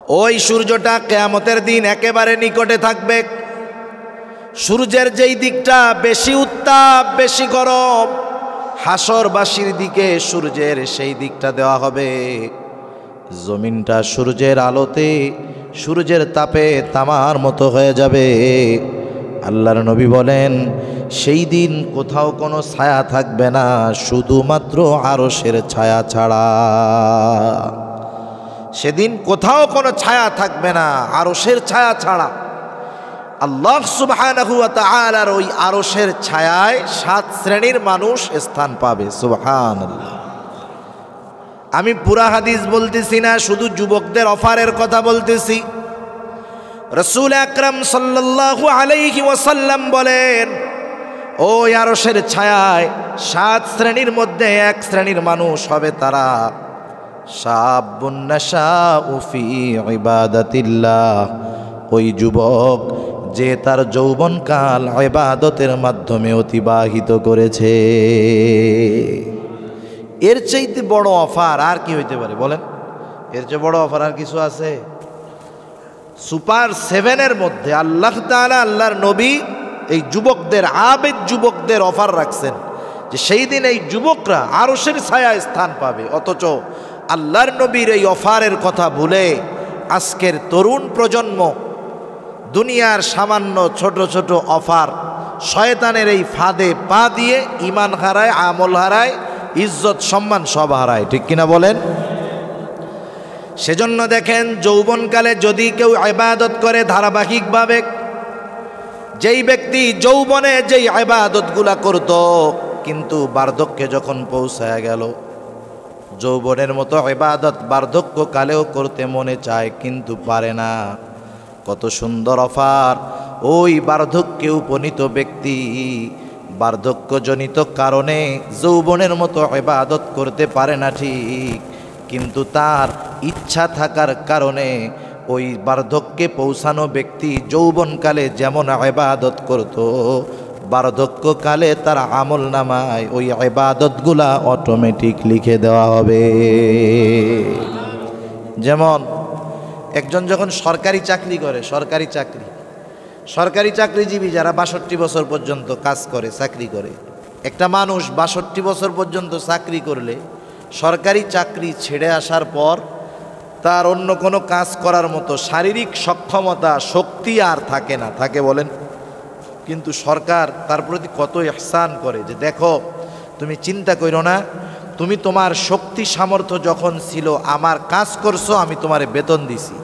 ওই সূর্যটা কিয়ামতের দিন একেবারে নিকটে থাকবে। সূর্যের যেই দিকটা বেশি উত্তাপ, বেশি গরম, হাসরবাসীর দিকে সূর্যের সেই দিকটা দেওয়া হবে। জমিনটা সূর্যের আলোতে, সূর্যের তাপে তামার মতো হয়ে যাবে। আল্লাহর নবী বলেন, সেই দিন কোথাও কোনো ছায়া থাকবে না, শুধুমাত্র আরশের ছায়া ছাড়া। সেদিন কোথাও কোনো ছায়া থাকবে না, আরশের ছায়া ছাড়া। আল্লাহ সুবহানাহু ওয়া তাআলার ওই আরশের ছায়ায় 7 শ্রেণীর মানুষ স্থান পাবে। সুবহানাল্লাহ। আমি পুরা হাদিস বলতেছি না, শুধু যুবকদের অফারের কথা বলতেছি। রাসূল আকরাম সাল্লাল্লাহু আলাইহি ওয়াসাল্লাম বলেন, ওই আরশের ছায়ায় 7 শ্রেণীর মধ্যে 1 শ্রেণীর মানুষ হবে, তারা শাবুন নাশাউ ফি ইবাদাতিল্লাহ। ওই যুবক যে তার যৌবনকাল ইবাদতের মাধ্যমে অতিবাহিত করেছে। এর চাইতে বড় অফার আর কি হইতে পারে বলেন? এর চেয়ে বড় অফার আর কিছু আছে? সুপার 7-এর মধ্যে আল্লাহ তাআলা, আল্লাহর নবী এই যুবকদের, আবেদ যুবকদের অফার রাখছেন যে সেই দিন এই যুবকরা আরশের ছায়ায় স্থান পাবে। অথচ আল্লাহর নবীর এই অফারের কথা ভুলে আজকের তরুণ প্রজন্ম দুনিয়ার সামান্য ছোট ছোট অফার, শয়তানের এই ফাঁদে পা দিয়ে ঈমান হারায়, আমল হারায়, ইজ্জত সম্মান সব হারায়। ঠিক কিনা বলেন? সেজন্য দেখেন, যৌবনকালে যদি কেউ ইবাদত করে ধারাবাহিকভাবে, যেই ব্যক্তি যৌবনে যেই ইবাদতগুলা করত, কিন্তু বার্ধক্যে যখন পৌঁছায় গেল, যৌবনের মতো ইবাদত বার্ধক্যকালেও করতে মনে চায় কিন্তু পারে না। কত সুন্দর অফার! ওই বার্ধক্যে উপনীত ব্যক্তি বার্ধক্যজনিত কারণে যৌবনের মতো ইবাদত করতে পারে না ঠিক, কিন্তু তার ইচ্ছা থাকার কারণে ওই বার্ধক্যে পৌঁছানো ব্যক্তি যৌবনকালে যেমন ইবাদত করত, বার্ধক্যকালে তার আমল নামায় ওই ইবাদতগুলা অটোমেটিক লিখে দেওয়া হবে। যেমন একজন যখন সরকারি চাকরি করে, সরকারি চাকরিজীবী যারা 62 বছর পর্যন্ত কাজ করে, চাকরি করে, একটা মানুষ 62 বছর পর্যন্ত চাকরি করলে সরকারি চাকরি ছেড়ে আসার পর তার অন্য কোনো কাজ করার মতো শারীরিক সক্ষমতা, শক্তি আর থাকে না। থাকে বলেন? কিন্তু সরকার তার প্রতি কত ইহসান করে যে, দেখো তুমি চিন্তা করো না, তুমি তোমার শক্তি সামর্থ্য যখন ছিল আমার কাজ করছো, আমি তোমারে বেতন দিছি।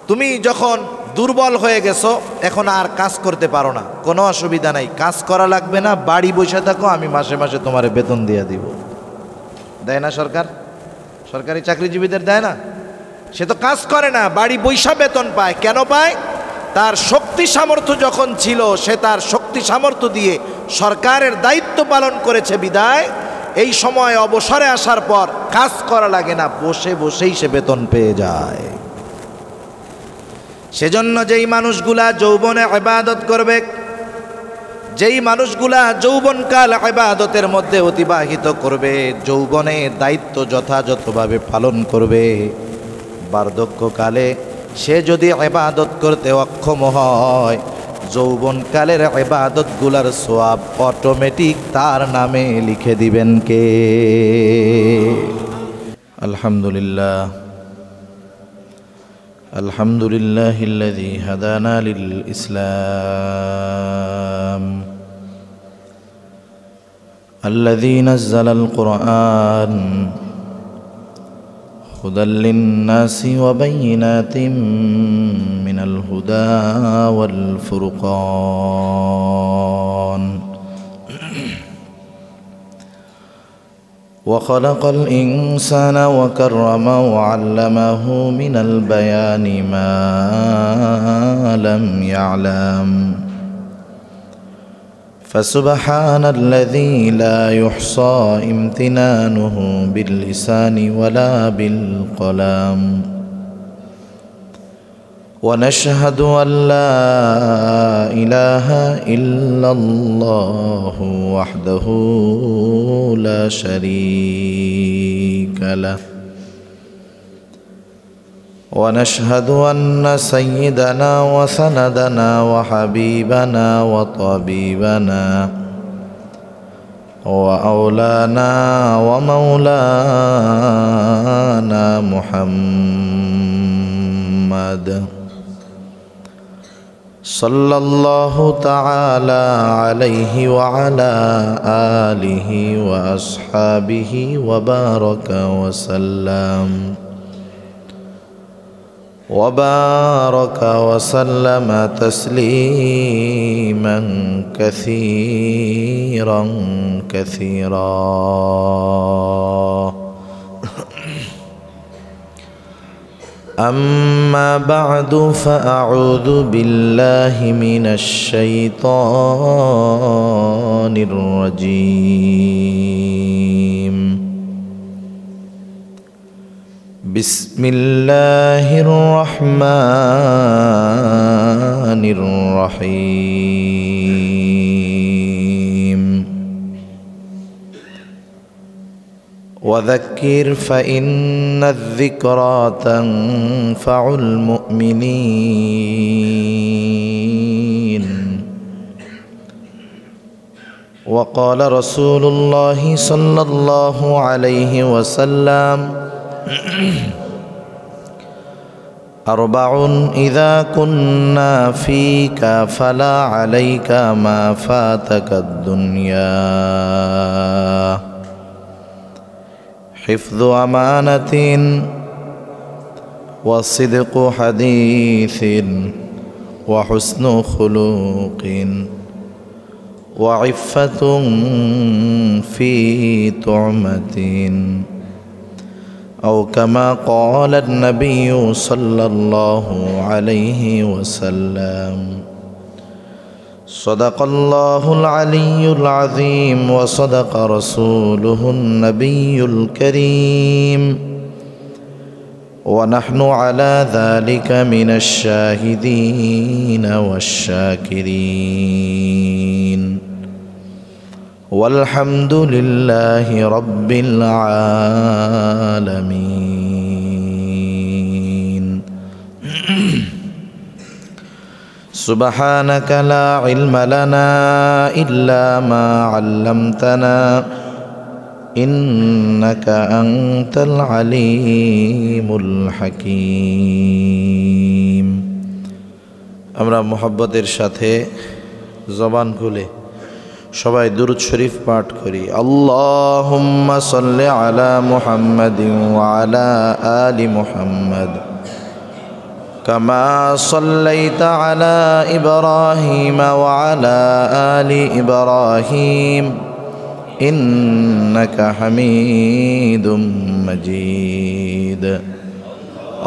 তুমি যখন দুর্বল হয়ে গেছো, এখন আর কাজ করতে পারো না, কোনো অসুবিধা নাই, কাজ করা লাগবে না, বাড়ি বসে থাকো, আমি মাসে মাসে তোমারে বেতন দিয়ে দিব। দেয় না সরকার? সরকারি চাকরিজীবীদের দেয় না? সে তো কাজ করে না, বাড়ি বৈশা বেতন পায়। কেন পায়? তার শক্তি সামর্থ্য যখন ছিল, সে তার শক্তি সামর্থ্য দিয়ে সরকারের দায়িত্ব পালন করেছে বিদায় এই সময় অবসরে আসার পর কাজ করা লাগে না, বসে বসেই সে বেতন পেয়ে যায়। সেজন্য যেই মানুষগুলা যৌবনে ইবাদত করবে, যেই মানুষগুলা যৌবনকাল ইবাদতের মধ্যে অতিবাহিত করবে, যৌবনে দায়িত্ব যথাযথভাবে পালন করবে, বার্ধক্যকালে সে যদি ইবাদত করতে অক্ষম হয়, যৌবনকালের ইবাদতগুলার সওয়াব অটোমেটিক তার নামে লিখে দিবেন কে? আলহামদুলিল্লাহ, আলহামদুলিল্লাহিল্লাযী হাদানা লিল ইসলাম, আল্লাযী নাযালাল কুরআন হুদাল লিন-নাসি ওয়া বায়িনাতিন মিনাল হুদা ওয়াল ফুরকান, وخلق الإنسان وكرمه وعلمه من البيان ما لم يعلم، فسبحان الذي لا يحصى امتنانه باللسان ولا بالقلم، ونشهد أن لا إله إلا الله وحده لا شريك له، ونشهد أن سيدنا وسندنا وحبيبنا وطبيبنا وأولانا ومولانا محمد صلى الله تعالى عليه وعلى آله وأصحابه وبارك وسلم تسليما كثيرا أما بعد فأعوذ بالله من الشيطان الرجيم بسم الله الرحمن الرحيم وذكر فإن الذكرى تنفع المؤمنين وقال رسول الله صلى الله عليه وسلم أربع إذا كنا فيك فلا عليك ما فاتك الدنيا حفظ أمانة وصدق حديث وحسن خلق وعفة في طعمة أو كما قال النبي صلى الله عليه وسلم صدق الله العلي العظيم وصدق رسوله النبي الكريم ونحن على ذلك من الشاهدين والشاكرين والحمد لله رب العالمين سبحانك لا علم لنا إلا ما علمتنا إنك أنت العليم الحكيم আমরা মুহাব্বতের সাথে জবান খুলে সবাই দুরূদ শরীফ পাঠ করি আল্লাহুম্মা সাল্লি আলা মুহাম্মাদিন ওয়া আলা আলি মুহাম্মাদ কামা সাল্লাইতা আলা ইব্রাহিম ওয়া আলা আলি ইব্রাহিম ইন্নাকা হামিদুম মাজিদ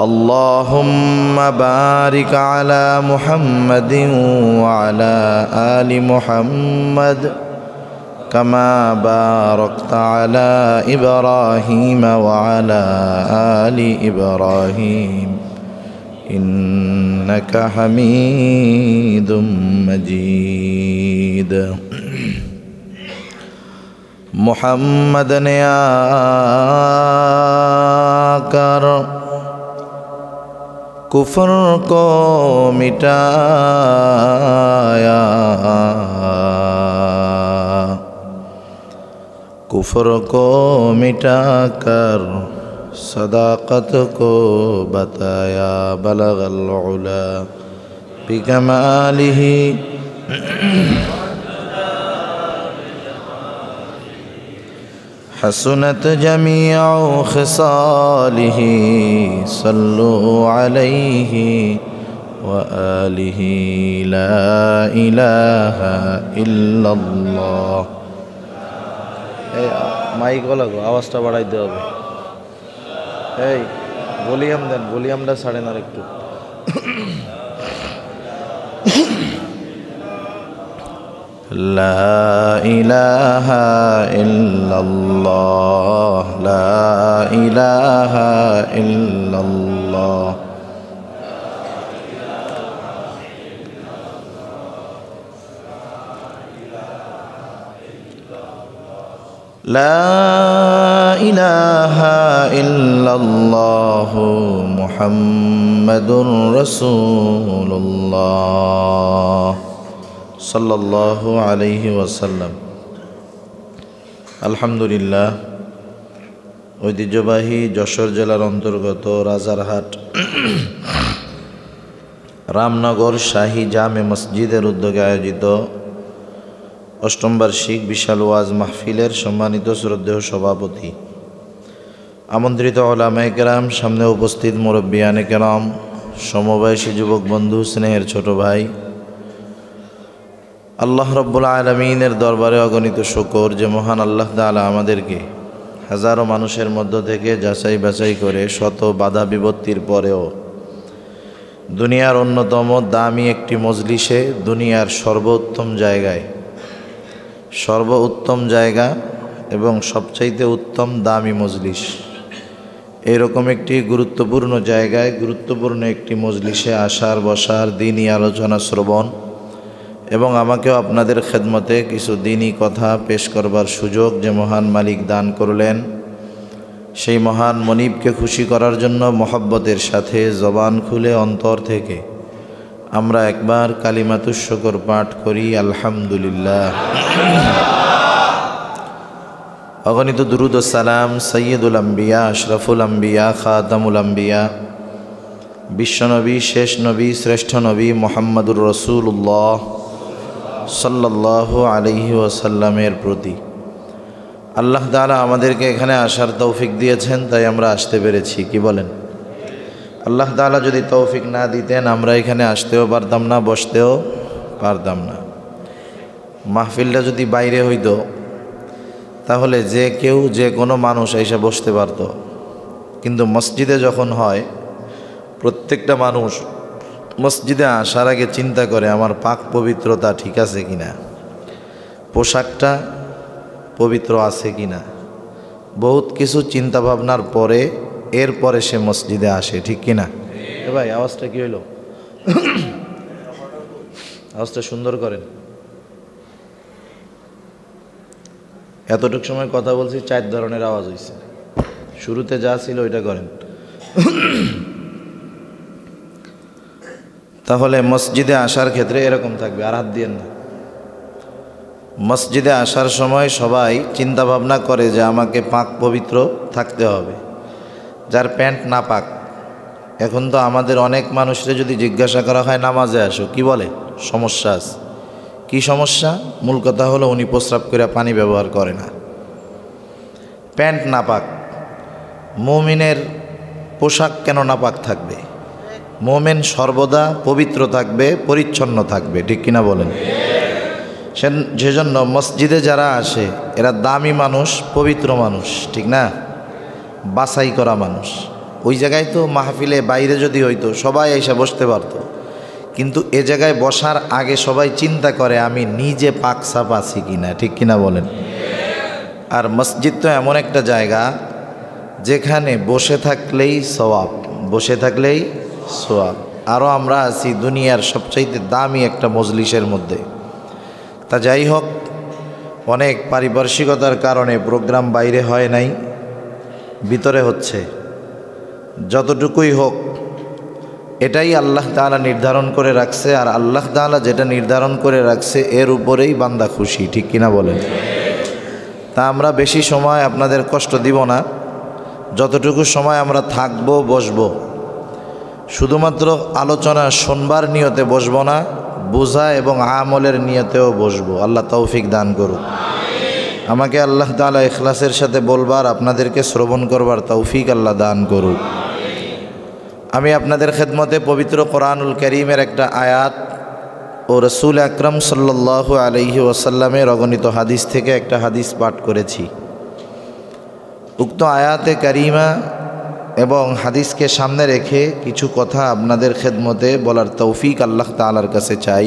اللهم بارك على محمد وعلى آل محمد كما باركت على إبراهيم وعلى آل إبراهيم إنك حميد مجيد محمد نے آکر कुफर को मिटाया कुफर को मिटाकर सदाकत को बताया बलगल उला बिकमालिही हसनत जमीअ खिसालिही सल्लु अलैहि व आलिहि ला इलाहा इल्लल्लाह। মাইক লাগো, আওয়াজটা বাড়াইতে হবে। এই ভলিউম দেন, ভলিউমটা ছাড়েন আর একটু। লা ইলাহা ইল্লাল্লাহ, লা ইলাহা ইল্লাল্লাহ। لا إله إلا الله মুহাম্মাদুর রাসূলুল্লাহ সাল্লাল্লাহু আলাইহি ওয়াসাল্লাম। আলহামদুলিল্লাহ, ঐতিহ্যবাহী যশোর জেলার অন্তর্গত রাজারহাট রামনগর শাহী জামে মসজিদের উদ্যোগে আয়োজিত অষ্টম বার্ষিক বিশাল ওয়াজ মাহফিলের সম্মানিত শ্রদ্ধেয় সভাপতি, আমন্ত্রিত উলামায়ে কেরাম, সামনে উপস্থিত মুরব্বিয়ানে কেরাম, সমবয়সী যুবক বন্ধু, স্নেহের ছোট ভাই, আল্লাহ রব্বুল আলামিনের দরবারে অগণিত শুকর যে মহান আল্লাহ তাআলা আমাদেরকে হাজারো মানুষের মধ্য থেকে যাচাই বাছাই করে শত বাধা বিপত্তির পরেও দুনিয়ার অন্যতম দামি একটি মজলিসে, দুনিয়ার সর্বোত্তম জায়গা এবং সবচাইতে উত্তম দামি মজলিস, এরকম একটি গুরুত্বপূর্ণ জায়গায়, গুরুত্বপূর্ণ একটি মজলিসে আসার, বসার, দিনই আলোচনা শ্রবণ এবং আমাকেও আপনাদের খেদমতে কিছু দিনই কথা পেশ করবার সুযোগ যে মহান মালিক দান করলেন, সেই মহান মনিবকে খুশি করার জন্য মহব্বতের সাথে জবান খুলে অন্তর থেকে আমরা একবার কালিমাতুশ শুকর পাঠ করি, আলহামদুলিল্লাহ। অগণিত দুরুদ ও সালাম সৈয়দুল আম্বিয়া, আশরাফুল আম্বিয়া, খাতামুল আম্বিয়া, বিশ্বনবী, শেষ নবী, শ্রেষ্ঠ নবী মুহাম্মাদুর রাসূলুল্লাহ সাল্লাল্লাহু আলাইহি ওয়াসাল্লামের প্রতি। আল্লাহ তাআলা আমাদেরকে এখানে আসার তৌফিক দিয়েছেন, তাই আমরা আসতে পেরেছি। কি বলেন? আল্লাহ তাআলা যদি তৌফিক না দিতেন আমরা এখানে আসতেও পারতাম না, বসতেও পারতাম না। মাহফিলটা যদি বাইরে হইতো তাহলে যে কেউ, যে কোনো মানুষ এসে বসতে পারত, কিন্তু মসজিদে যখন হয় প্রত্যেকটা মানুষ মসজিদে আসার আগে চিন্তা করে আমার পাক পবিত্রতা ঠিক আছে কিনা, পোশাকটা পবিত্র আছে কিনা, বহুত কিছু চিন্তা ভাবনার পরে এরপরে সে মসজিদে আসে, ঠিক কিনা? এ ভাই, আওয়াজটা কি হইল? আওয়াজটা সুন্দর করেন। এতটুক সময় কথা বলছি, 4 ধরনের আওয়াজ হয়েছে। শুরুতে যা ছিল ওইটা করেন। তাহলে মসজিদে আসার ক্ষেত্রে এরকম থাকবে, আর হাত দিয়েন না। মসজিদে আসার সময় সবাই চিন্তা ভাবনা করে যে আমাকে পাক পবিত্র থাকতে হবে। যার প্যান্ট না পাক, এখন তো আমাদের অনেক মানুষরে যদি জিজ্ঞাসা করা হয় নামাজে আসো, কি বলে? সমস্যা আছে। কি সমস্যা? মূল কথা হলো উনি প্রস্রাব করে পানি ব্যবহার করে না, প্যান্ট না পাক। মুমিনের পোশাক কেন না পাক থাকবে? মুমিন সর্বদা পবিত্র থাকবে, পরিচ্ছন্ন থাকবে, ঠিক কিনা বলেন? সেজন্য মসজিদে যারা আসে এরা দামি মানুষ, পবিত্র মানুষ, ঠিক না? বাছাই করা মানুষ। ওই জায়গায় তো মাহফিলে বাইরে যদি হইতো সবাই এসে বসতে পারত, কিন্তু এ জায়গায় বসার আগে সবাই চিন্তা করে আমি নিজে পাক সাফ আছি কিনা, ঠিক কিনা বলেন? আর মসজিদ তো এমন একটা জায়গা যেখানে বসে থাকলেই সওয়াব, বসে থাকলেই সওয়াব। আরও আমরা আছি দুনিয়ার সবচাইতে দামি একটা মজলিসের মধ্যে। তা যাই হোক, অনেক পারিপার্শ্বিকতার কারণে প্রোগ্রাম বাইরে হয় নাই, ভিতরে হচ্ছে। যতটুকুই হোক এটাই আল্লাহ তাআলা নির্ধারণ করে রাখছে, আর আল্লাহ তাআলা যেটা নির্ধারণ করে রাখছে এর উপরেই বান্দা খুশি, ঠিক কিনা বলেন? তা আমরা বেশি সময় আপনাদের কষ্ট দিব না। যতটুকু সময় আমরা থাকবো, বসবো, শুধুমাত্র আলোচনা শুনবার নিয়তে বসবো না, বোঝা এবং আমলের নিয়তেও বসবো। আল্লাহ তৌফিক দান করুক। আমাকে আল্লাহ তাআলা ইখলাসের সাথে বলবার, আপনাদেরকে শ্রবণ করবার তৌফিক আল্লাহ দান করুক। আমি আপনাদের খেদমতে পবিত্র কোরআনুল কারীমের একটা আয়াত ও রাসূল আকরাম সাল্লাল্লাহু আলাইহি ওয়াসাল্লামের অগণিত হাদিস থেকে একটা হাদিস পাঠ করেছি। উক্ত আয়াতে কারিমা এবং হাদিসকে সামনে রেখে কিছু কথা আপনাদের খেদমতে বলার তৌফিক আল্লাহ তাআলার কাছে চাই।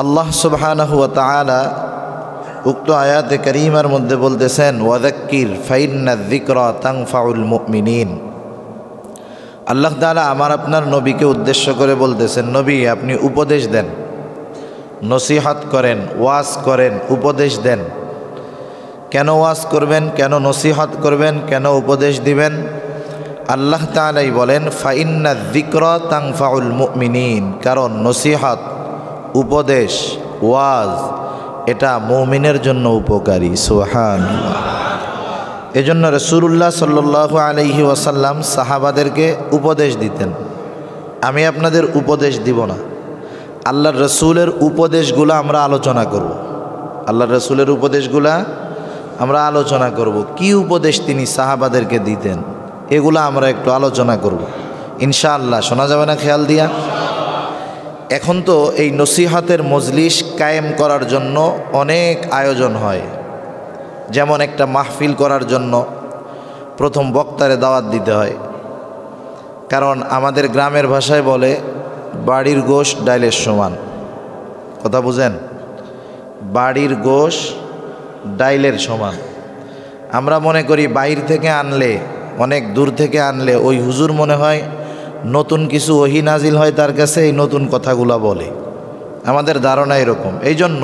আল্লাহ সুবহানাহু ওয়া তাআলা উক্ত আয়াতে কারিমার মধ্যে বলতেছেন, ওয়াযাক্কির ফাইন্না যিকরা তানফাউল মুমিনিন। আল্লাহ তাআলা আমার আপনার নবীকে উদ্দেশ্য করে বলতেছেন, নবী আপনি উপদেশ দেন, নসিহত করেন, ওয়াজ করেন, উপদেশ দেন। কেন ওয়াজ করবেন, কেন নসিহত করবেন, কেন উপদেশ দিবেন? আল্লাহ তাআলাই বলেন ফাইন্না যিকরা তানফাউল মুমিনিন, কারণ নসিহত, উপদেশ, ওয়াজ এটা মুমিনের জন্য উপকারী। সুবহানাল্লাহ। এজন্য রাসূলুল্লাহ সাল্লাল্লাহু আলাইহি ওয়াসাল্লাম সাহাবাদেরকে উপদেশ দিতেন। আমি আপনাদের উপদেশ দিব না, আল্লাহর রসুলের উপদেশগুলো আমরা আলোচনা করব। আল্লাহর রসুলের উপদেশগুলা আমরা আলোচনা করব। কি উপদেশ তিনি সাহাবাদেরকে দিতেন এগুলা আমরা একটু আলোচনা করব ইনশাআল্লাহ। শোনা যাবে না খেয়াল দিয়া? এখন তো এই নসিহতের মজলিস কায়েম করার জন্য অনেক আয়োজন হয়। যেমন একটা মাহফিল করার জন্য প্রথম বক্তারে দাওয়াত দিতে হয়, কারণ আমাদের গ্রামের ভাষায় বলে বাড়ির গোশ ডাইলের সমান। কথা বুঝেন? বাড়ির গোশ ডাইলের সমান। আমরা মনে করি বাইরে থেকে আনলে, অনেক দূর থেকে আনলে ওই হুজুর মনে হয় নতুন কিছু ওহী নাজিল হয় তার কাছে, এই নতুন কথাগুলো বলে। আমাদের ধারণা এরকম। এই জন্য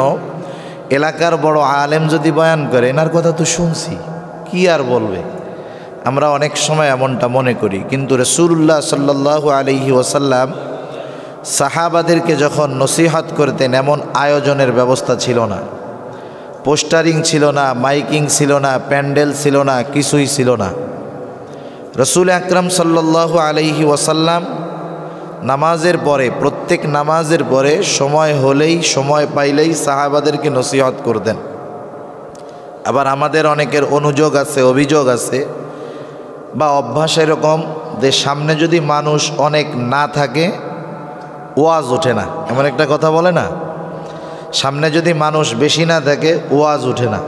এলাকার বড় আলেম যদি বয়ান করে, এনার কথা তো শুনছি, কি আর বলবে, আমরা অনেক সময় এমনটা মনে করি। কিন্তু রাসূলুল্লাহ সাল্লাল্লাহু আলাইহি ওয়াসাল্লাম সাহাবাদেরকে যখন নসিহত করতেন, এমন আয়োজনের ব্যবস্থা ছিল না, পোস্টারিং ছিল না, মাইকিং ছিল না, প্যান্ডেল ছিল না, কিছুই ছিল না। রাসূল আকরাম সাল্লাল্লাহু আলাইহি ওয়াসাল্লাম নামাজের পরে, প্রত্যেক নামাজের পরে সময় হলেই, সময় পাইলেই সাহাবাদেরকে নসিহত করতেন। আবার আমাদের অনেকের অনুযোগ আছে, অভিযোগ আছে বা অভ্যাস এরকম যে সামনে যদি মানুষ অনেক না থাকে ওয়াজ ওঠে না, এমন একটা কথা বলে না? সামনে যদি মানুষ বেশি না থাকে ওয়াজ ওঠে না।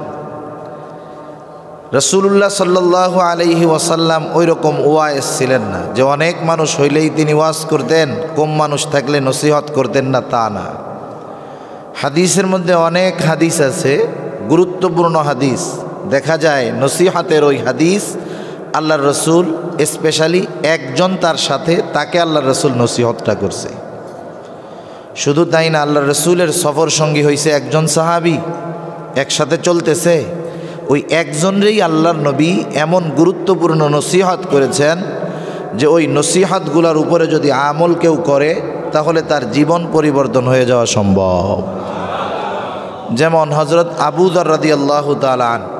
রাসূলুল্লাহ সাল্লাল্লাহু আলাইহি ওয়াসাল্লাম ওই রকম ওয়াজ ছিলেন না যে অনেক মানুষ হইলেই তিনি ওয়াজ করতেন, কম মানুষ থাকলে নসিহত করতেন না, তা না। হাদিসের মধ্যে অনেক হাদিস আছে, গুরুত্বপূর্ণ হাদিস। দেখা যায় নসিহতের ওই হাদিস আল্লাহর রসুল স্পেশালি একজন তার সাথে, তাকে আল্লাহর রসুল নসিহতটা করছে। শুধু তাই না, আল্লাহর রসুলের সফর সঙ্গী হয়েছে একজন সাহাবী, একসাথে চলতেছে। ওই একজনেরই আল্লাহর নবী এমন গুরুত্বপূর্ণ নসিহত করেছেন যে ওই নসিহতগুলোর উপরে যদি আমল কেউ করে তাহলে তার জীবন পরিবর্তন হয়ে যাওয়া সম্ভব। যেমন হযরত আবু যর রাদিয়াল্লাহু তাআলা আনহু,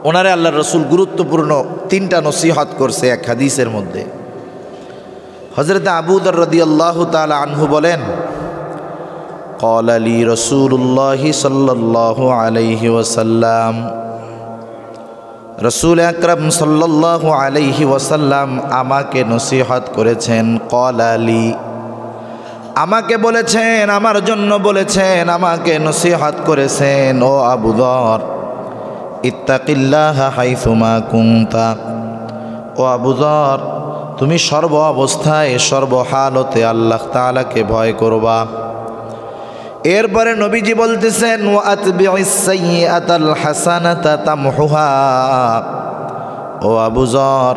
ওনারে আল্লাহর রসুল গুরুত্বপূর্ণ 3টা নসিহত করছে এক হাদিসের মধ্যে। হযরত আবু যর রাদিয়াল্লাহু তাআলা আনহু বলেন, ক্বালা লি রাসূলুল্লাহ সাল্লাল্লাহু আলাইহি ওয়াসাল্লাম, রাসূল আকরাম সাল্লাল্লাহু আলাইহি ওয়াসাল্লাম আমাকে নসিহত করেছেন। ক্বালা লি, আমাকে বলেছেন, আমার জন্য বলেছেন, আমাকে নসিহত করেছেন, ও আবু যর, ইত্তাকিল্লাহা হাইসুমা কুনতা, ও আবু যর, তুমি সর্ব অবস্থায়, সর্বহালতে আল্লাহ তাআলাকে ভয় করবা। এরপরে নবীজি বলতেছেন, ওয়া আতবিউস সাইয়্যাতাল হাসানাতা তামহুহা, ও আবু যর,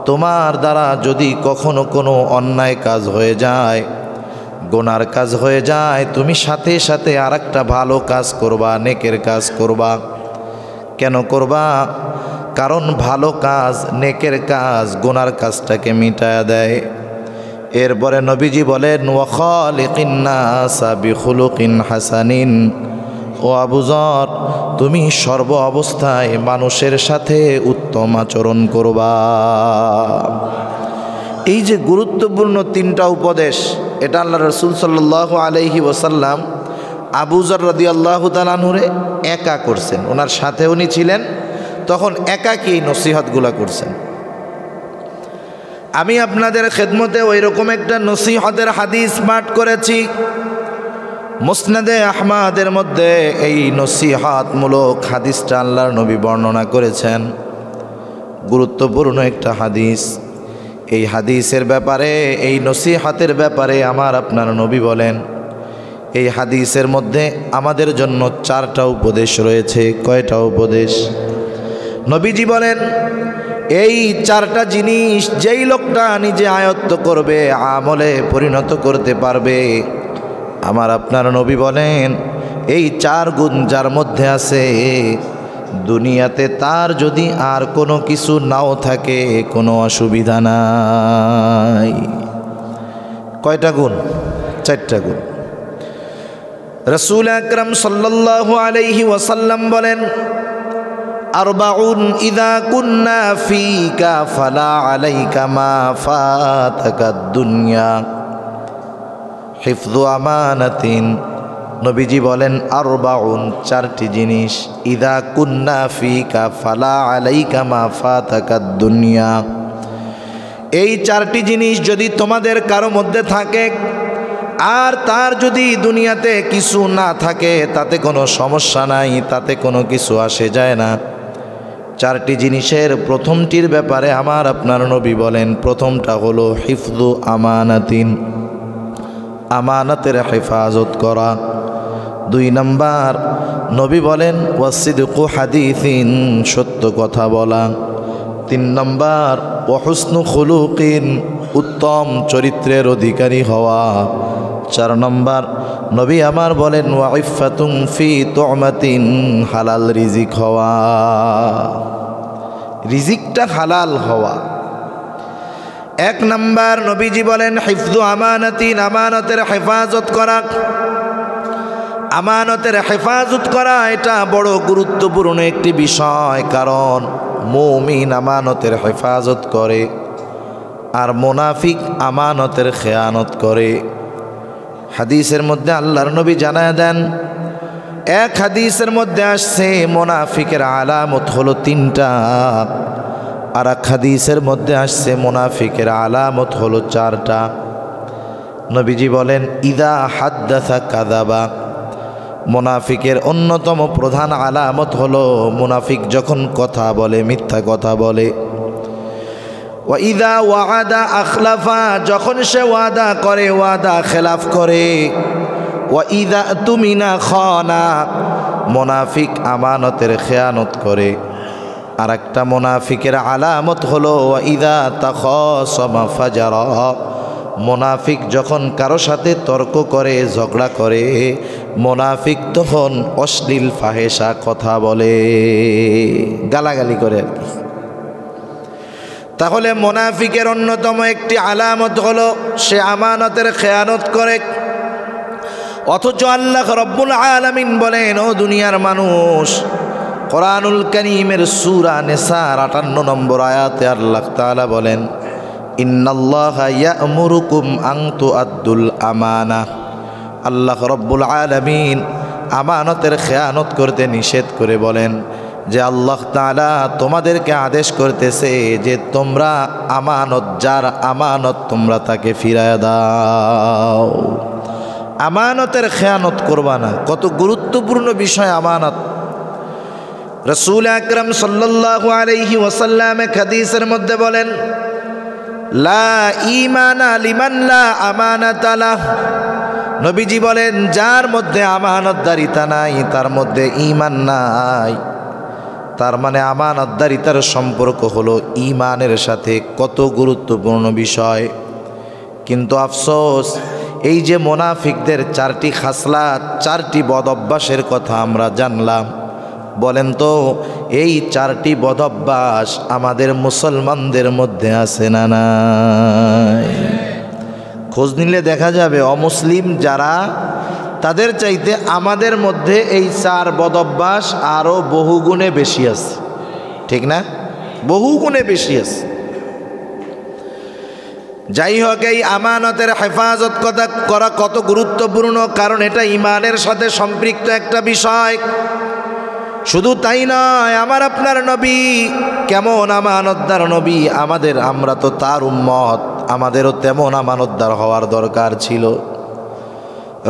তোমার দ্বারা যদি কখনো কোনো অন্যায় কাজ হয়ে যায়, গুনার কাজ হয়ে যায়, তুমি সাথে সাথে আরেকটা ভালো কাজ করবা, নেকের কাজ করবা। কেন করবা? কারণ ভালো কাজ, নেকের কাজ গুনার কাজটাকে মিটায়া দেয়। এরপরে নবীজি বলেন, ওয়া খালিকিন নাসা বিখুলুকিন হাসানিন, ও আবু যর, তুমি সর্ব অবস্থায় মানুষের সাথে উত্তম আচরণ করবা। এই যে গুরুত্বপূর্ণ 3টা উপদেশ, এটা আল্লাহ রাসূল সাল্লাল্লাহু আলাইহি ওয়াসাল্লাম আবু যর রাদিয়াল্লাহু তাআলা আনহুরে একা করছেন। ওনার সাথে উনি ছিলেন, তখন একাকী এই নসিহতগুলা করছেন। আমি আপনাদের খেদমতে ওই রকম একটা নসিহতের হাদিস পাঠ করেছি। মুসনাদে আহমদের মধ্যে এই নসিহতমূলক হাদিসটা আল্লাহর নবী বর্ণনা করেছেন। গুরুত্বপূর্ণ একটা হাদিস। এই হাদিসের ব্যাপারে, এই নসিহতের ব্যাপারে আমার আপনার নবী বলেন, এই হাদিসের মধ্যে আমাদের জন্য 4টা উপদেশ রয়েছে। কয়টা উপদেশ? নবীজি বলেন, এই 4টা জিনিস যেই লোকটা নিজে আয়ত্ত করবে, আমলে পরিণত করতে পারবে, আমার আপনার নবী বলেন, এই 4 গুণ যার মধ্যে আছে, দুনিয়াতে তার যদি আর কোনো কিছু নাও থাকে কোনো অসুবিধা নাই। কয়টা গুণ? 4টা গুণ। রাসূল আকরাম সাল্লাল্লাহু আলাইহি ওয়াসাল্লাম বলেন, আরবাউন ইযা কুন্না ফীকা ফালা আলাইকা মা ফাতাকা দুনিয়া হিফযু আমানাতিন। নবীজি বলেন আরবাউন, 4টি জিনিস, ইযা কুন্না ফীকা ফালা আলাইকা মা ফাতাকা দুনিয়া। এই 4টি জিনিস যদি তোমাদের কারো মধ্যে থাকে আর তার যদি দুনিয়াতে কিছু না থাকে তাতে কোনো সমস্যা নাই, তাতে কোনো কিছু আসে যায় না। 4টি জিনিসের প্রথমটির ব্যাপারে আমার আপনার নবী বলেন, প্রথমটা হলো হিফযু আমানাতিন, আমানতের হেফাজত করা। 2 নাম্বার নবী বলেন ওয়াসিদকু হাদিসিন, সত্য কথা বলা। 3 নাম্বার ওয়াহুসনু খুলুকিন, উত্তম চরিত্রের অধিকারী হওয়া। 4 নাম্বার নবী আমার বলেন ওয়াইফাতুন ফি তুমাতিন, হালাল রিজিক হওয়া, রিজিকটা হালাল হওয়া। 1 নাম্বার নবীজি বলেন হিফযু আমানাতিন, আমানতের হেফাজত করা। আমানতের হেফাজত করা এটা বড় গুরুত্বপূর্ণ একটি বিষয়, কারণ মুমিন আমানতের হেফাজত করে আর মুনাফিক আমানতের খেয়ানত করে। হাদিসের মধ্যে আল্লাহর নবী জানায় দেন, এক হাদিসের মধ্যে আসছে মুনাফিকের আলামত হলো 3টা, আর এক হাদিসের মধ্যে আসছে মুনাফিকের আলামত হলো 4টা। নবীজি বলেন ইদা হাদ্দাসা কাযাবা, মুনাফিকের অন্যতম প্রধান আলামত হলো মুনাফিক যখন কথা বলে মিথ্যা কথা বলে। ওয়া ইদা ওয়াদা আখলাফা, যখন সে ওয়াদা করে ওয়াদা খেলাফ করে। ওয়া ইদা তুমিনা খানা, মুনাফিক আমানতের খেয়ানত করে। আর একটা মুনাফিকের আলামত হলো ওয়া ইদা তাখাসামা ফাজারা, মুনাফিক যখন কারো সাথে তর্ক করে ঝগড়া করে মুনাফিক তখন অশ্লীল ফাহেসা কথা বলে, গালাগালি করে আর কি। তাহলে মুনাফিকের অন্যতম একটি আলামত হলো সে আমানতের খেয়ানত করে। অথচ আল্লাহ রব্বুল আলামিন বলেন, ও দুনিয়ার মানুষ, কোরআনুল কারীমের সূরা নিসার 58 নম্বর আয়াতে আল্লাহ তাআলা বলেন ইন্নাল্লাহা ইয়া'মুরুকুম আন তুআদ্দুল আমানাহ। আল্লাহ রব্বুল আলামিন আমানতের খেয়ানত করতে নিষেধ করে বলেন যে আল্লাহ তাআলা তোমাদেরকে আদেশ করতেছে যে তোমরা আমানত, যার আমানত তোমরা তাকে ফিরায় দাও, আমানতের খেয়ানত করবা না। কত গুরুত্বপূর্ণ বিষয় আমানত। রাসূল আকরাম সাল্লাল্লাহু আলাইহি ওয়াসাল্লাম এক হাদিসের মধ্যে বলেন লা ঈমানা লিমান লা আমানাতা লাহ। নবীজি বলেন যার মধ্যে আমানতদারিতা নাই তার মধ্যে ঈমান নাই। তার মানে আমানতদারিতার সম্পর্ক হলো ঈমানের সাথে, কত গুরুত্বপূর্ণ বিষয়। কিন্তু আফসোস, এই যে মুনাফিকদের 4টি খাসলাত, 4টি বদ অভ্যাসের কথা আমরা জানলাম, বলেন তো এই 4টি বদ অভ্যাস আমাদের মুসলমানদের মধ্যে আছে না নাই? খোঁজ নিলে দেখা যাবে অমুসলিম যারা, তাদের চাইতে আমাদের মধ্যে এই 4 বদ অভ্যাস আরও বহুগুণে বেশি আছে, ঠিক না? বহুগুণে বেশি আছে। যাই হোক, এই আমানতের হেফাজত করা কত গুরুত্বপূর্ণ, কারণ এটা ঈমানের সাথে সম্পৃক্ত একটা বিষয়। শুধু তাই নয়, আমার আপনার নবী কেমন আমানতদার নবী, আমরা তো তার উম্মত, আমাদেরও তেমন আমানতদার হওয়ার দরকার ছিল।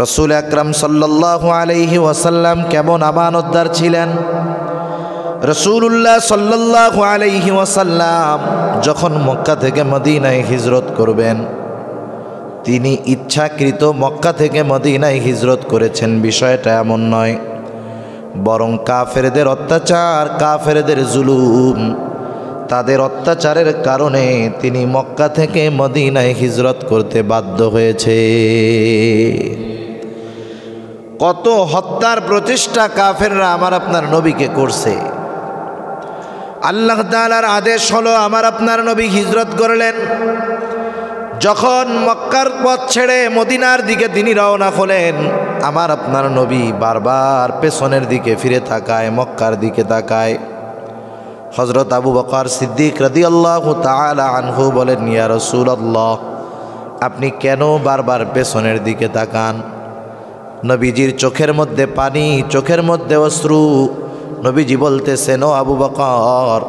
রাসূল আকরাম সাল্লাল্লাহু আলাইহি ওয়াসাল্লাম কেমন আমানতদার ছিলেন? রাসূলুল্লাহ সাল্লাল্লাহু আলাইহি ওয়াসাল্লাম যখন মক্কা থেকে মদিনায় হিজরত করবেন, তিনি ইচ্ছাকৃত মক্কা থেকে মদিনায় হিজরত করেছেন বিষয়টা এমন নয়, বরং কাফেরদের অত্যাচার, কাফেরদের জুলুম, তাদের অত্যাচারের কারণে তিনি মক্কা থেকে মদিনায় হিজরত করতে বাধ্য হয়েছে। কত হত্যার প্রচেষ্টা কাফেররা আমার আপনার নবীকে করছে, আল্লাহ তাআলার আদেশ হলো আমার আপনার নবী হিজরত করলেন। যখন মক্কার পথ ছেড়ে মদিনার দিকে তিনি রওনা হলেন, আমার আপনার নবী বারবার পেছনের দিকে ফিরে তাকায়, মক্কার দিকে তাকায়। হযরত আবু বকর সিদ্দিক রাদিয়াল্লাহু তাআলা আনহু বলেন, ইয়া রাসূলুল্লাহ, আপনি কেন বারবার পেছনের দিকে তাকান? নবীজির চোখের মধ্যে পানি, চোখের মধ্যে অশ্রু। নবীজি বলতেছেন, ও আবু বকর,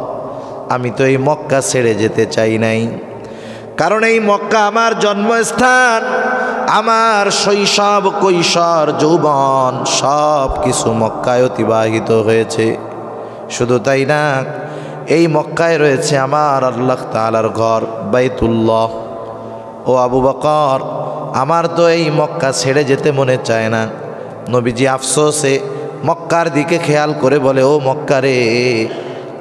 আমি তো এই মক্কা ছেড়ে যেতে চাই নাই, কারণ এই মক্কা আমার জন্মস্থান, আমার শৈশব, কৈশোর, যৌবন সব কিছু মক্কায় অতিবাহিত হয়েছে। শুধু তাই না, এই মক্কায় রয়েছে আমার আল্লাহ তাআলার ঘর বাইতুল্লাহ। ও আবু বকর, আমার তো এই মক্কা ছেড়ে যেতে মনে চায় না। নবীজি আফসোসে মক্কার দিকে খেয়াল করে বলে, ও মক্কা রে,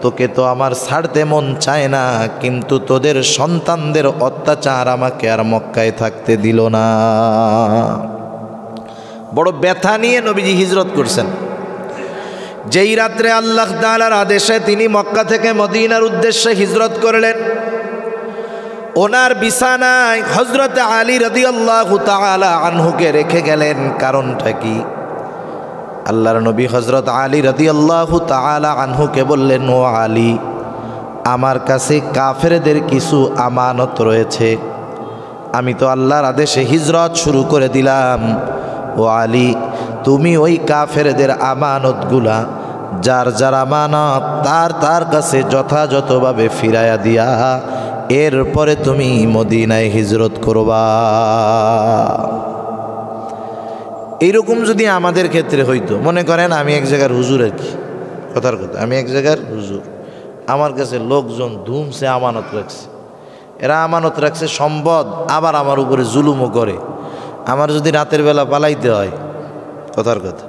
তোকে তো আমার ছাড়তে মন চায় না, কিন্তু তোদের সন্তানদের অত্যাচার আমাকে আর মক্কায় থাকতে দিল না। বড় ব্যথা নিয়ে নবীজি হিজরত করছেন। যেই রাত্রে আল্লাহ তাআলার আদেশে তিনি মক্কা থেকে মদিনার উদ্দেশ্যে হিজরত করলেন, ওনার বিছানায় হযরত আলী রাদিয়াল্লাহু তাআলা আনহুকে রেখে গেলেন। কারণটা কি? আল্লাহর নবী হযরত আলী রাদিয়াল্লাহু তাআলা আনহুকে বললেন, ও আলী, আমার কাছে কাফেরদের কিছু আমানত রয়েছে, আমি তো আল্লাহর আদেশে হিজরত শুরু করে দিলাম। ও আলী, তুমি ওই কাফেরদের আমানতগুলা, যার যার আমানত তার কাছে যথাযথভাবে ফিরাইয়া দিয়া এরপরে তুমি মদিনায় হিজরত করবা। এইরকম যদি আমাদের ক্ষেত্রে হইতো, মনে করেন আমি এক জায়গার হুজুর, আর কি কথার কথা, আমি এক জায়গার হুজুর, আমার কাছে লোকজন ধুমসে আমানত রাখছে, এরা আমানত রাখছে সম্পদ, আবার আমার উপরে জুলুমও করে। আমার যদি রাতের বেলা পালাইতে হয়, কথার কথা,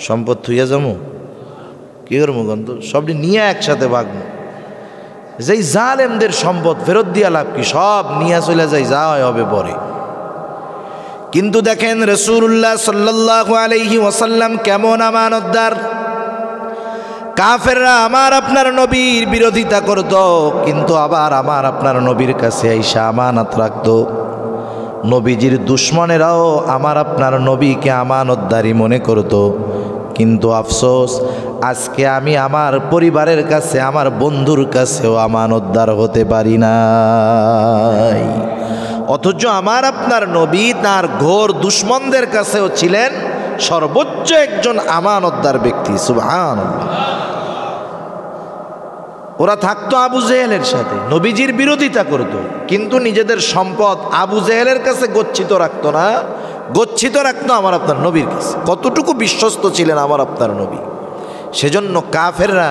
সম্পদ থুইয়া যাবো, কী করবো গন্ধ, সবটি নিয়ে একসাথে ভাগবো। যেই জালেমদের সম্পদ ফেরত দিয়া লাভ কি, সব নিয়ে চলে যায়, যা হবে পরে। কিন্তু দেখেন রাসূলুল্লাহ সাল্লাল্লাহু আলাইহি ওয়াসাল্লাম কেমন আমানতদার। কাফেররা আমার আপনার নবীর বিরোধিতা করত, কিন্তু আবার আমার আপনার নবীর কাছে আইসা আমানত রাখত। নবীজির দুশমনেরাও আমার আপনার নবীকে আমানতদারি মনে করত। কিন্তু আফসোস, আজকে আমি আমার পরিবারের কাছে, আমার বন্ধুর কাছেও আমানতদার হতে পারি নাই। অথচ আমার আপনার নবী তার ঘোর দুশমনদের কাছেও ছিলেন সর্বোচ্চ একজন আমানতদার ব্যক্তি। সুবহানাল্লাহ। ওরা থাকতো আবু জেহেলের সাথে, নবীজির বিরোধিতা করত, কিন্তু নিজেদের সম্পদ আবু জেহেলের কাছে গচ্ছিত রাখতো না, গচ্ছিত রাখতো আমার আপনার নবীর কাছে। কতটুকু বিশ্বস্ত ছিলেন আমার আপনার নবী। সেজন্য কাফেররা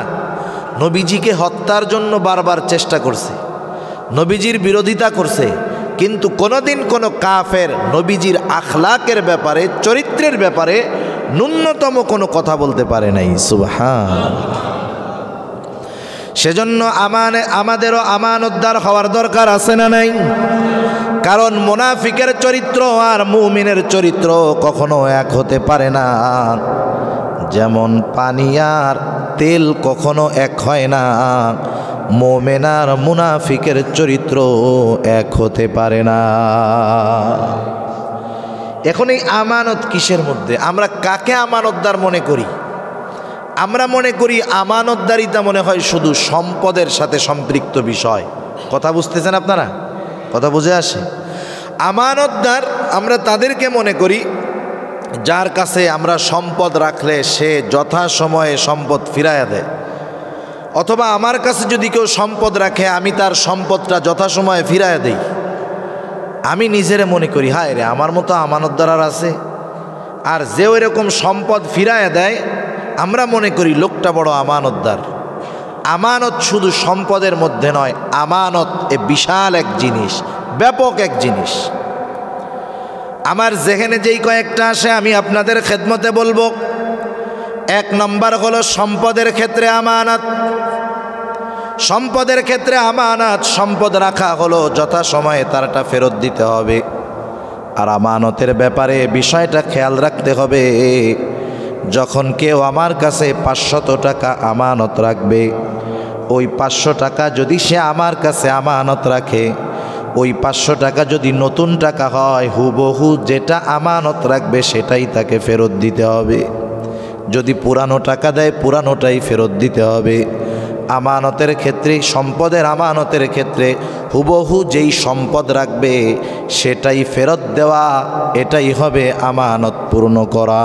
নবীজিকে হত্যার জন্য বারবার চেষ্টা করছে, নবীজির বিরোধিতা করছে, কিন্তু কোনোদিন কোনো কাফের নবীজির আখলাকের ব্যাপারে, চরিত্রের ব্যাপারে ন্যূনতম কোনো কথা বলতে পারে নাই। সুবহানাল্লাহ। সেজন্য আমাদেরও আমানতদার হওয়ার দরকার আছে না নাই? কারণ মুনাফিকের চরিত্র আর মুমিনের চরিত্র কখনো এক হতে পারে না। যেমন পানি আর তেল কখনো এক হয় না, মুমিন আর মুনাফিকের চরিত্র এক হতে পারে না। এখন এই আমানত কিসের মধ্যে? আমরা কাকে আমানতদার মনে করি? আমরা মনে করি আমানতদারিতা মনে হয় শুধু সম্পদের সাথে সম্পৃক্ত বিষয়। কথা বুঝতেছেন আপনারা? কথা বুঝে আসে? আমানতদার আমরা তাদেরকে মনে করি যার কাছে আমরা সম্পদ রাখলে সে যথাসময়ে সম্পদ ফিরাইয়া দেয়, অথবা আমার কাছে যদি কেউ সম্পদ রাখে আমি তার সম্পদটা যথাসময়ে ফিরাইয়া দেই। আমি নিজেরে মনে করি, হায় রে, আমার মতো আমানতদার আর আছে? আর যে ওই রকম সম্পদ ফিরাইয়া দেয় আমরা মনে করি লোকটা বড় আমানতদার। আমানত শুধু সম্পদের মধ্যে নয়, আমানত এ বিশাল এক জিনিস, ব্যাপক এক জিনিস। আমার যেখানে যেই কয়েকটা আসে আমি আপনাদের খেদমতে বলবো। এক নম্বর হলো সম্পদের ক্ষেত্রে আমানত। সম্পদের ক্ষেত্রে আমানত, সম্পদ রাখা হলো যথাসময়ে তারটা ফেরত দিতে হবে। আর আমানতের ব্যাপারে বিষয়টা খেয়াল রাখতে হবে, যখন কেউ আমার কাছে 500 টাকা আমানত রাখবে, ওই 500 টাকা যদি সে আমার কাছে আমানত রাখে, ওই 500 টাকা যদি নতুন টাকা হয়, হুবহু যেটা আমানত রাখবে সেটাই তাকে ফেরত দিতে হবে। যদি পুরানো টাকা দেয়, পুরানোটাই ফেরত দিতে হবে। আমানতের ক্ষেত্রে, সম্পদের আমানতের ক্ষেত্রে হুবহু যেই সম্পদ রাখবে সেটাই ফেরত দেওয়া, এটাই হবে আমানত পূর্ণ করা।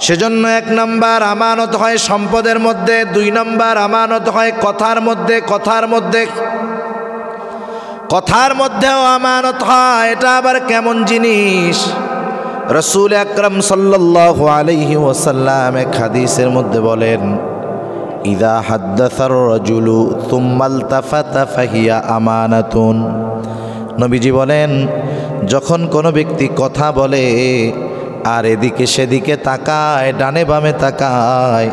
সেজন্য 1 নম্বর আমানত হয় সম্পদের মধ্যে, 2 নম্বর আমানত হয় কথার মধ্যে। কথার মধ্যেও আমানত হয়। এটা আবার কেমন জিনিস? রাসূল আকরাম সাল্লাল্লাহু আলাইহি ওয়াসাল্লাম এক হাদিসের মধ্যে বলেন, ইযা হাদ্দাসার রাজুলু সুম্মা ইলতাফাতা ফাহিয়া আমানাতুন। নবীজি বলেন, যখন কোনো ব্যক্তি কথা বলে আর এদিকে সেদিকে তাকায়, ডানে বামে তাকায়,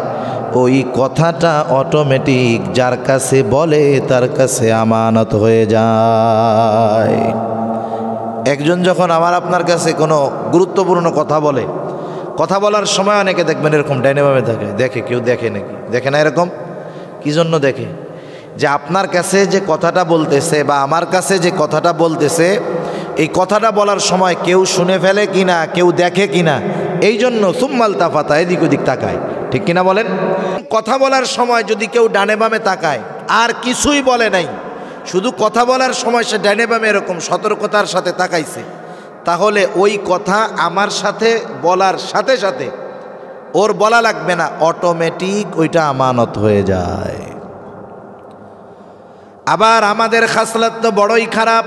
ওই কথাটা অটোমেটিক যার কাছে বলে তার কাছে আমানত হয়ে যায়। একজন যখন আমার আপনার কাছে কোনো গুরুত্বপূর্ণ কথা বলে, কথা বলার সময় অনেকে দেখবেন এরকম ডাইনে বামে থাকে, দেখে, কেউ দেখে নাকি? দেখে না? এরকম কি জন্য দেখে? যে আপনার কাছে যে কথাটা বলতেছে বা আমার কাছে যে কথাটা বলতেছে, এই কথাটা বলার সময় কেউ শুনে ফেলে কিনা, কেউ দেখে কিনা, এই জন্য সুম্মাল তাফাতা, এদিক ওদিক তাকায়। ঠিক কিনা বলেন? কথা বলার সময় যদি কেউ ডানে বামে তাকায় আর কিছুই বলে নাই, শুধু কথা বলার সময় সে ডানে বামে এরকম সতর্কতার সাথে তাকাইছে, তাহলে ওই কথা আমার সাথে বলার সাথে সাথে ওর বলা লাগবে না, অটোমেটিক ওইটা আমানত হয়ে যায়। আবার আমাদের খাসলাত তো বড়ই খারাপ।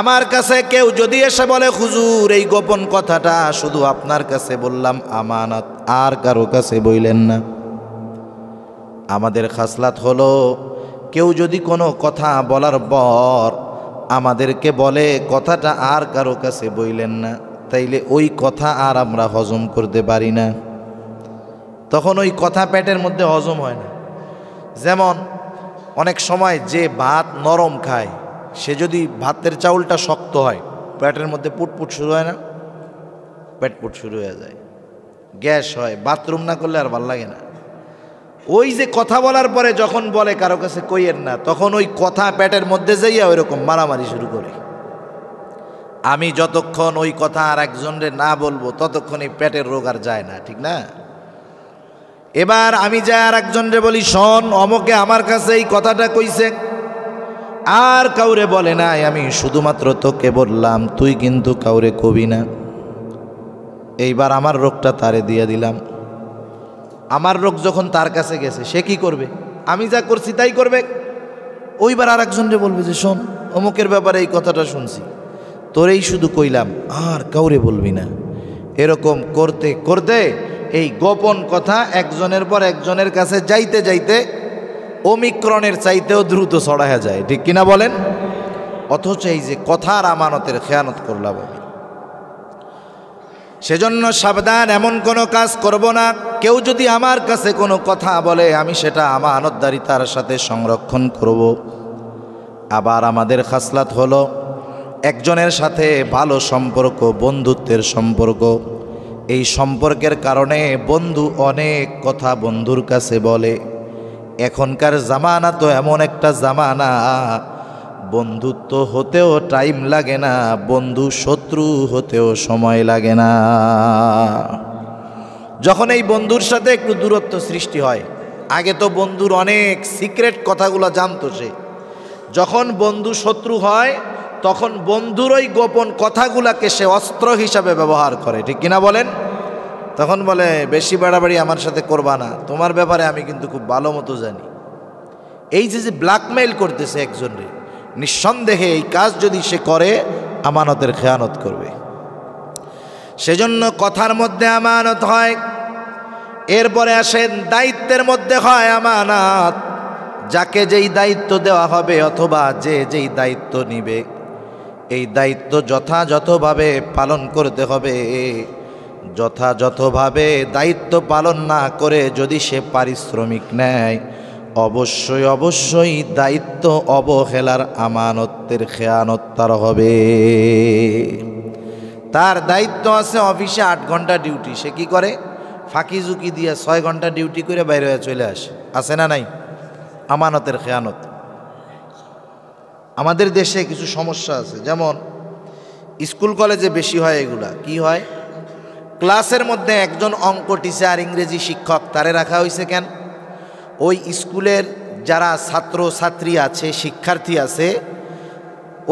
আমার কাছে কেউ যদি এসে বলে, হুজুর এই গোপন কথাটা শুধু আপনার কাছে বললাম, আমানত, আর কারো কাছে বইলেন না। আমাদের খাসলাত হলো, কেউ যদি কোনো কথা বলার পর আমাদেরকে বলে কথাটা আর কারো কাছে বইলেন না, তাইলে ওই কথা আর আমরা হজম করতে পারি না। তখন ওই কথা পেটের মধ্যে হজম হয় না। যেমন অনেক সময় যে ভাত নরম খায়, সে যদি ভাতের চাউলটা শক্ত হয়, পেটের মধ্যে পুটপুট শুরু হয় না? পেটপুট শুরু হয়ে যায়, গ্যাস হয়, বাথরুম না করলে আর ভাল লাগে না। ওই যে কথা বলার পরে যখন বলে কারো কাছে কইয়েন না, তখন ওই কথা পেটের মধ্যে যাইয়া ওইরকম মারামারি শুরু করে। আমি যতক্ষণ ওই কথা আর একজনরে না বলবো ততক্ষণ এই পেটের রোগ আর যায় না, ঠিক না? এবার আমি যাই আর একজনরে বলি, শোন অমকে আমার কাছে এই কথাটা কইছে, আর কাউরে বলে নাই, আমি শুধুমাত্র তোকে বললাম, তুই কিন্তু কাউরে কবি না। এইবার আমার রোগটা তারে দিয়ে দিলাম। আমার রোগ যখন তার কাছে গেছে, সে কি করবে? আমি যা করছি তাই করবে। ওইবার আর একজনরে বলবে যে, শোন অমুকের ব্যাপারে এই কথাটা শুনছি, তোরেই শুধু কইলাম, আর কাউরে বলবি না। এরকম করতে করতে এই গোপন কথা একজনের পর একজনের কাছে যাইতে যাইতে ওমিক্রনের চাইতেও দ্রুত ছড়ায়া যায়, ঠিক কিনা বলেন? অথচ এই যে কথার আমানতের খেয়ানত করলাম আমি। সেজন্য সাবধান, এমন কোনো কাজ করব না। কেউ যদি আমার কাছে কোনো কথা বলে, আমি সেটা আমানতদারিতার সাথে সংরক্ষণ করব। আবার আমাদের খাসলাত হলো, একজনের সাথে ভালো সম্পর্ক, বন্ধুত্বের সম্পর্ক, এই সম্পর্কের কারণে বন্ধু অনেক কথা বন্ধুর কাছে বলে। এখনকার জামানা তো এমন একটা জামানা, বন্ধুত্ব হতেও টাইম লাগে না, বন্ধু শত্রু হতেও সময় লাগে না। যখন এই বন্ধুর সাথে একটু দূরত্ব সৃষ্টি হয়, আগে তো বন্ধুর অনেক সিক্রেট কথাগুলো জানতো সে, যখন বন্ধু শত্রু হয় তখন বন্ধুর ওই গোপন কথাগুলাকে সে অস্ত্র হিসাবে ব্যবহার করে, ঠিক কিনা বলেন? তখন বলে, বেশি বাড়াবাড়ি আমার সাথে করবা না, তোমার ব্যাপারে আমি কিন্তু খুব ভালো মতো জানি। এই যে ব্ল্যাকমেইল করতেছে একজনরে, নিঃসন্দেহে এই কাজ যদি সে করে আমানতের খেয়ানত করবে। সেজন্য কথার মধ্যে আমানত হয়। এরপরে আসেন দায়িত্বের মধ্যে হয় আমানত। যাকে যেই দায়িত্ব দেওয়া হবে অথবা যে যেই দায়িত্ব নিবে, এই দায়িত্ব যথাযথভাবে পালন করতে হবে। যথাযথভাবে দায়িত্ব পালন না করে যদি সে পারিশ্রমিক নেয়, অবশ্যই অবশ্যই দায়িত্ব অবহেলার আমানতের খেয়ানত তার হবে। তার দায়িত্ব আছে অফিসে 8 ঘন্টা ডিউটি, সে কি করে? ফাঁকি ঝুঁকি দিয়ে 6 ঘন্টা ডিউটি করে বাইরে হয়ে চলে আসে, আছে না নাই? আমানতের খেয়ানত। আমাদের দেশে কিছু সমস্যা আছে, যেমন স্কুল কলেজে বেশি হয় এগুলা। কি হয়? ক্লাসের মধ্যে একজন অঙ্ক টিচার, ইংরেজি শিক্ষক, তারে রাখা হয়েছে কেন? ওই স্কুলের যারা ছাত্র ছাত্রী আছে, শিক্ষার্থী আছে,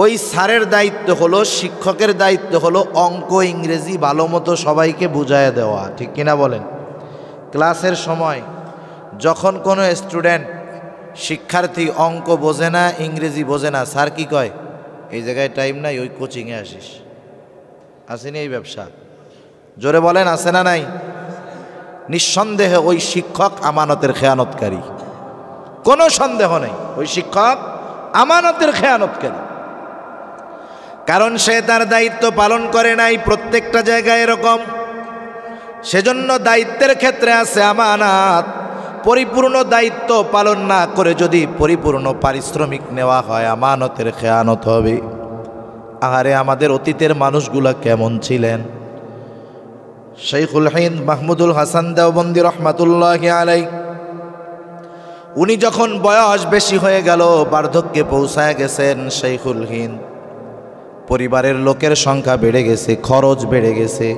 ওই স্যারের দায়িত্ব হলো, শিক্ষকের দায়িত্ব হলো অঙ্ক ইংরেজি ভালো মতো সবাইকে বুঝায় দেওয়া, ঠিক কিনা বলেন? ক্লাসের সময় যখন কোনো স্টুডেন্ট, শিক্ষার্থী অঙ্ক বোঝে না, ইংরেজি বোঝে না, স্যার কি কয়? এই জায়গায় টাইম নাই, ওই কোচিংয়ে আসিস। আসেনি এই ব্যবসা? জোরে বলেন, আছে না নাই? নিঃসন্দেহে ওই শিক্ষক আমানতের খেয়ানতকারী, কোনো সন্দেহ নেই, ওই শিক্ষক আমানতের খেয়ানতকারী। কারণ সে তার দায়িত্ব পালন করে নাই। প্রত্যেকটা জায়গায় এরকম। সেজন্য দায়িত্বের ক্ষেত্রে আছে আমানত। পরিপূর্ণ দায়িত্ব পালন না করে যদি পরিপূর্ণ পারিশ্রমিক নেওয়া হয়, আমানতের খেয়ানত হবে। আহারে, আমাদের অতীতের মানুষগুলা কেমন ছিলেন? শাইখুল হিন্দ মাহমুদুল হাসান দেওবন্দি রহমাতুল্লাহি আলাইহি, উনি যখন বয়স বেশি হয়ে গেল, বার্ধক্যে পৌঁছায় গেছেন শাইখুল হিন্দ, পরিবারের লোকের সংখ্যা বেড়ে গেছে, খরচ বেড়ে গেছে।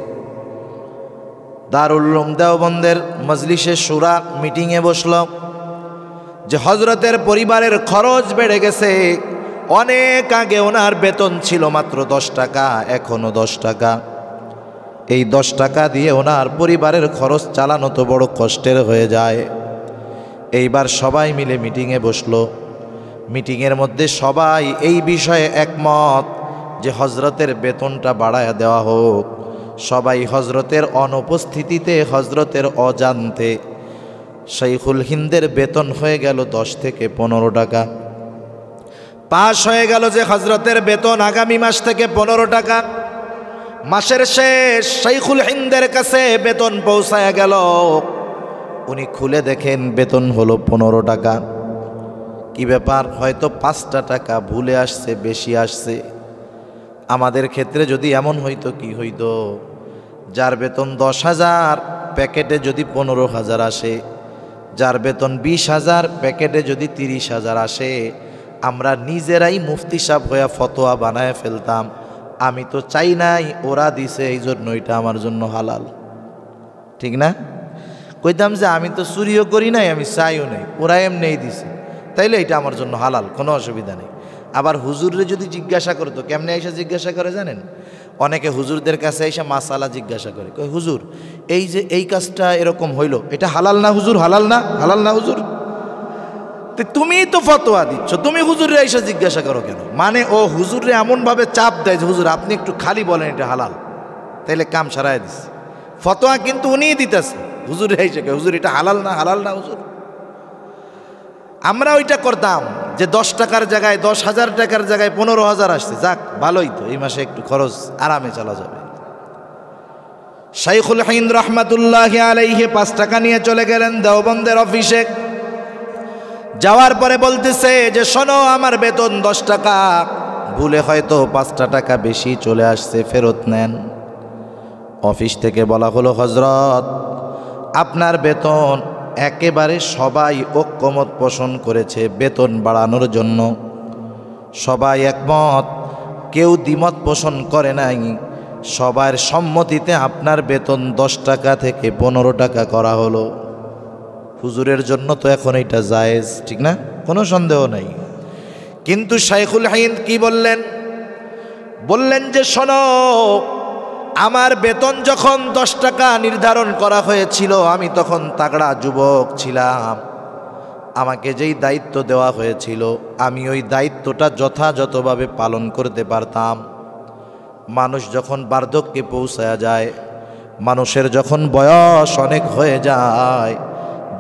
দারুল উলুম দেওবন্দের মজলিসে শুরা মিটিংয়ে বসল যে হজরতের পরিবারের খরচ বেড়ে গেছে। অনেক আগে ওনার বেতন ছিল মাত্র 10 টাকা, এখনো 10 টাকা। এই 10 টাকা দিয়ে ওনার পরিবারের খরচ চালানো তো বড় কষ্টের হয়ে যায়। এইবার সবাই মিলে মিটিংয়ে বসলো। মিটিংয়ের মধ্যে সবাই এই বিষয়ে একমত যে হজরতের বেতনটা বাড়ায়া দেওয়া হোক। সবাই হজরতের অনুপস্থিতিতে, হজরতের অজান্তে শাইখুল হিন্দের বেতন হয়ে গেল 10 থেকে 15 টাকা। পাশ হয়ে গেল যে হজরতের বেতন আগামী মাস থেকে 15 টাকা। মাসের শেষ শাইখুল হিন্দের কাছে বেতন পৌঁছায় গেল। উনি খুলে দেখেন বেতন হলো 15 টাকা। কি ব্যাপার? হয়তো 5টা টাকা ভুলে আসছে, বেশি আসছে। আমাদের ক্ষেত্রে যদি এমন হইতো, কি হইতো? যার বেতন 10,000, প্যাকেটে যদি 15,000 আসে, যার বেতন 20,000, প্যাকেটে যদি 30,000 আসে, আমরা নিজেরাই মুফতি সাহেব হয়ে ফতোয়া বানায় ফেলতাম, আমি তো চাই নাই, ওরা দিছে, এই জন্য এটা আমার জন্য হালাল। ঠিক না? কইতাম যে আমি তো চুরিও করি নাই, আমি চাইও নাই, ওরা এমনিই দিছে, তাইলে এটা আমার জন্য হালাল, কোনো অসুবিধা নেই। আবার হুজুরে যদি জিজ্ঞাসা করতো, কেমনে এসে জিজ্ঞাসা করে জানেন? অনেকে হুজুরদের কাছে এসে মাসালা জিজ্ঞাসা করে, কই হুজুর এই যে এই কাজটা এরকম হইল, এটা হালাল না হুজুর? হালাল না, হালাল না হুজুর? তুমিই তো ফতোয়া দিচ্ছ, তুমি হুজুরে এসে জিজ্ঞাসা করো কেন? মানে ও হুজুরে এমনভাবে চাপ দেয় যে হুজুর আপনি একটু খালি বলেন এটা হালাল, তাইলে কাম সারাই দিচ্ছে। ফতোয়া কিন্তু উনিই দিতেছে, হুজুরে এসে হুজুর এটা হালাল না, হালাল না হুজুর। আমরা ওইটা করতাম যে 10 টাকার জায়গায় 10,000 টাকার জায়গায় 15,000 আসছে, যাক ভালোই তো, এই মাসে একটু খরচ আরামে চলা যাবে। শাইখুল হিন্দ রহমাতুল্লাহি আলাইহি 5 টাকা নিয়ে চলে গেলেন দেওবন্দের অফিসে। যাওয়ার পরে বলতেছে যে শোনো, আমার বেতন 10 টাকা, ভুলে হয়তো 5টা টাকা বেশি চলে আসছে, ফেরত নেন। অফিস থেকে বলা হলো, হজরত আপনার বেতন একেবারে সবাই ঐক্যমত পোষণ করেছে বেতন বাড়ানোর জন্য, সবাই একমত, কেউ দ্বিমত পোষণ করে নাই। সবার সম্মতিতে আপনার বেতন 10 টাকা থেকে 15 টাকা করা হলো। হুজুরের জন্য তো এখন এটা জায়েজ, ঠিক না? কোনো সন্দেহ নাই। কিন্তু শাইখুল হিন্দ কি বললেন? বললেন যে শোনো, আমার বেতন যখন 10 টাকা নির্ধারণ করা হয়েছিল, আমি তখন তাগড়া যুবক ছিলাম। আমাকে যেই দায়িত্ব দেওয়া হয়েছিল, আমি ওই দায়িত্বটা যথাযথভাবে পালন করতে পারতাম। মানুষ যখন বার্ধক্যে পৌঁছায়া যায়, মানুষের যখন বয়স অনেক হয়ে যায়,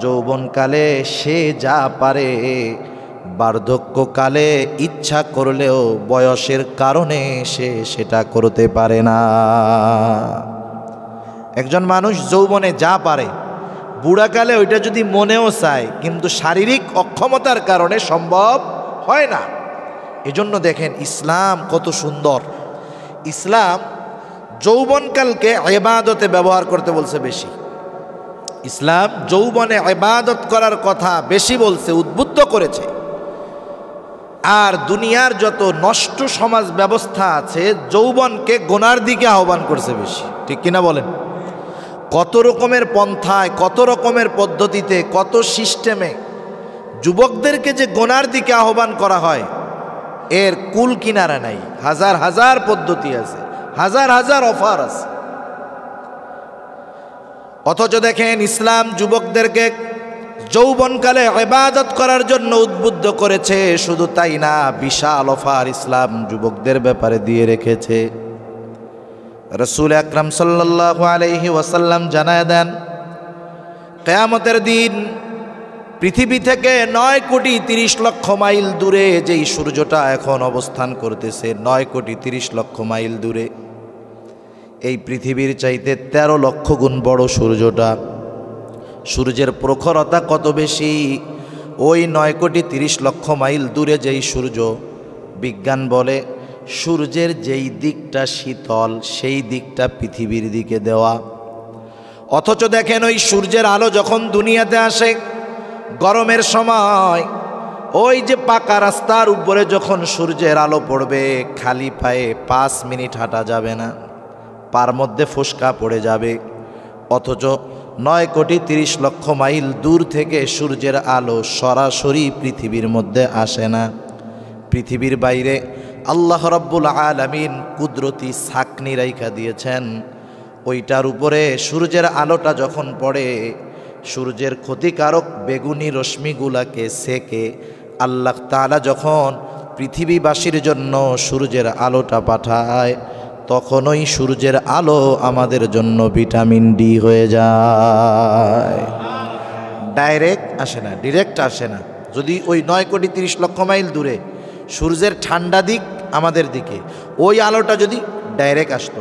যৌবনকালে সে যা পারে, বার্ধক্যকালে ইচ্ছা করলেও বয়সের কারণে সে সেটা করতে পারে না। একজন মানুষ যৌবনে যা পারে, বুড়াকালে ওইটা যদি মনেও চায়, কিন্তু শারীরিক অক্ষমতার কারণে সম্ভব হয় না। এজন্য দেখেন ইসলাম কত সুন্দর। ইসলাম যৌবনকালকে ইবাদতে ব্যবহার করতে বলছে বেশি। ইসলাম যৌবনে ইবাদত করার কথা বেশি বলছে, উদ্বুদ্ধ করেছে। আর দুনিয়ার যত নষ্ট সমাজ ব্যবস্থা আছে যৌবনকে গুনার দিকে আহ্বান করছে বেশি, ঠিক কিনা বলেন? কত রকমের পন্থায়, কত রকমের পদ্ধতিতে, কত সিস্টেমে যুবকদেরকে যে গুনার দিকে আহ্বান করা হয় এর কুল কিনারা নাই। হাজার হাজার পদ্ধতি আছে, হাজার হাজার অফার আছে। অথচ দেখেন ইসলাম যুবকদেরকে যৌবনকালে ইবাদত করার জন্য উদ্বুদ্ধ করেছে। শুধু তাই না, বিশাল অফার ইসলাম যুবকদের ব্যাপারে দিয়ে রেখেছে। রাসূল আকরাম সাল্লাল্লাহু আলাইহি ওয়াসাল্লাম জানায় দেন, কিয়ামতের দিন পৃথিবী থেকে 9,30,00,000 মাইল দূরে যেই সূর্যটা এখন অবস্থান করতেছে, 9,30,00,000 মাইল দূরে, এই পৃথিবীর চাইতে 13 লক্ষ গুণ বড় সূর্যটা। সূর্যের প্রখরতা কত বেশি! ওই 9,30,00,000 মাইল দূরে যেই সূর্য, বিজ্ঞান বলে সূর্যের যেই দিকটা শীতল সেই দিকটা পৃথিবীর দিকে দেওয়া। অথচ দেখেন ওই সূর্যের আলো যখন দুনিয়াতে আসে গরমের সময়, ওই যে পাকা রাস্তার উপরে যখন সূর্যের আলো পড়বে, খালি পায়ে 5 মিনিট হাঁটা যাবে না, পার মধ্যে ফোসকা পড়ে যাবে। অথচ 9,30,00,000 মাইল দূর থেকে সূর্যের আলো সরাসরি পৃথিবীর মধ্যে আসে না। পৃথিবীর বাইরে আল্লাহ রাব্বুল আলামিন কুদরতি ছাকনি রাইখা দিয়েছেন। ওইটার উপরে সূর্যের আলোটা যখন পড়ে, সূর্যের ক্ষতিকারক বেগুনি রশ্মিগুলাকে সেকে আল্লাহ তাআলা যখন পৃথিবীবাসীর জন্য সূর্যের আলোটা পাঠায়, তখন ওই সূর্যের আলো আমাদের জন্য ভিটামিন ডি হয়ে যায়। ডাইরেক্ট আসে না, ডিরেক্ট আসে না। যদি ওই 9,30,00,000 মাইল দূরে সূর্যের ঠান্ডা দিক আমাদের দিকে, ওই আলোটা যদি ডাইরেক্ট আসতো,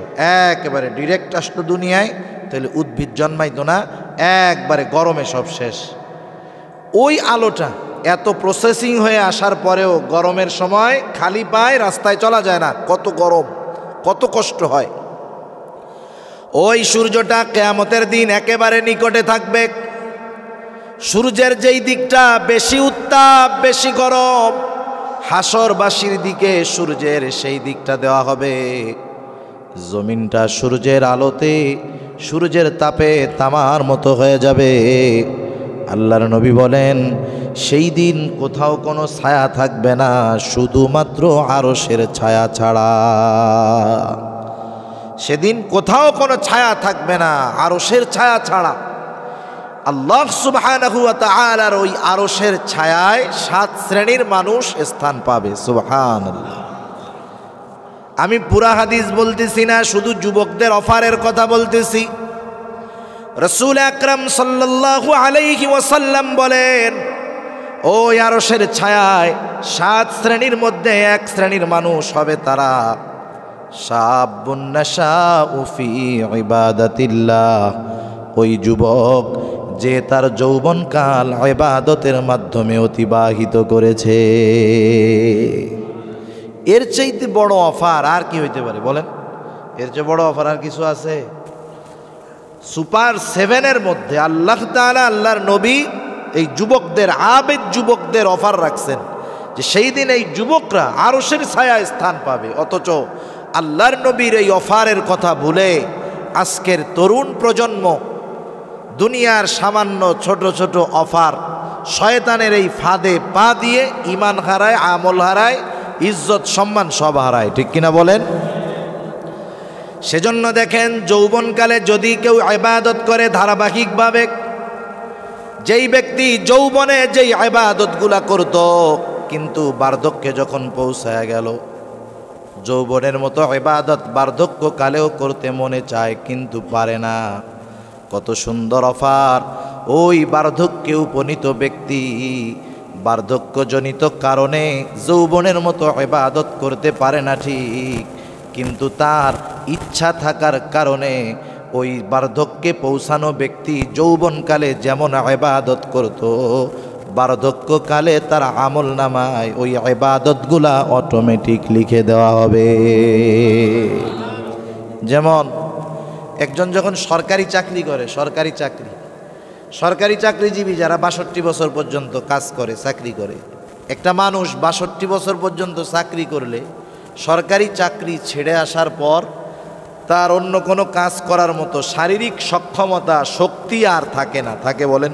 একেবারে ডিরেক্ট আসতো দুনিয়ায়, তাহলে উদ্ভিদ জন্মাইতো না, একবারে গরমে সব শেষ। ওই আলোটা এত প্রসেসিং হয়ে আসার পরেও গরমের সময় খালি পায়ে রাস্তায় চলা যায় না, কত গরম, কত কষ্ট হয়। ওই সূর্যটা কিয়ামতের দিন একেবারে নিকটে থাকবে। সূর্যের যেই দিকটা বেশি উত্তাপ, বেশি গরম, হাসরবাসীর দিকে সূর্যের সেই দিকটা দেওয়া হবে। জমিনটা সূর্যের আলোতে, সূর্যের তাপে তামার মতো হয়ে যাবে। আল্লাহর নবী বলেন, সেই দিন কোথাও কোনো ছায়া থাকবে না, শুধুমাত্র আরশের ছায়া ছাড়া। সেদিন কোথাও কোনো ছায়া থাকবে না, আরশের ছায়া ছাড়া। আল্লাহ সুবহানাহু ওয়া তাআলার ওই আরশের ছায়ায় 7 শ্রেণীর মানুষ স্থান পাবে। সুবহানাল্লাহ। আমি পুরা হাদিস বলতেছি না, শুধু যুবকদের অফারের কথা বলতেছি। রাসূল আকরাম সাল্লাল্লাহু আলাইহি ওয়াসাল্লাম বলেন, ওই আরশের ছায়ায় 7 শ্রেণীর মধ্যে 1 শ্রেণীর মানুষ হবে তারা শাবুন নাশাউ ফি ইবাদাতিল্লাহ। ওই যুবক যে তার যৌবনকাল ইবাদতের মাধ্যমে অতিবাহিত করেছে। এর চাইতে বড় অফার আর কি হইতে পারে বলেন? এর চেয়ে বড় অফার আর কিছু আছে? সুপার 7-এর মধ্যে আল্লাহ তাআলা, আল্লাহর নবী এই যুবকদের, আবেদ যুবকদের অফার রাখছেন যে সেই দিন এই যুবকরা আরশের ছায়ায় স্থান পাবে। অথচ আল্লাহর নবীর এই অফারের কথা ভুলে আজকের তরুণ প্রজন্ম দুনিয়ার সামান্য ছোট ছোট অফার, শয়তানের এই ফাঁদে পা দিয়ে ঈমান হারায়, আমল হারায়, ইজ্জত সম্মান সব হারায়, ঠিক কিনা বলেন? সেজন্য দেখেন যৌবনকালে যদি কেউ ইবাদত করে ধারাবাহিকভাবে, যেই ব্যক্তি যৌবনে যেই ইবাদতগুলা করত, কিন্তু বার্ধক্যে যখন পৌঁছায় গেল, যৌবনের মতো ইবাদত বার্ধক্যকালেও করতে মনে চায় কিন্তু পারে না। কত সুন্দর অফার! ওই বার্ধক্যে উপনীত ব্যক্তি বার্ধক্যজনিত কারণে যৌবনের মতো ইবাদত করতে পারে না ঠিক, কিন্তু তার ইচ্ছা থাকার কারণে ওই বার্ধক্যে পৌঁছানো ব্যক্তি যৌবনকালে যেমন ইবাদত করত, বার্ধক্যকালে তার আমল নামায় ওই ইবাদতগুলা অটোমেটিক লিখে দেওয়া হবে। যেমন একজন যখন সরকারি চাকরি করে, সরকারি চাকরি, সরকারি চাকরিজীবী যারা ৬২ বছর পর্যন্ত কাজ করে, চাকরি করে, একটা মানুষ ৬২ বছর পর্যন্ত চাকরি করলে সরকারি চাকরি ছেড়ে আসার পর তার অন্য কোনো কাজ করার মতো শারীরিক সক্ষমতা, শক্তি আর থাকে না। থাকে বলেন?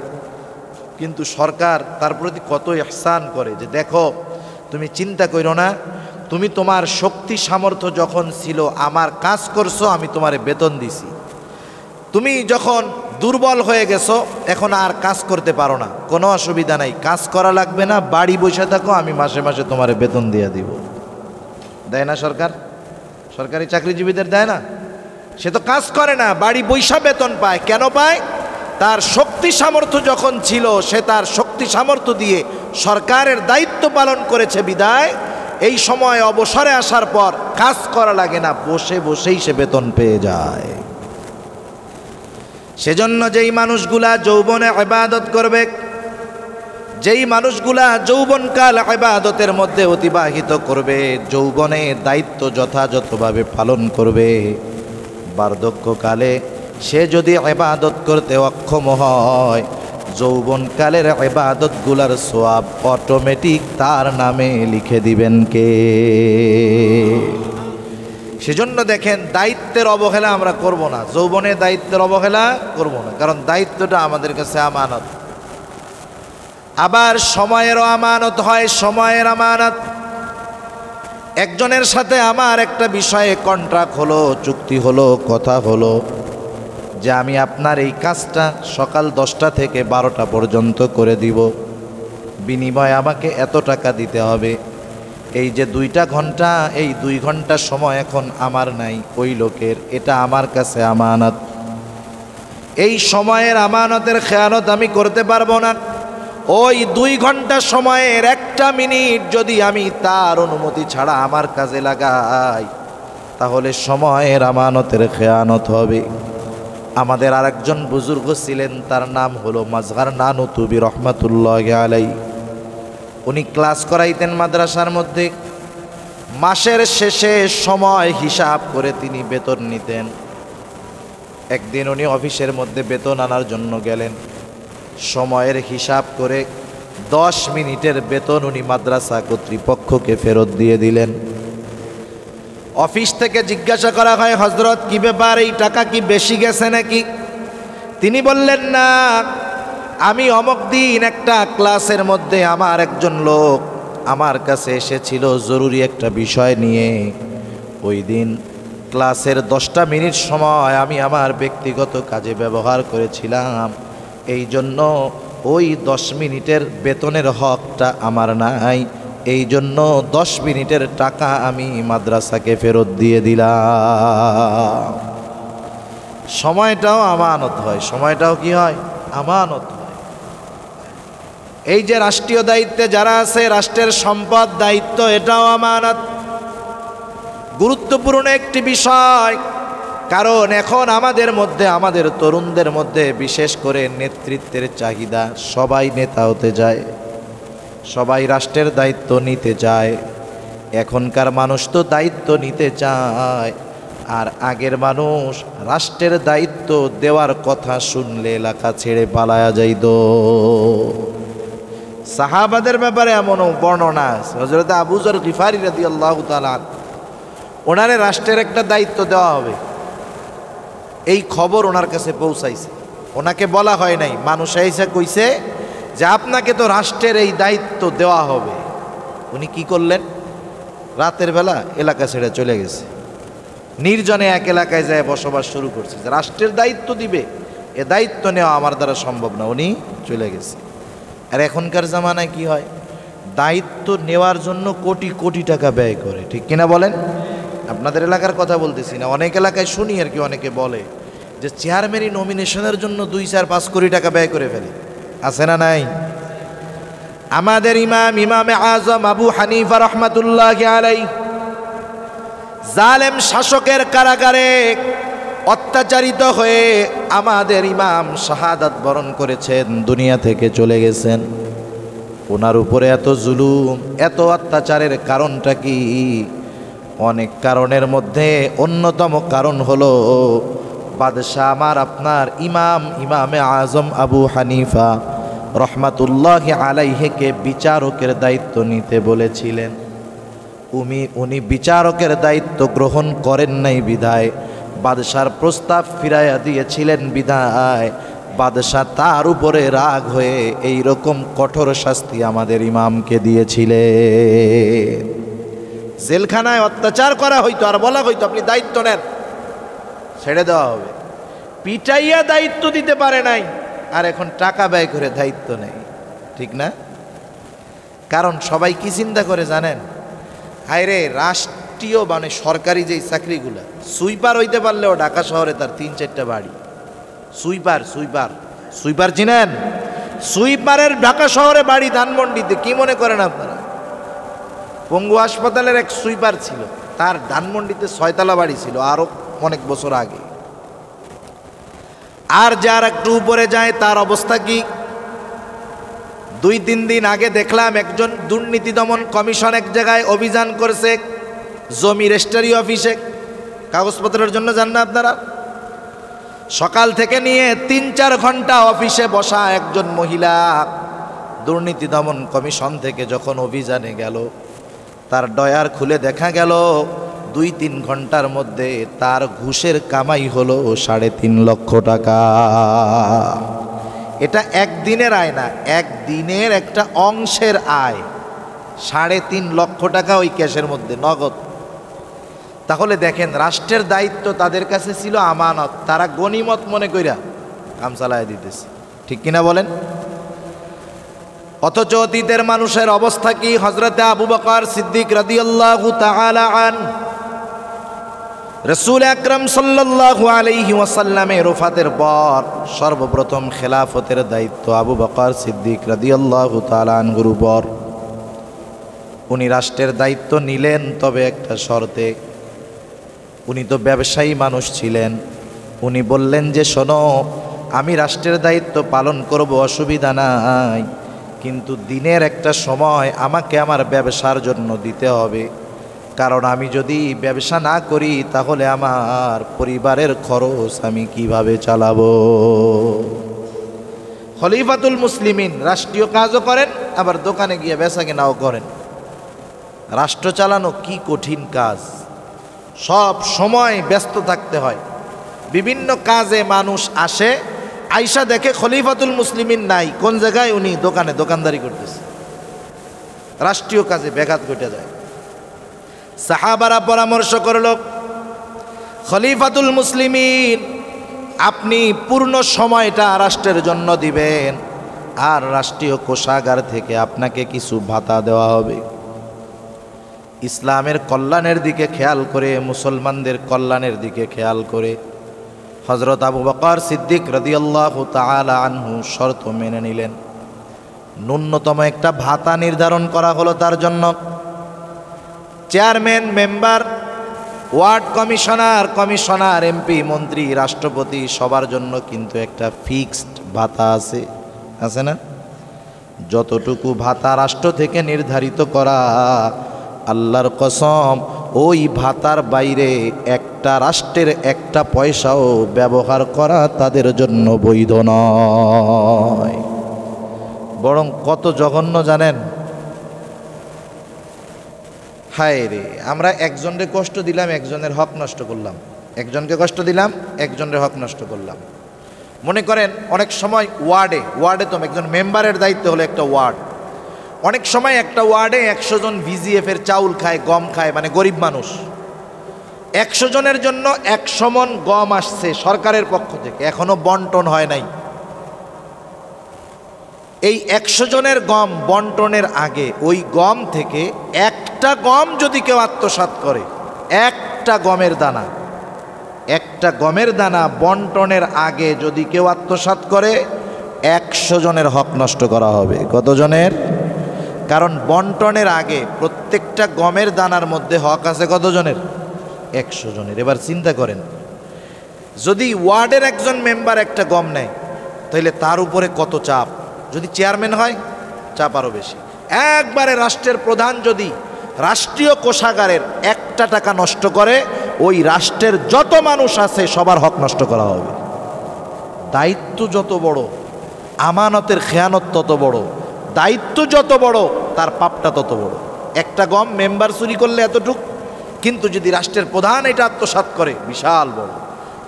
কিন্তু সরকার তার প্রতি কত ইহসান করে যে দেখো, তুমি চিন্তা করো না, তুমি তোমার শক্তি সামর্থ্য যখন ছিল আমার কাজ করছো, আমি তোমারে বেতন দিছি। তুমি যখন দুর্বল হয়ে গেছো, এখন আর কাজ করতে পারো না, কোনো অসুবিধা নাই, কাজ করা লাগবে না, বাড়ি বসে থাকো, আমি মাসে মাসে তোমারে বেতন দিয়ে দিব। দেয় না সরকার? সরকারি চাকরিজীবীদের দেয় না? সে তো কাজ করে না, বাড়ি বৈশা বেতন পায়। কেন পায়? তার শক্তি সামর্থ্য যখন ছিল, সে তার শক্তি সামর্থ্য দিয়ে সরকারের দায়িত্ব পালন করেছে বিদায় এই সময় অবসরে আসার পর কাজ করা লাগে না, বসে বসেই সে বেতন পেয়ে যায়। সেজন্য যেই মানুষগুলা যৌবনে ইবাদত করবে, যেই মানুষগুলা যৌবনকাল ইবাদতের মধ্যে অতিবাহিত করবে, যৌবনে দায়িত্ব যথাযথভাবে পালন করবে, বার্ধক্যকালে সে যদি ইবাদত করতে অক্ষম হয়, যৌবনকালের ইবাদতগুলার সওয়াব অটোমেটিক তার নামে লিখে দিবেন কে? সেজন্য দেখেন, দায়িত্বের অবহেলা আমরা করব না, যৌবনে দায়িত্বের অবহেলা করব না, কারণ দায়িত্বটা আমাদের কাছে আমানত। আবার সময়েরও আমানত হয়, সময়ের আমানত। একজনের সাথে আমার একটা বিষয়ে কন্ট্রাক্ট হলো, চুক্তি হলো, কথা হলো যে আমি আপনার এই কাজটা সকাল 10টা থেকে 12টা পর্যন্ত করে দিব, বিনিময়ে আমাকে এত টাকা দিতে হবে। এই যে 2টা ঘন্টা, এই 2 ঘন্টা সময় এখন আমার নাই, ওই লোকের, এটা আমার কাছে আমানত। এই সময়ের আমানতের খেয়ানত আমি করতে পারবো না। ওই 2 ঘন্টা সময়ের 1টা মিনিট যদি আমি তার অনুমতি ছাড়া আমার কাজে লাগাই, তাহলে সময়ের আমানতের খেয়ানত হবে। আমাদের আরেকজন বুজুর্গ ছিলেন, তার নাম হলো মাজহার নানুতুবি রহমাতুল্লাহি আলাইহি। উনি ক্লাস করাইতেন মাদ্রাসার মধ্যে, মাসের শেষে সময় হিসাব করে তিনি বেতন নিতেন। একদিন উনি অফিসের মধ্যে বেতন আনার জন্য গেলেন, সময়ের হিসাব করে 10 মিনিটের বেতন উনি মাদ্রাসা কর্তৃপক্ষকে ফেরত দিয়ে দিলেন। অফিস থেকে জিজ্ঞাসা করা হয়, হযরত কি ব্যাপার, এই টাকা কি বেশি গেছে নাকি? তিনি বললেন, না, আমি অমুক দিন একটা ক্লাসের মধ্যে আমার একজন লোক আমার কাছে এসেছিল জরুরি একটা বিষয় নিয়ে। ওই দিন ক্লাসের 10টা মিনিট সময় আমি আমার ব্যক্তিগত কাজে ব্যবহার করেছিলাম, এই জন্য ওই 10 মিনিটের বেতনের হকটা আমার নাই, এই জন্য 10 মিনিটের টাকা আমি মাদ্রাসাকে ফেরত দিয়ে দিলাম। সময়টাও আমানত হয়, সময়টাও কি হয়? আমানত হয়। এই যে রাষ্ট্রীয় দায়িত্বে যারা আছে, রাষ্ট্রের সম্পদ, দায়িত্ব, এটাও আমানত, গুরুত্বপূর্ণ একটি বিষয়। কারণ এখন আমাদের মধ্যে, আমাদের তরুণদের মধ্যে বিশেষ করে নেতৃত্বের চাহিদা, সবাই নেতা হতে যায়, সবাই রাষ্ট্রের দায়িত্ব নিতে চায়। এখনকার মানুষ তো দায়িত্ব নিতে চায়, আর আগের মানুষ রাষ্ট্রের দায়িত্ব দেওয়ার কথা শুনলে এলাকা ছেড়ে পালায়া যাইত। সাহাবাদের ব্যাপারে এমনও বর্ণনা আছে, হযরত আবু যর গিফারি রাদিয়াল্লাহু তাআলা, ওনারে রাষ্ট্রের একটা দায়িত্ব দেওয়া হবে, এই খবর ওনার কাছে পৌঁছাইছে। ওনাকে বলা হয় নাই, মানুষ এসে কইছে যে আপনাকে তো রাষ্ট্রের এই দায়িত্ব দেওয়া হবে। উনি কি করলেন? রাতের বেলা এলাকা ছেড়ে চলে গেছে, নির্জনে এক এলাকায় যায় বসবাস শুরু করছে। যে রাষ্ট্রের দায়িত্ব দিবে, এ দায়িত্ব নেওয়া আমার দ্বারা সম্ভব না, উনি চলে গেছে। আর এখনকার জামানায় কি হয়? দায়িত্ব নেওয়ার জন্য কোটি কোটি টাকা ব্যয় করে, ঠিক কিনা বলেন? আপনাদের এলাকার কথা বলতেছি না, অনেক এলাকায় শুনি আর কি, অনেকে বলে যে চেয়ারম্যানই নমিনেশনের জন্য 2-4-5 কোটি টাকা ব্যয় করে ফেলে। আছে না নাই? আমাদের ইমামে আজম আবু হানিফা রহমাতুল্লাহি আলাইহি জালেম শাসকের কারাগারে অত্যাচারিত হয়ে আমাদের ইমাম শাহাদাত বরণ করেছেন, দুনিয়া থেকে চলে গেছেন। ওনার উপরে এত জুলুম, এত অত্যাচারের কারণটা কি? অনেক কারণের মধ্যে অন্যতম কারণ হলো বাদশাহ আমার আপনার ইমামে আজম আবু হানিফা রহমাতুল্লাহি আলাইহিকে বিচারকের দায়িত্ব নিতে বলেছিলেন। উনি বিচারকের দায়িত্ব গ্রহণ করেন নাই বিধায় বাদশার প্রস্তাব ফিরাইয়া দিয়েছিলেন বিধায় বাদশাহ তার উপরে রাগ হয়ে এই রকম কঠোর শাস্তি আমাদের ইমামকে দিয়েছিলেন। জেলখানায় অত্যাচার করা হইতো আর বলা হইতো আপনি দায়িত্ব নেন, ছেড়ে দেওয়া হবে। পিটাইয়া দায়িত্ব দিতে পারে নাই, আর এখন টাকা ব্যয় করে দায়িত্ব নেই, ঠিক না? কারণ সবাই কি চিন্তা করে জানেন? হায়রে রাষ্ট্রীয় মানে সরকারি যেই চাকরিগুলো, সুইপার হইতে পারলেও ঢাকা শহরে তার 3-4টা বাড়ি। সুইপার চিনেন? সুইপারের ঢাকা শহরে বাড়ি ধানমন্ডিতে। কি মনে করেন আপনারা? পঙ্গু হাসপাতালের এক সুইপার ছিল, তার ধানমন্ডিতে 6তলা বাড়ি ছিল আরো অনেক বছর আগে। আর যার একটু উপরে যায় তার অবস্থা কি? 2-3 দিন আগে দেখলাম একজন দুর্নীতি দমন কমিশন এক জায়গায় অভিযান করেছে, জমি রেজিস্ট্রি অফিসে কাগজপত্রের জন্য। যান না আপনারা? সকাল থেকে নিয়ে 3-4 ঘন্টা অফিসে বসা একজন মহিলা দুর্নীতি দমন কমিশন থেকে যখন অভিযানে গেল, তার ডয়ার খুলে দেখা গেল 2-3 ঘন্টার মধ্যে তার ঘুষের কামাই হলো 3.5 লক্ষ টাকা। এটা একদিনের আয় না, একদিনের একটা অংশের আয়। 3.5 লক্ষ টাকা ওই ক্যাশের মধ্যে নগদ। তাহলে দেখেন, রাষ্ট্রের দায়িত্ব তাদের কাছে ছিল আমানত, তারা গনিমত মনে কইরা কাম চালায় দিতেছে, ঠিক কিনা বলেন? অথচ অতীতের মানুষের অবস্থা কি? হযরতে আবু বকর সিদ্দিক রাদিয়াল্লাহু তাআলা আনহু রাসূল আকরাম সাল্লাল্লাহু আলাইহি ওয়াসাল্লামের ওফাতের পর সর্বপ্রথম খেলাফতের দায়িত্ব আবু বকর সিদ্দিক রাদিয়াল্লাহু তাআলা আনহুর উপর। উনি রাষ্ট্রের দায়িত্ব নিলেন, তবে একটা শর্তে। উনি তো ব্যবসায়ী মানুষ ছিলেন। উনি বললেন যে শোনো, আমি রাষ্ট্রের দায়িত্ব পালন করব, অসুবিধা নাই, কিন্তু দিনের একটা সময় আমাকে আমার ব্যবসার জন্য দিতে হবে। কারণ আমি যদি ব্যবসা না করি তাহলে আমার পরিবারের খরচ আমি কিভাবে চালাবো? খলিফাতুল মুসলিমিন রাষ্ট্রীয় কাজও করেন, আবার দোকানে গিয়ে বেচা কেনাও করেন। রাষ্ট্র চালানো কি কঠিন কাজ! সব সময় ব্যস্ত থাকতে হয়। বিভিন্ন কাজে মানুষ আসে, আইসা দেখে খলিফাতুল মুসলিমিন নাই, কোন জায়গায়? উনি দোকানে দোকানদারি করতেছে। রাষ্ট্রীয় কাজে ব্যাঘাত ঘটে যায়। সাহাবারা পরামর্শ করল, খলিফাতুল মুসলিমিন আপনি পূর্ণ সময়টা রাষ্ট্রের জন্য দিবেন, আর রাষ্ট্রীয় কোষাগার থেকে আপনাকে কিছু ভাতা দেওয়া হবে। ইসলামের কল্যাণের দিকে খেয়াল করে, মুসলমানদের কল্যাণের দিকে খেয়াল করে হযরত আবু বকর সিদ্দিক রাদিয়াল্লাহু তাআলা আনহু শর্ত মেনে নিলেন। ন্যূনতম একটা ভাতা নির্ধারণ করা হলো তার জন্য। Chairman, member, ward commissioner, MP, মন্ত্রী, রাষ্ট্রপতি সবার জন্য কিন্তু একটা ফিক্সড ভাতা আছে না? যতটুকু ভাতা রাষ্ট্র থেকে নির্ধারিত করা, আল্লাহর কসম ওই ভাতার বাইরে একটা রাষ্ট্রের একটা পয়সাও ব্যবহার করা তাদের জন্য বৈধ নয়। বরং কত জঘন্য জানেন? হায় রে, আমরা একজনকে কষ্ট দিলাম, একজনের হক নষ্ট করলাম। একজনকে কষ্ট দিলাম, একজনের হক নষ্ট করলাম। মনে করেন অনেক সময় ওয়ার্ডে তো একজন মেম্বারের দায়িত্ব হলো একটা ওয়ার্ড। অনেক সময় একটা ওয়ার্ডে 100 জন ভিজিএফের চাউল খায়, গম খায়, মানে গরিব মানুষ। 100 জনের জন্য 100 মণ গম আসছে সরকারের পক্ষ থেকে, এখনো বন্টন হয় নাই। এই 100 জনের গম বন্টনের আগে ওই গম থেকে একটা গম যদি কেউ আত্মসাৎ করে, একটা গমের দানা বন্টনের আগে যদি কেউ আত্মসাৎ করে, 100 জনের হক নষ্ট করা হবে। কত জনের? কারণ বন্টনের আগে প্রত্যেকটা গমের দানার মধ্যে হক আছে কত জনের? 100 জনের। এবার চিন্তা করেন, যদি ওয়ার্ডের একজন মেম্বার একটা গম নেয়, তাহলে তার উপরে কত চাপ। যদি চেয়ারম্যান হয়, চাপ আরও বেশি। একবারে রাষ্ট্রের প্রধান যদি রাষ্ট্রীয় কোষাগারের 1 টাকা নষ্ট করে, ওই রাষ্ট্রের যত মানুষ আছে সবার হক নষ্ট করা হবে। দায়িত্ব যত বড়, আমানতের খেয়ানত তত বড়, দায়িত্ব যত বড় তার পাপটা তত বড়। একটা গম মেম্বার চুরি করলে এতটুক, কিন্তু যদি রাষ্ট্রের প্রধান এটা আত্মসাৎ করে বিশাল বড়।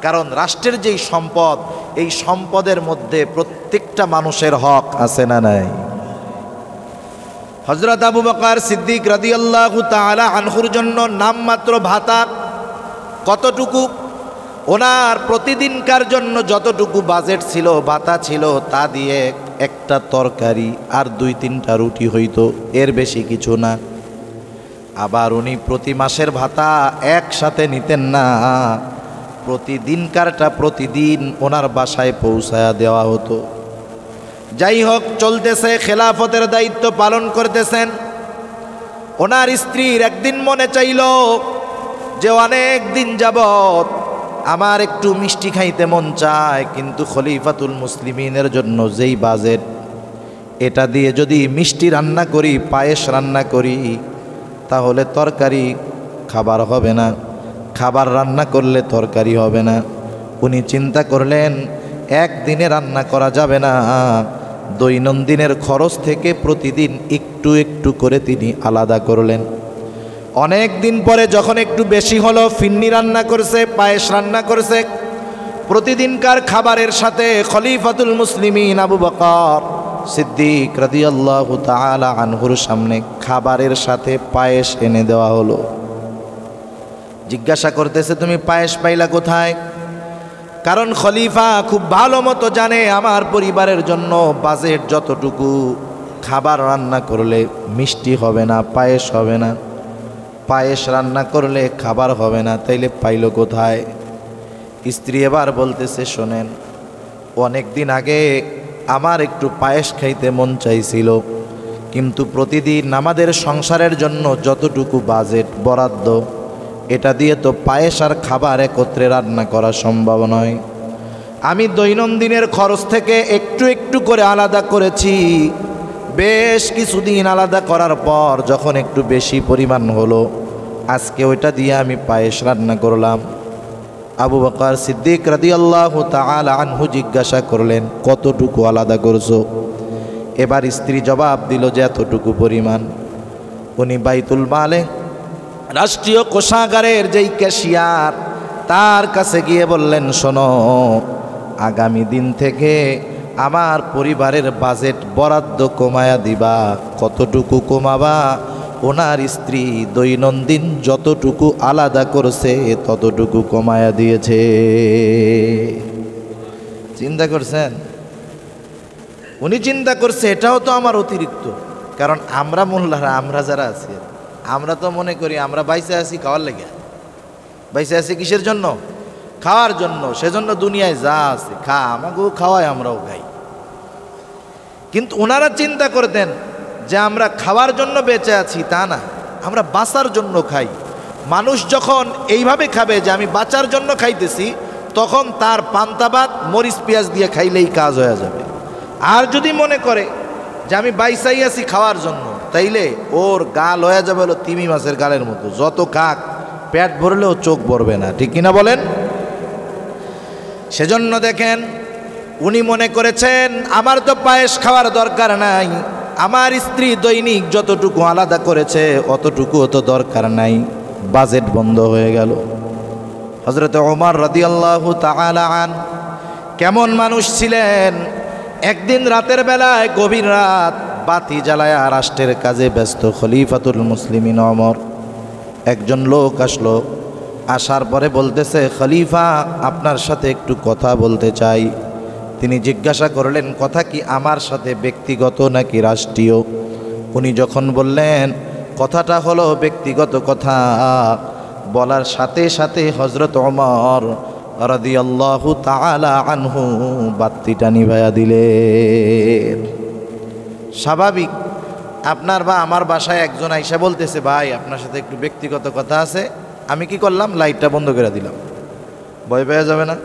কারণ রাষ্ট্রের যেই সম্পদ, এই সম্পদের মধ্যে প্রত্যেকটা মানুষের হক আছে না নাই? হযরত আবু বকর সিদ্দিক রাদিয়াল্লাহু তাআলা আনহুর জন্য নামমাত্র ভাতা কতটুকু? ওনার প্রতিদিনকার জন্য যতটুকু বাজেট ছিল, ভাতা ছিল, তা দিয়ে একটা তরকারি আর 2-3টা রুটি হইতো, এর বেশি কিছু না। আবার উনি প্রতি মাসের ভাতা একসাথে নিতেন না, প্রতিদিনকারটা প্রতিদিন ওনার বাসায় পৌঁছায়া দেওয়া হতো। যাই হোক, চলতেছে, খেলাফতের দায়িত্ব পালন করতেছেন। ওনার স্ত্রীর একদিন মনে চাইল যে অনেক দিন যাবত আমার একটু মিষ্টি খাইতে মন চায়, কিন্তু খলিফাতুল মুসলিমিনের জন্য যেই বাজেট, এটা দিয়ে যদি মিষ্টি রান্না করি, পায়েস রান্না করি, তাহলে তরকারি খাবার হবে না, খাবার রান্না করলে তরকারি হবে না। উনি চিন্তা করলেন একদিনে রান্না করা যাবে না, দৈনন্দিনের খরচ থেকে প্রতিদিন একটু একটু করে তিনি আলাদা করলেন। অনেক দিন পরে যখন একটু বেশি হলো, ফিন্নি রান্না করছে, পায়েস রান্না করছে। প্রতিদিনকার খাবারের সাথে খলিফাতুল মুসলিমিন আবু বকর সিদ্দিক রাদিয়াল্লাহু তাআলা আনহুর সামনে খাবারের সাথে পায়েস এনে দেওয়া হলো। জিজ্ঞাসা করতেছে, তুমি পায়েস পাইলা কোথায়? কারণ খলিফা খুব ভালো মতো জানে আমার পরিবারের জন্য বাজেট যতটুকু, খাবার রান্না করলে মিষ্টি হবে না, পায়েস হবে না, পায়েস রান্না করলে খাবার হবে না, তাইলে পাইল কোথায়? স্ত্রী এবার বলতেছে, শোনেন, অনেক দিন আগে আমার একটু পায়েস খাইতে মন চাইছিল, কিন্তু প্রতিদিন আমাদের সংসারের জন্য যতটুকু বাজেট বরাদ্দ, এটা দিয়ে তো পায়েস আর খাবার একত্রে রান্না করা সম্ভব নয়। আমি দৈনন্দিনের খরচ থেকে একটু একটু করে আলাদা করেছি। বেশ কিছুদিন আলাদা করার পর যখন একটু বেশি পরিমাণ হলো, আজকে ওইটা দিয়ে আমি পায়েস রান্না করলাম। আবু বকর সিদ্দিক রাদিয়াল্লাহু তাআলা আনহু জিজ্ঞাসা করলেন, কতটুকু আলাদা করছো? এবার স্ত্রী জবাব দিল যে এতটুকু পরিমাণ। উনি বাইতুল মালে, রাষ্ট্রীয় কোষাগারের যেই ক্যাশিয়ার, তার কাছে গিয়ে বললেন, শোনো, আগামী দিন থেকে আমার পরিবারের বাজেট বরাদ্দ কমায়া দিবা। কতটুকু কমাবা? ওনার স্ত্রী দৈনন্দিন যতটুকু আলাদা করছে ততটুকু কমায়া দিয়েছে। চিন্তা করছেন? উনি চিন্তা করছে এটাও তো আমার অতিরিক্ত। কারণ আমরা মোল্লারা, আমরা যারা আছি, আমরা তো মনে করি আমরা বাইসে আছি খাওয়ার লেগে। বাইসে আছি কিসের জন্য? খাওয়ার জন্য। সেজন্য দুনিয়ায় যা আছে খা, আমাকেও খাওয়ায়, আমরাও খাই। কিন্তু ওনারা চিন্তা করতেন যে আমরা খাওয়ার জন্য বেঁচে আছি, তা না, আমরা বাঁচার জন্য খাই। মানুষ যখন এইভাবে খাবে যে আমি বাঁচার জন্য খাইতেছি, তখন তার পান্তা ভাত মরিচ পেঁয়াজ দিয়ে খাইলেই কাজ হয়ে যাবে। আর যদি মনে করে যে আমি বাইসাই আছি খাওয়ার জন্য, তাইলে ওর গাল হয়ে যাবে হলো তিমি মাছের গালের মতো, যত কাক, পেট ভরলেও চোখ ভরবে না। ঠিক কিনা বলেন? সেজন্য দেখেন, উনি মনে করেছেন আমার তো পায়েস খাওয়ার দরকার নাই, আমার স্ত্রী দৈনিক যতটুকু আলাদা করেছে অতটুকুও তো দরকার নাই। বাজেট বন্ধ হয়ে গেল। হযরত ওমর রাদিয়াল্লাহু তাআলা আন কেমন মানুষ ছিলেন! একদিন রাতের বেলায়, গভীর রাত, বাতি জ্বালায়া রাষ্ট্রের কাজে ব্যস্ত খলিফাতুল মুসলিমিন ওমর, একজন লোক আসলো। আসার পরে বলতেছে, খলিফা, আপনার সাথে একটু কথা বলতে চাই। তিনি জিজ্ঞাসা করলেন, কথা কি আমার সাথে ব্যক্তিগত নাকি রাষ্ট্রীয়? উনি যখন বললেন কথাটা হলো ব্যক্তিগত কথা, বলার সাথে সাথে হযরত ওমর রাদিয়াল্লাহু তাআলা আনহু বাতিটা নিভাইয়া দিলেন। স্বাভাবিক, আপনার বা আমার বাসায় একজন আইসা বলতেছে, ভাই আপনার সাথে একটু ব্যক্তিগত কথা আছে। আমি কি করলাম? লাইটটা বন্ধ করে দিলাম। ভয় পেয়ে যাবে না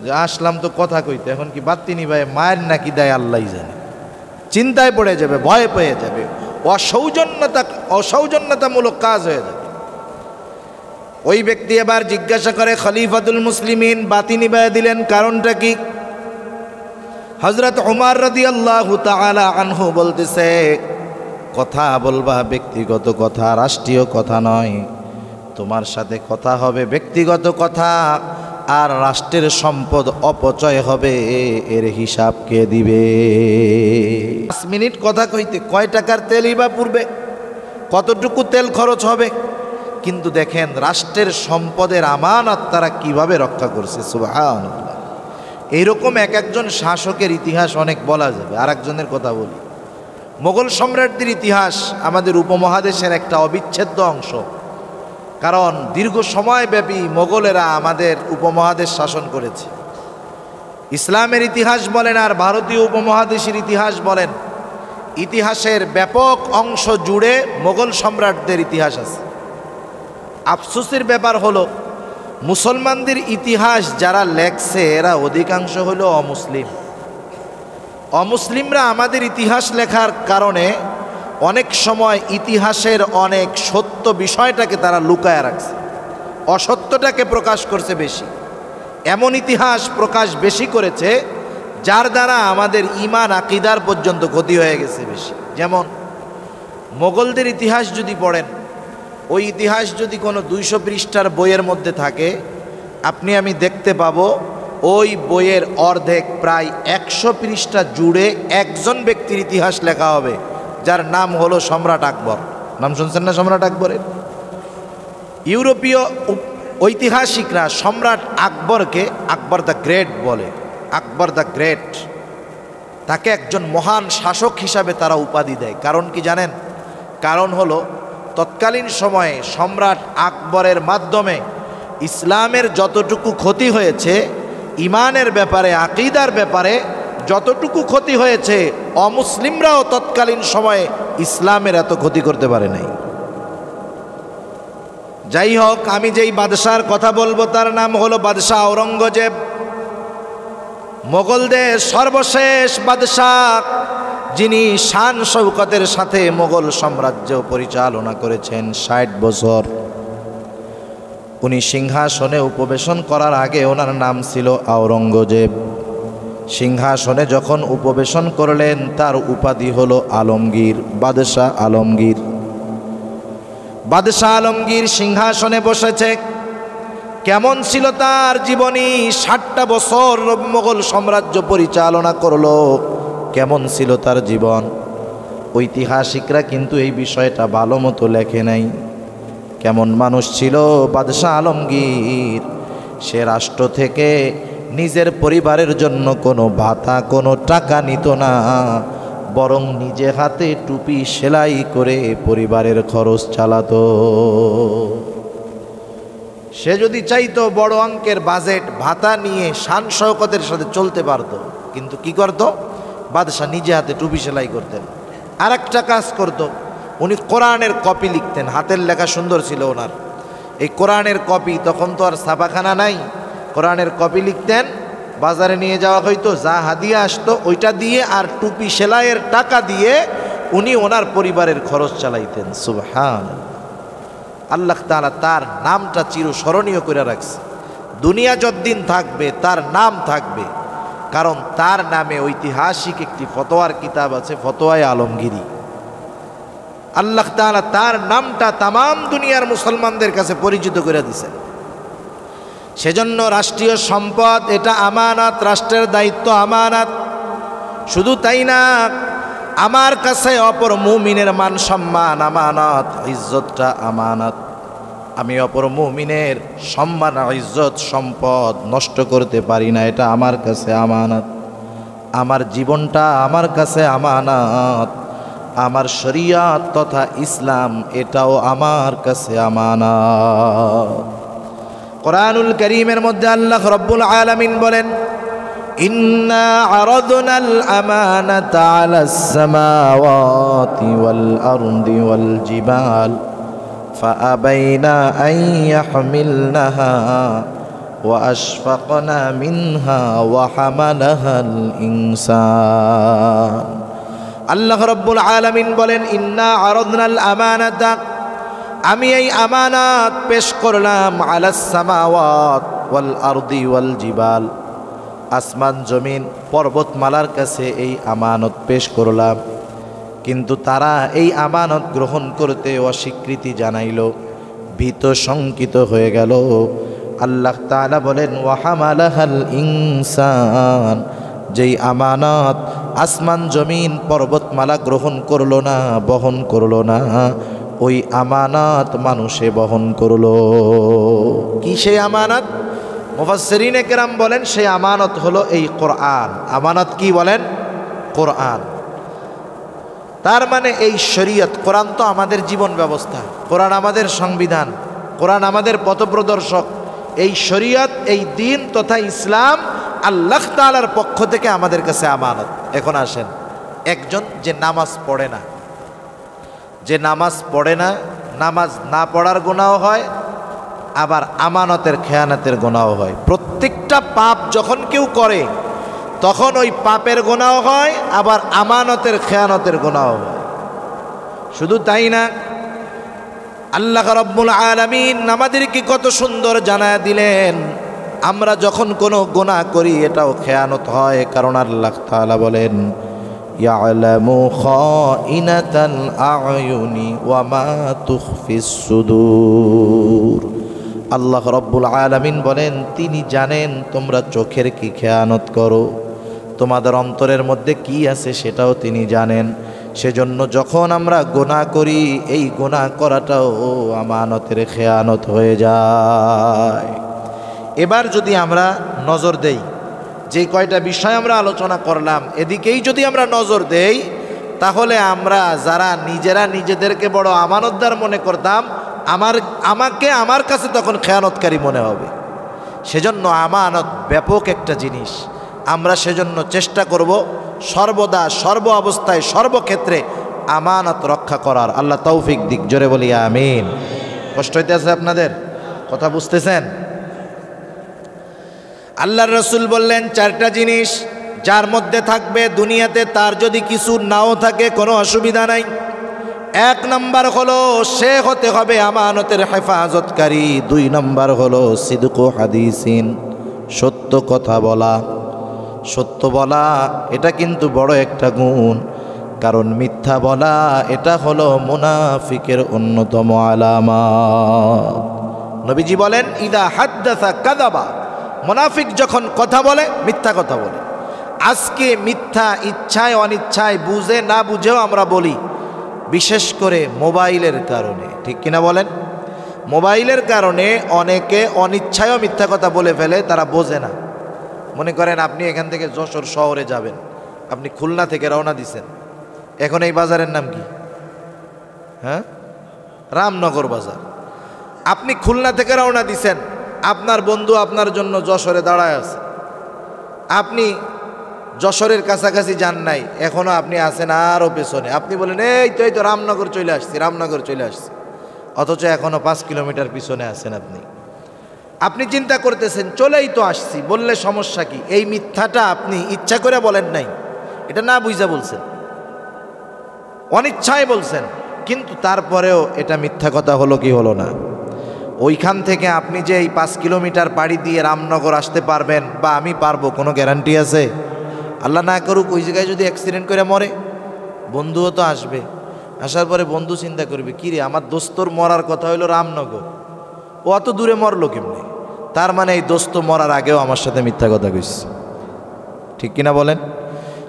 যে আসলাম তো কথা কইতে, এখন কি বাতি নিভাই মায়ের নাকি দেয় আল্লাহই জানে। চিন্তায় পড়ে যাবে, ভয় পেয়ে যাবে, অসৌজন্যতামূলক কাজ হয়ে যাবে। ওই ব্যক্তি এবার জিজ্ঞাসা করে, খলিফাতুল মুসলিমিন বাতি নিভাইয়া দিলেন, কারণটা কি? হযরত উমর রাদিয়াল্লাহু তাআলা আনহু বলতেছে, কথা বলবা ব্যক্তিগত কথা, রাষ্ট্রীয় কথা নয়। তোমার সাথে কথা হবে ব্যক্তিগত কথা, আর রাষ্ট্রের সম্পদ অপচয় হবে, এর হিসাব কে দিবে? 5 মিনিট কথা কইতে কয় টাকার তেলই বা পূর্বে, কতটুকু তেল খরচ হবে? কিন্তু দেখেন রাষ্ট্রের সম্পদের আমানত তারা কিভাবে রক্ষা করছে, সুবহানাল্লাহ। এইরকম এক একজন শাসকের ইতিহাস অনেক বলা যাবে। আর একজনের কথা বলি, মোগল সম্রাটদের ইতিহাস আমাদের উপমহাদেশের একটা অবিচ্ছেদ্য অংশ। কারণ দীর্ঘ সময়ব্যাপী মোগলেরা আমাদের উপমহাদেশ শাসন করেছে। ইসলামের ইতিহাস বলেন আর ভারতীয় উপমহাদেশের ইতিহাস বলেন, ইতিহাসের ব্যাপক অংশ জুড়ে মোগল সম্রাটদের ইতিহাস আছে। আফসোসের ব্যাপার হলো, মুসলমানদের ইতিহাস যারা লেখছে এরা অধিকাংশ হলো অমুসলিম। অমুসলিমরা আমাদের ইতিহাস লেখার কারণে অনেক সময় ইতিহাসের অনেক সত্য বিষয়টাকে তারা লুকায় রাখছে, অসত্যটাকে প্রকাশ করছে বেশি। এমন ইতিহাস প্রকাশ বেশি করেছে যার দ্বারা আমাদের ঈমান আকীদার পর্যন্ত ক্ষতি হয়ে গেছে বেশি। যেমন মোগলদের ইতিহাস যদি পড়েন, ওই ইতিহাস যদি কোনো 200 পৃষ্ঠার বইয়ের মধ্যে থাকে, আপনি আমি দেখতে পাবো ওই বইয়ের অর্ধেক প্রায় 100 পৃষ্ঠা জুড়ে একজন ব্যক্তির ইতিহাস লেখা হবে, যার নাম হলো সম্রাট আকবর। নাম শুনছেন না সম্রাট আকবরের? ইউরোপীয় ঐতিহাসিকরা সম্রাট আকবরকে আকবর দ্য গ্রেট বলে। আকবর দ্য গ্রেট, তাকে একজন মহান শাসক হিসাবে তারা উপাধি দেয়। কারণ কি জানেন? কারণ হলো তৎকালীন সময়ে সম্রাট আকবরের মাধ্যমে ইসলামের যতটুকু ক্ষতি হয়েছে, ইমানের ব্যাপারে, আকীদার ব্যাপারে যতটুকু ক্ষতি হয়েছে, অমুসলিমরাও তৎকালীন সময়ে ইসলামের এত ক্ষতি করতে পারে নাই। যাই হোক, আমি যেই বাদশার কথা বলবো তার নাম হলো বাদশাহ আওরঙ্গজেব। মোগলদের সর্বশেষ বাদশাহ, যিনি শান শৌকতের সাথে মোগল সাম্রাজ্য পরিচালনা করেছেন 60 বছর। উনি সিংহাসনে উপবেশন করার আগে ওনার নাম ছিল আওরঙ্গজেব। সিংহাসনে যখন উপবেশন করলেন তার উপাধি হলো আলমগীর, বাদশাহ আলমগীর। বাদশাহ আলমগীর সিংহাসনে বসেছে। কেমন ছিল তার জীবনী? 60টা বছর মোগল সাম্রাজ্য পরিচালনা করলো। কেমন ছিল তার জীবন? ঐতিহাসিকরা কিন্তু এই বিষয়টা ভালো মতো লেখে নাই। কেমন মানুষ ছিল বাদশাহ আলমগীর? সে রাষ্ট্র থেকে নিজের পরিবারের জন্য কোনো ভাতা, কোনো টাকা নিত না, বরং নিজে হাতে টুপি সেলাই করে পরিবারের খরচ চালাতো। সে যদি চাইতো বড় অঙ্কের বাজেট ভাতা নিয়ে শান শৌকতের সাথে চলতে পারতো, কিন্তু কি করত? বাদশাহ নিজে হাতে টুপি সেলাই করতেন। আর একটা কাজ করত, উনি কোরআনের কপি লিখতেন। হাতের লেখা সুন্দর ছিল ওনার। এই কোরআনের কপি, তখন তো আর ছাপাখানা নাই, কোরআনের কপি লিখতেন, বাজারে নিয়ে যাওয়া হইতো, যা হাদিয়া আসতো ওইটা দিয়ে আর টুপি সেলাইয়ের টাকা দিয়ে উনি ওনার পরিবারের খরচ চালাইতেন। সুবহানাল্লাহ। আল্লাহ তাআলা তার নামটা চিরস্মরণীয় করে রাখছে। দুনিয়া যতদিন থাকবে তার নাম থাকবে, কারণ তার নামে ঐতিহাসিক একটি ফতোয়ার কিতাব আছে, ফতোয়ায়ে আলমগীরি। আল্লাহ তাআলা তার নামটা তামাম দুনিয়ার মুসলমানদের কাছে পরিচিত করে দিয়েছেন। সেজন্য রাষ্ট্রীয় সম্পদ এটা আমানত, রাষ্ট্রের দায়িত্ব আমানত। শুধু তাই না, আমার কাছে অপর মুমিনের মান সম্মান আমানত, ইজ্জতটা আমানত। আমি অপর মুমিনের সম্মান, ইজ্জত, সম্পদ নষ্ট করতে পারি না, এটা আমার কাছে আমানত। আমার জীবনটা আমার কাছে আমানত। আমার শরিয়ত তথা ইসলাম এটাও আমার কাছে আমানত। কোরআনুল কারীমের মধ্যে আল্লাহ রাব্বুল আলামিন বলেন, ইন্না আরাদনাল আমানাতা আলাস সামাওয়াতি ওয়াল আরদি ওয়াল জিবাল ফাআবাইনা আন ইয়াহমিলনাহা ওয়া আশফাকনা মিনহা ওয়া হামালাহাল ইনসান। আল্লাহ রাব্বুল আলামিন বলেন, ইন্না আরাদনাল আমানাতা, আমি এই আমানত পেশ করলাম আলাস সামাওয়াত ওয়াল আরদি ওয়াল জিবাল, আসমান জমিন পর্বতমালার কাছে এই আমানত পেশ করলাম, কিন্তু তারা এই আমানত গ্রহণ করতে অস্বীকৃতি জানাইল, ভীত শঙ্কিত হয়ে গেল। আল্লাহ তাআলা বলেন ওয়াহামালাহাল ইনসান, যেই আমানত আসমান জমিন পর্বতমালা গ্রহণ করলো না, বহন করলো না, ওই আমানত মানুষে বহন করলো। কি সেই আমানত? মুফাসসিরিনে কেরাম বলেন সেই আমানত হলো এই কোরআন। আমানত কি বলেন? কোরআন। তার মানে এই শরীয়ত, কোরআন তো আমাদের জীবন ব্যবস্থা, কোরআন আমাদের সংবিধান, কোরআন আমাদের পথপ্রদর্শক। এই শরীয়ত, এই দিন তথা ইসলাম আল্লাহ তাআলার পক্ষ থেকে আমাদের কাছে আমানত। এখন আসেন, একজন যে নামাজ পড়ে না, যে নামাজ পড়ে না, নামাজ না পড়ার গুনাহ হয়, আবার আমানতের খেয়ানতের গুনাহ হয়। প্রত্যেকটা পাপ যখন কেউ করে তখন ওই পাপের গুনাহ হয়, আবার আমানতের খেয়ানতের গুনাহ হয়। শুধু তাই না, আল্লাহ রাব্বুল আলামিন আমাদেরকে কত সুন্দর জানায়া দিলেন, আমরা যখন কোনো গুনাহ করি এটাও খেয়ানত হয়। কারণ আল্লাহ তাআলা বলেন ইয়ালামু খাইনাতাল আয়ুনি ওয়া মা তুখফিস সুদূর। আল্লাহ রাব্বুল আলামিন বলেন তিনি জানেন তোমরা চোখের কি খেয়ানত করো, তোমাদের অন্তরের মধ্যে কি আছে সেটাও তিনি জানেন। সেজন্য যখন আমরা গুনাহ করি, এই গুনাহ করাটাও আমানতের খেয়ানত হয়ে যায়। এবার যদি আমরা নজর দেই, যে কয়টা বিষয় আমরা আলোচনা করলাম এদিকেই যদি আমরা নজর দেই, তাহলে আমরা যারা নিজেরা নিজেদেরকে বড় আমানতদার মনে করতাম, আমাকে আমার কাছে তখন খেয়ানতকারী মনে হবে। সেজন্য আমানত ব্যাপক একটা জিনিস। আমরা সেজন্য চেষ্টা করব সর্বদা, সর্ব অবস্থায়, সর্বক্ষেত্রে আমানত রক্ষা করার। আল্লাহ তৌফিক দিক। জোরে বলি আমিন। কষ্ট হইতেছে আপনাদের? কথা বুঝতেছেন? আল্লাহর রাসূল বললেন চারটা জিনিস যার মধ্যে থাকবে দুনিয়াতে তার যদি কিছু নাও থাকে কোনো অসুবিধা নাই। এক নাম্বার হলো সে হতে হবে আমানতের হেফাজতকারী। দুই নাম্বার হলো সিদকু হাদিসিন, সত্য কথা বলা। সত্য বলা এটা কিন্তু বড় একটা গুণ, কারণ মিথ্যা বলা এটা হলো মুনাফিকের অন্যতম আলামত। নবীজি বলেন ইদা হাদ্দাসা কাযাবা, মুনাফিক যখন কথা বলে মিথ্যা কথা বলে। আজকে মিথ্যা ইচ্ছায় অনিচ্ছায়, বুঝে না বুঝেও আমরা বলি, বিশেষ করে মোবাইলের কারণে। ঠিক কিনা বলেন? মোবাইলের কারণে অনেকে অনিচ্ছায়ও মিথ্যা কথা বলে ফেলে, তারা বোঝে না। মনে করেন আপনি এখান থেকে যশোর শহরে যাবেন, আপনি খুলনা থেকে রওনা দিছেন। এখন এই বাজারের নাম কি? হ্যাঁ, রামনগর বাজার। আপনি খুলনা থেকে রওনা দিছেন, আপনার বন্ধু আপনার জন্য যশোরে দাঁড়ায় আছে। আপনি যশোরের কাছাকাছি যান নাই, এখনো আপনি আছেন আরও পেছনে। আপনি বলেন এই তো রামনগর চলে আসছি, রামনগর চলে আসছি, অথচ এখনো 5 কিলোমিটার পিছনে আছেন। আপনি চিন্তা করতেছেন চলেই তো আসছি, বললে সমস্যা কি? এই মিথ্যাটা আপনি ইচ্ছা করে বলেন নাই, এটা না বুঝা বলছেন, অনিচ্ছায় বলছেন, কিন্তু তারপরেও এটা মিথ্যা কথা হলো কি হলো না? ওইখান থেকে আপনি যে এই 5 কিলোমিটার পাড়ি দিয়ে রামনগর আসতে পারবেন বা আমি পারবো, কোনো গ্যারান্টি আছে? আল্লাহ না করুক ওই জায়গায় যদি অ্যাক্সিডেন্ট করে মরে, বন্ধুও তো আসবে। আসার পরে বন্ধু চিন্তা করবে, কি রে আমার দোস্তর মরার কথা হইলো রামনগর, ও অত দূরে মরলো কেমনি? তার মানে এই দোস্ত মরার আগেও আমার সাথে মিথ্যা কথা কইছে। ঠিক কিনা বলেন?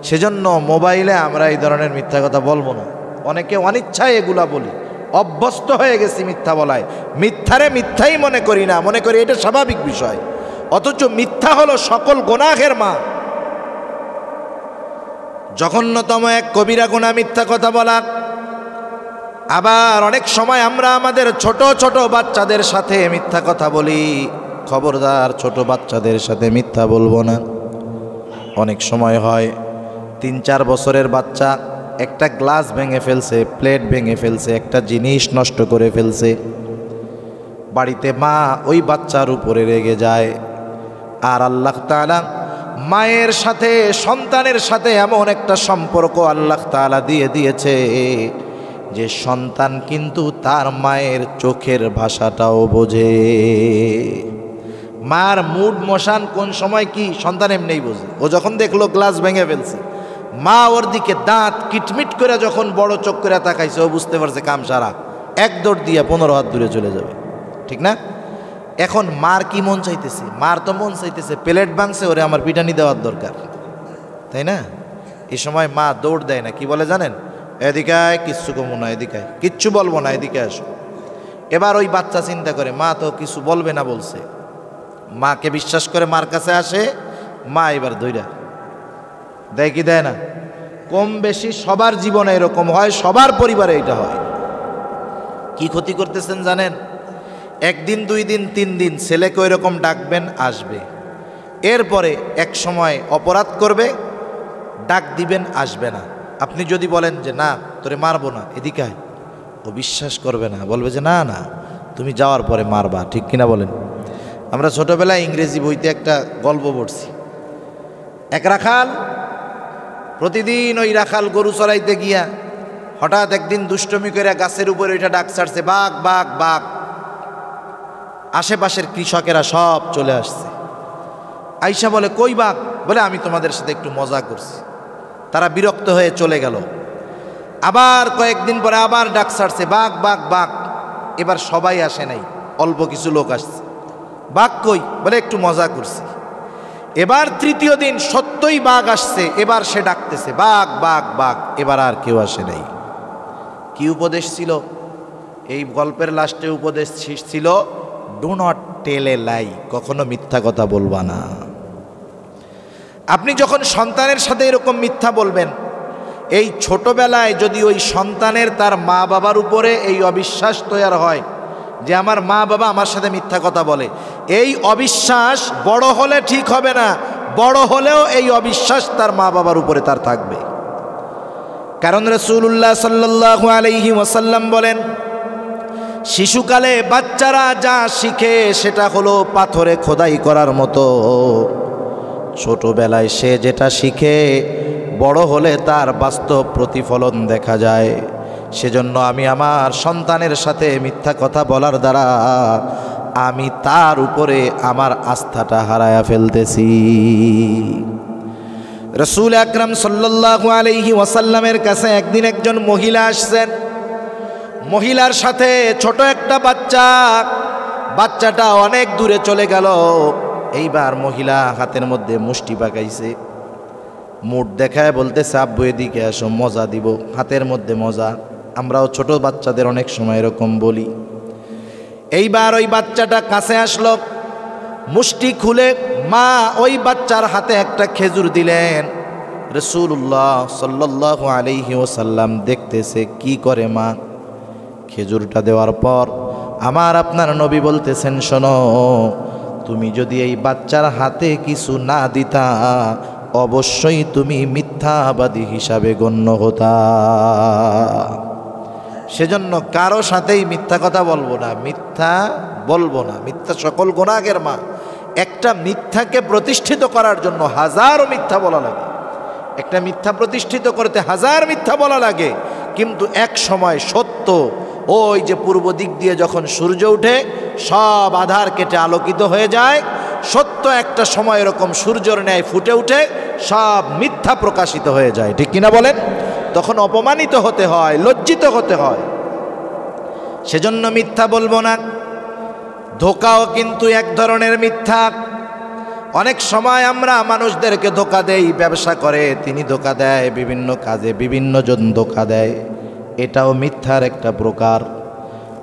সেজন্য মোবাইলে আমরা এই ধরনের মিথ্যা কথা বলবো না। অনেকে অনিচ্ছায় এগুলা বলি, অভ্যস্ত হয়ে গেছি মিথ্যা বলায়। মিথ্যারে মিথ্যাই মনে করি না, মনে করি এটা স্বাভাবিক বিষয়। অথচ মিথ্যা হলো সকল গুনাহের মা। জঘন্যতম এক কবিরা গুনাহ মিথ্যা কথা বলা। আবার অনেক সময় আমরা আমাদের ছোট ছোট বাচ্চাদের সাথে মিথ্যা কথা বলি। খবরদার, ছোট বাচ্চাদের সাথে মিথ্যা বলবো না। অনেক সময় হয় 3-4 বছরের বাচ্চা একটা গ্লাস ভেঙে ফেলছে, প্লেট ভেঙে ফেলছে, একটা জিনিস নষ্ট করে ফেলছে। বাড়িতে মা ওই বাচ্চার উপরে রেগে যায়। আর আল্লাহ তাআলা মায়ের সাথে সন্তানের সাথে এমন একটা সম্পর্ক আল্লাহ তাআলা দিয়ে দিয়েছে, যে সন্তান কিন্তু তার মায়ের চোখের ভাষাটাও বোঝে। মার মুড মশান কোন সময় কি সন্তান এমনিই বোঝে। ও যখন দেখলো গ্লাস ভেঙে ফেলছে, মা ওর দিকে দাঁত কিটমিট করে যখন বড় চোখ করে তাকাইছে, ও বুঝতে পারছে কাম সারা, এক দৌড় দিয়ে 15 হাত দূরে চলে যাবে, ঠিক না? এখন মার কি মন চাইতেছে? মার তো মন চাইতেছে প্লেট ভাঙছে, ওরে আমার পিটানি দেওয়ার দরকার, তাই না? এই সময় মা দৌড় দেয় না, কি বলে জানেন? এদিকে আয়, কিচ্ছু কমু না, এদিকে আয়, কিচ্ছু বলবো না, এদিকে আসো। এবার ওই বাচ্চা চিন্তা করে মা তো কিছু বলবে না বলছে, মাকে বিশ্বাস করে মার কাছে আসে। মা এবার ধইরা দেয় কি দেয় না? কম বেশি সবার জীবনে এরকম হয়, সবার পরিবারে এটা হয়। কি ক্ষতি করতেছেন জানেন? একদিন, 2 দিন, 3 দিন ছেলেকে ওই রকম ডাকবেন, আসবে। এরপরে এক সময় অপরাধ করবে, ডাক দিবেন, আসবে না। আপনি যদি বলেন যে না তোরে মারবো না, এদিকে আয়, ও বিশ্বাস করবে না, বলবে যে না না তুমি যাওয়ার পরে মারবা, ঠিক কিনা বলেন? আমরা ছোটবেলায় ইংরেজি বইতে একটা গল্প পড়ছি। এক রাখাল প্রতিদিন ওই রাখাল গরু চড়াইতে গিয়া হঠাৎ একদিন দুষ্টমি করে গাছের উপরে ওইটা ডাক ছাড়ছে, বাঘ বাঘ বাঘ। আশেপাশের কৃষকেরা সব চলে আসছে, আইসা বলে কই বাঘ? বলে আমি তোমাদের সাথে একটু মজা করছি। তারা বিরক্ত হয়ে চলে গেল। আবার কয়েকদিন পরে আবার ডাক ছাড়ছে, বাঘ বাঘ বাঘ। এবার সবাই আসে নাই, অল্প কিছু লোক আসছে। বাঘ কই? বলে একটু মজা করছি। এবার তৃতীয় দিন সত্যই বাঘ আসছে, এবার সে ডাকতেছে বাঘ বাঘ বাঘ। এবার আর কেউ আসে নাই। কি উপদেশ ছিল? এই গল্পের লাস্টে উপদেশ ছিল ডু নট টেল এ লাই, কখনো মিথ্যা কথা বলবা না। আপনি যখন সন্তানের সাথে এরকম মিথ্যা বলবেন, এই ছোটবেলায় যদি ওই সন্তানের তার মা বাবার উপরে এই অবিশ্বাস তৈরি হয় যে আমার মা বাবা আমার সাথে মিথ্যা কথা বলে, এই অবিশ্বাস বড় হলে ঠিক হবে না, বড় হলেও এই অবিশ্বাস তার মা বাবার উপরে তার থাকবে। কারণ রাসূলুল্লাহ সাল্লাল্লাহু আলাইহি ওয়াসাল্লাম বলেন, শিশুকালে বাচ্চারা যা শিখে সেটা হলো পাথরে খোদাই করার মতো। ছোটবেলায় সে যেটা শিখে বড় হলে তার বাস্তব প্রতিফলন দেখা যায়। সেজন্য আমি আমার সন্তানের সাথে মিথ্যা কথা বলার দ্বারা আমি তার উপরে আমার আস্থাটা হারায়া ফেলতেছি। রাসূল আকরাম সাল্লাল্লাহু আলাইহি ওয়াসাল্লামের কাছে একদিন একজন মহিলা আসছেন। মহিলার সাথে ছোট একটা বাচ্চা, বাচ্চাটা অনেক দূরে চলে গেল। এইবার মহিলা হাতের মধ্যে মুষ্টি পাকাইছে, মুড দেখায় বলতেছে আব্বু এদিকে আসো, মজা দিব, হাতের মধ্যে মজা। আমরাও ছোট বাচ্চাদের অনেক সময় এরকম বলি। এইবার ওই বাচ্চাটা কাছে আসলো, মুষ্টি খুলে মা ওই বাচ্চার হাতে একটা খেজুর দিলেন। রাসূলুল্লাহ সাল্লাল্লাহু আলাইহি ওয়াসাল্লাম দেখতেছে কি করে মা। খেজুরটা দেওয়ার পর আমার আপনার নবী বলতেছেন, শোনো, তুমি যদি এই বাচ্চার হাতে কিছু না দিতা অবশ্যই তুমি মিথ্যাবাদী হিসাবে গণ্য হতা। সেজন্য কারো সাথেই মিথ্যা কথা বলবো না, মিথ্যা বলবো না। মিথ্যা সকল গুনাহের মা। একটা মিথ্যাকে প্রতিষ্ঠিত করার জন্য হাজারো মিথ্যা বলা লাগে, একটা মিথ্যা প্রতিষ্ঠিত করতে হাজার মিথ্যা বলা লাগে। কিন্তু এক সময় সত্য ওই যে পূর্ব দিক দিয়ে যখন সূর্য ওঠে সব আধার কেটে আলোকিত হয়ে যায়, সত্য একটা সময় এরকম সূর্যের ন্যায় ফুটে উঠে সব মিথ্যা প্রকাশিত হয়ে যায়, ঠিক কিনা বলেন? তখন অপমানিত হতে হয়, লজ্জিত হতে হয়। সেজন্য মিথ্যা বলবো না। ধোকাও কিন্তু এক ধরনের মিথ্যা। অনেক সময় আমরা মানুষদেরকে ধোকা দেই, ব্যবসা করে তিনি ধোকা দেয়, বিভিন্ন কাজে বিভিন্ন জন ধোকা দেয়, এটাও মিথ্যার একটা প্রকার।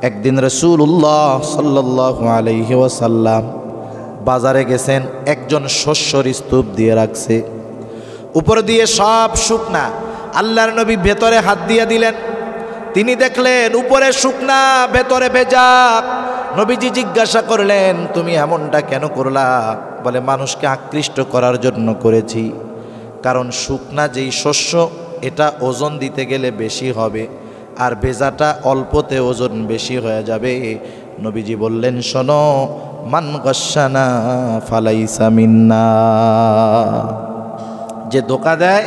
একদিন রাসূলুল্লাহ সাল্লাল্লাহু আলাইহি ওয়াসাল্লাম বাজারে গেছেন, একজন শস্যর স্তূপ দিয়ে রাখছে, উপর দিয়ে সব শুকনা। আল্লাহর নবী ভেতরে হাত দিয়ে দিলেন, তিনি দেখলেন উপরে শুকনা ভেতরে ভেজা। নবীজি জিজ্ঞাসা করলেন, তুমি এমনটা কেন করলা? বলে, মানুষকে আকৃষ্ট করার জন্য করেছি। কারণ শুকনা যেই শস্য এটা ওজন দিতে গেলে বেশি হবে, আর ভেজাটা অল্পতে ওজন বেশি হয়ে যাবে। নবীজি বললেন, শোনো, মান গাশশানা ফালাইসা মিন্না। যে ধোঁকা দেয়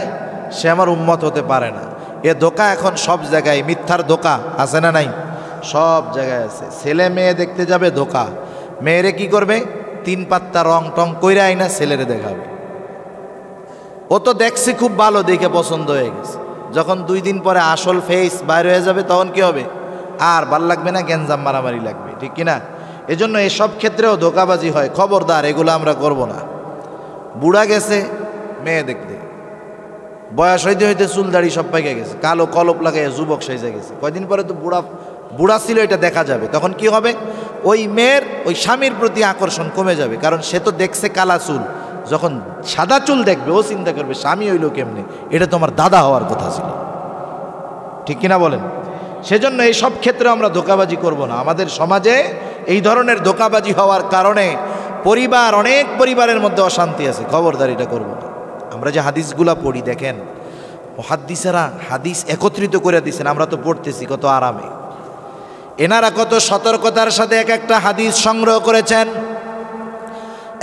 সে আমার উম্মত হতে পারে না। এ ধোঁকা এখন সব জায়গায়, মিথ্যার ধোঁকা আছে না নাই? সব জায়গায় আছে। ছেলে মেয়ে দেখতে যাবে ধোঁকা, মেয়েরে কি করবে? 3 পাত্তা রং টং কইরা আইনা ছেলেরে দেখাবে। ও তো দেখছি খুব ভালো, দেখে পছন্দ হয়ে গেছে। যখন 2 দিন পরে আসল ফেস বাইর হয়ে যাবে তখন কি হবে? আর ভাল লাগবে না, গ্যাঞ্জাম মারামারি লাগবে, ঠিক কিনা? এজন্য এসব ক্ষেত্রেও ধোঁকাবাজি হয়। খবরদার, এগুলো আমরা করব না। বুড়া গেছে মেয়ে দেখতে, বয়স হইতে হইতে চুল দাড়ি সব পাইকে গেছে, কালো কলপ লাগাইয়া যুবক সেজে গেছে। কয়দিন পরে তো বুড়া ছিল, এটা দেখা যাবে। তখন কি হবে? ওই মেয়ের ওই স্বামীর প্রতি আকর্ষণ কমে যাবে, কারণ সে তো দেখছে কালা চুল। যখন সাদা চুল দেখবে ও চিন্তা করবে স্বামী হইল কেমনে, এটা তোমার দাদা হওয়ার কথা ছিল, ঠিক কিনা বলেন? সেজন্য এই সব ক্ষেত্রে আমরা ধোঁকাবাজি করব না। আমাদের সমাজে এই ধরনের ধোঁকাবাজি হওয়ার কারণে অনেক পরিবারের মধ্যে অশান্তি আছে। খবরদার, এটা করব না। আমরা যে হাদিসগুলা পড়ি, দেখেন মুহাদ্দিসেরা হাদিস একত্রিত করে দিয়েছেন, আমরা তো পড়তেছি কত আরামে। এনারা কত সতর্কতার সাথে এক একটা হাদিস সংগ্রহ করেছেন।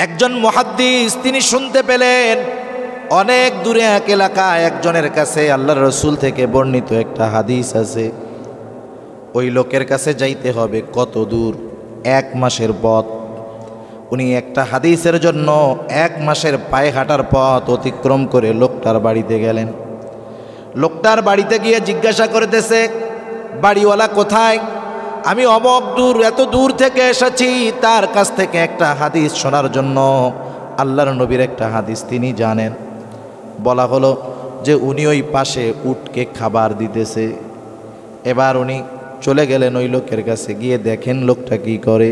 একজন মুহাদ্দিস তিনি শুনতে পেলেন অনেক দূরে এক এলাকায় একজনের কাছে আল্লাহর রাসূল থেকে বর্ণিত একটা হাদিস আছে। ওই লোকের কাছে যাইতে হবে কত দূর? 1 মাসের পথ। উনি একটা হাদিসের জন্য 1 মাসের পায়ে হাঁটার পথ অতিক্রম করে লোকটার বাড়িতে গেলেন। লোকটার বাড়িতে গিয়ে জিজ্ঞাসা করতেছে, বাড়িওয়ালা কোথায়? আমি অমক দূর, এত দূর থেকে এসেছি তার কাছ থেকে একটা হাদিস শোনার জন্য। আল্লাহর নবীর একটা হাদিস তিনি জানেন। বলা হলো যে উনি ওই পাশে উটকে খাবার দিতেছে। এবার উনি চলে গেলেন ওই লোকের কাছে, গিয়ে দেখেন লোকটা কি করে।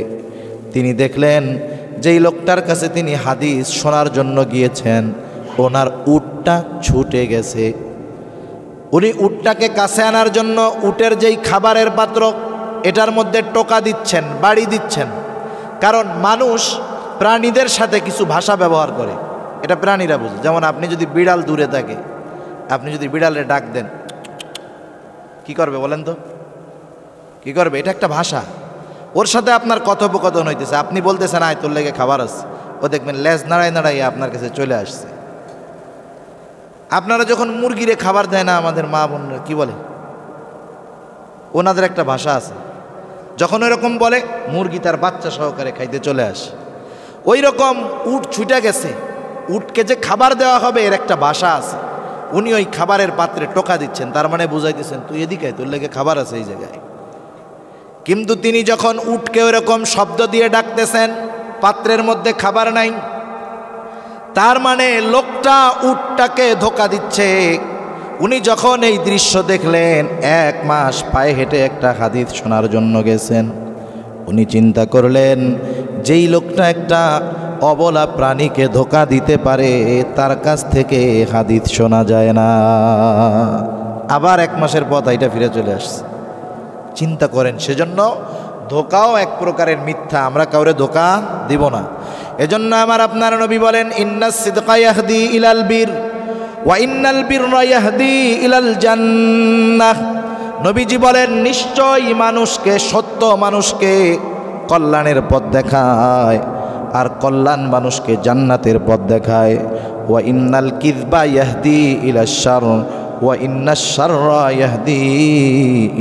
তিনি দেখলেন যেই লোকটার কাছে তিনি হাদিস শোনার জন্য গিয়েছেন, ওনার উটটা ছুটে গেছে। উনি উটটাকে কাছে আনার জন্য উটের যেই খাবারের পাত্র, এটার মধ্যে টোকা দিচ্ছেন, বাড়ি দিচ্ছেন। কারণ মানুষ প্রাণীদের সাথে কিছু ভাষা ব্যবহার করে, এটা প্রাণীরা বুঝে। যেমন আপনি যদি বিড়াল দূরে থাকে, আপনি যদি বিড়ালে ডাক দেন, কি করবে বলেন তো? কি করবে? এটা একটা ভাষা। ওর সাথে আপনার কথোপকথন হইতেছে, আপনি বলতেছেন আয় তোর লেগে খাবার আছে, ও দেখবেন লেজ নাড়াই নাড়াই আপনার কাছে চলে আসছে। আপনারা যখন মুরগিরে খাবার দেয় না আমাদের মা বোনরা, কি বলে? ওনাদের একটা ভাষা আছে। যখন ওইরকম বলে, মুরগি তার বাচ্চা সহকারে খাইতে চলে আসে। ওই রকম উট ছুটে গেছে, উটকে যে খাবার দেওয়া হবে এর একটা ভাষা আছে। উনি ওই খাবারের পাত্রে টোকা দিচ্ছেন, তার মানে বুঝাইতেছেন তুই এদিকে, তোর লেগে খাবার আছে এই জায়গায়। কিন্তু তিনি যখন উটকে ওইরকম শব্দ দিয়ে ডাকতেছেন, পাত্রের মধ্যে খাবার নাই, তার মানে লোকটা উটটাকে ধোকা দিচ্ছে। উনি যখন এই দৃশ্য দেখলেন, 1 মাস পায়ে হেঁটে একটা হাদিস শোনার জন্য গেছেন, উনি চিন্তা করলেন যেই লোকটা একটা অবলা প্রাণীকে ধোকা দিতে পারে তার কাছ থেকে হাদিস শোনা যায় না। আবার 1 মাসের পথ এটা ফিরে চলে আসছে। চিন্তা করেন, সেজন্য ধোকাও এক প্রকারের মিথ্যা। আমরা কাউরে ধোকা দিব না। এজন্য আমার আপনার নবী বলেন, ইন্নাস সিদকা ইয়াহদি ইলাল বীর ওয়া ইন্নাল বিররা ইয়াহদি ইলাল জান্নাহ। নবীজি বলেন, নিশ্চয়ই মানুষকে, সত্য মানুষকে কল্যাণের পথ দেখায়, আর কল্যাণ মানুষকে জান্নাতের পথ দেখায়। ওয়া ইন্নাল কিযবা ইয়াহদি ইলাশ শার ওয়া ইন্নাশ শাররা ইয়াহদি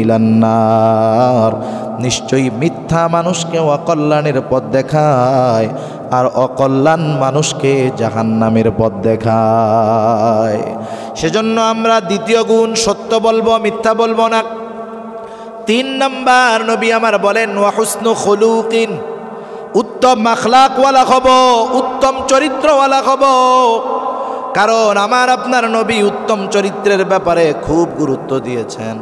ইলান নার। নিশ্চয়ই মিথ্যা মানুষকে অকল্যাণের পথ দেখায়, আর অকল্যাণ মানুষকে জাহান্নামের পথ দেখায়। সেজন্য আমরা দ্বিতীয় গুণ, সত্য বলবো, মিথ্যা বলবো না। 3 নাম্বার নবী আমার বলেন, ওয়া হুসনু খুলুকিন, উত্তম আখলাকওয়ালা হব, উত্তম চরিত্রওয়ালা হব। কারণ আমার আপনার নবী উত্তম চরিত্রের ব্যাপারে খুব গুরুত্ব দিয়েছেন।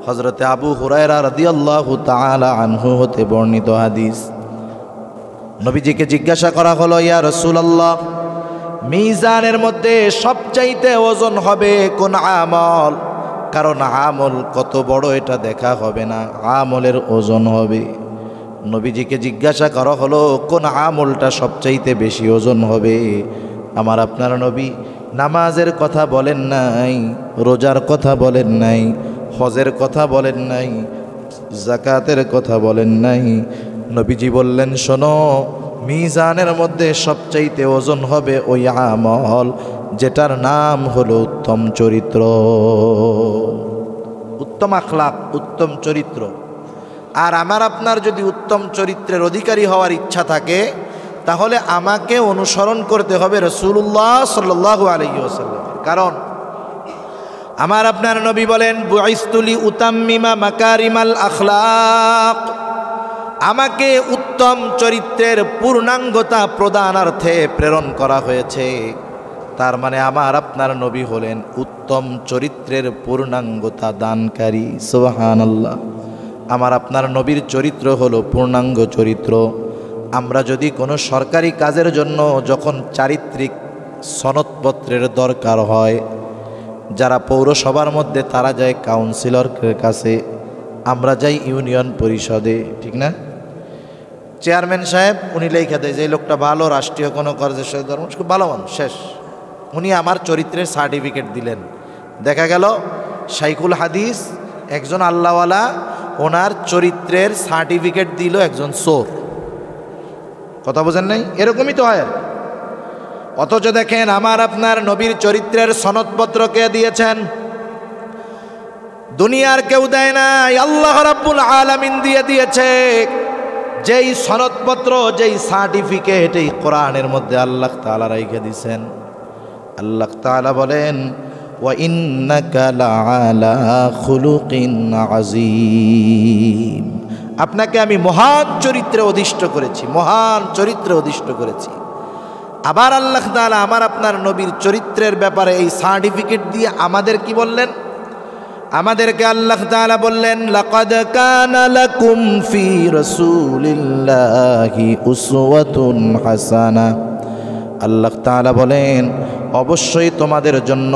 হযরতে আবু হুরায়রা রাদিয়াল্লাহু তাআলা আনহু হতে বর্ণিত হাদিস, নবীজিকে জিজ্ঞাসা করা হলো, ইয়া রাসূলুল্লাহ, মিজানের মধ্যে সবচাইতে ওজন হবে কোন আমল? কারণ আমল কত বড় এটা দেখা হবে না, আমলের ওজন হবে। নবীজিকে জিজ্ঞাসা করা হলো কোন আমলটা সবচাইতে বেশি ওজন হবে? আমার আপনার নবী নামাজের কথা বলেন নাই, রোজার কথা বলেন নাই, হজের কথা বলেন নাই, যাকাতের কথা বলেন নাই। নবীজি বললেন, শোনো, মিজানের মধ্যে সবচাইতে ওজন হবে ওই আমল যেটার নাম হলো উত্তম চরিত্র, উত্তম আখলাক, উত্তম চরিত্র। আর আমার আপনার যদি উত্তম চরিত্রের অধিকারী হওয়ার ইচ্ছা থাকে তাহলে আমাকে অনুসরণ করতে হবে রাসূলুল্লাহ সাল্লাল্লাহু আলাইহি ওয়াসাল্লামের। কারণ আমার আপনার নবী বলেন, বুইসতু লি উতাম্মিমা মাকারিমাল আখলাক, আমাকে উত্তম চরিত্রের পূর্ণাঙ্গতা প্রদানার্থে প্রেরণ করা হয়েছে। তার মানে আমার আপনার নবী হলেন উত্তম চরিত্রের পূর্ণাঙ্গতা দানকারী। সুবহানাল্লাহ। আমার আপনার নবীর চরিত্র হলো পূর্ণাঙ্গ চরিত্র। আমরা যদি কোনো সরকারি কাজের জন্য যখন চারিত্রিক সনদপত্রের দরকার হয়, যারা পৌরসভার মধ্যে তারা যায় কাউন্সিলরের কাছে, আমরা যাই ইউনিয়ন পরিষদে, ঠিক না? চেয়ারম্যান সাহেব উনি লেখা দেয় যে এই লোকটা ভালো, রাষ্ট্রীয় কোনো কাজের সাথে ধর্ম খুব ভালো মানুষ, শেষ। উনি আমার চরিত্রের সার্টিফিকেট দিলেন। দেখা গেল শাইখুল হাদিস একজন আল্লাহওয়ালা, ওনার চরিত্রের সার্টিফিকেট দিল একজন চোর। কথা বোঝেন নাই? এরকমই তো হয়। অথচ দেখেন আমার আপনার নবীর চরিত্রের সনদপত্র কে দিয়েছেন? দুনিয়ার কেউ দেয় নাই, আল্লাহ রাব্বুল আলামিন দিয়ে দিয়েছে। যেই সনদপত্র, যেই সার্টিফিকেট এই কোরআনের মধ্যে আল্লাহ তাআলা রেখে দিয়েছেন। আল্লাহ তাআলা বলেন, ওয়া ইন্নাকা লাআলা খুলুকিন আযীম, আপনাকে আমি মহান চরিত্রে অধিষ্ঠ করেছি, মহান চরিত্রে অধিষ্ঠ করেছি। আবার আল্লাহ তাআলা আমার আপনার নবীর চরিত্রের ব্যাপারে এই সার্টিফিকেট দিয়ে আমাদের কি বললেন? আমাদেরকে আল্লাহ তাআলা বললেন, লাকাদ কানা লাকুম ফি রাসূলিল্লাহি উসওয়াতুন হাসানাহ। আল্লাহ তাআলা বলেন, অবশ্যই তোমাদের জন্য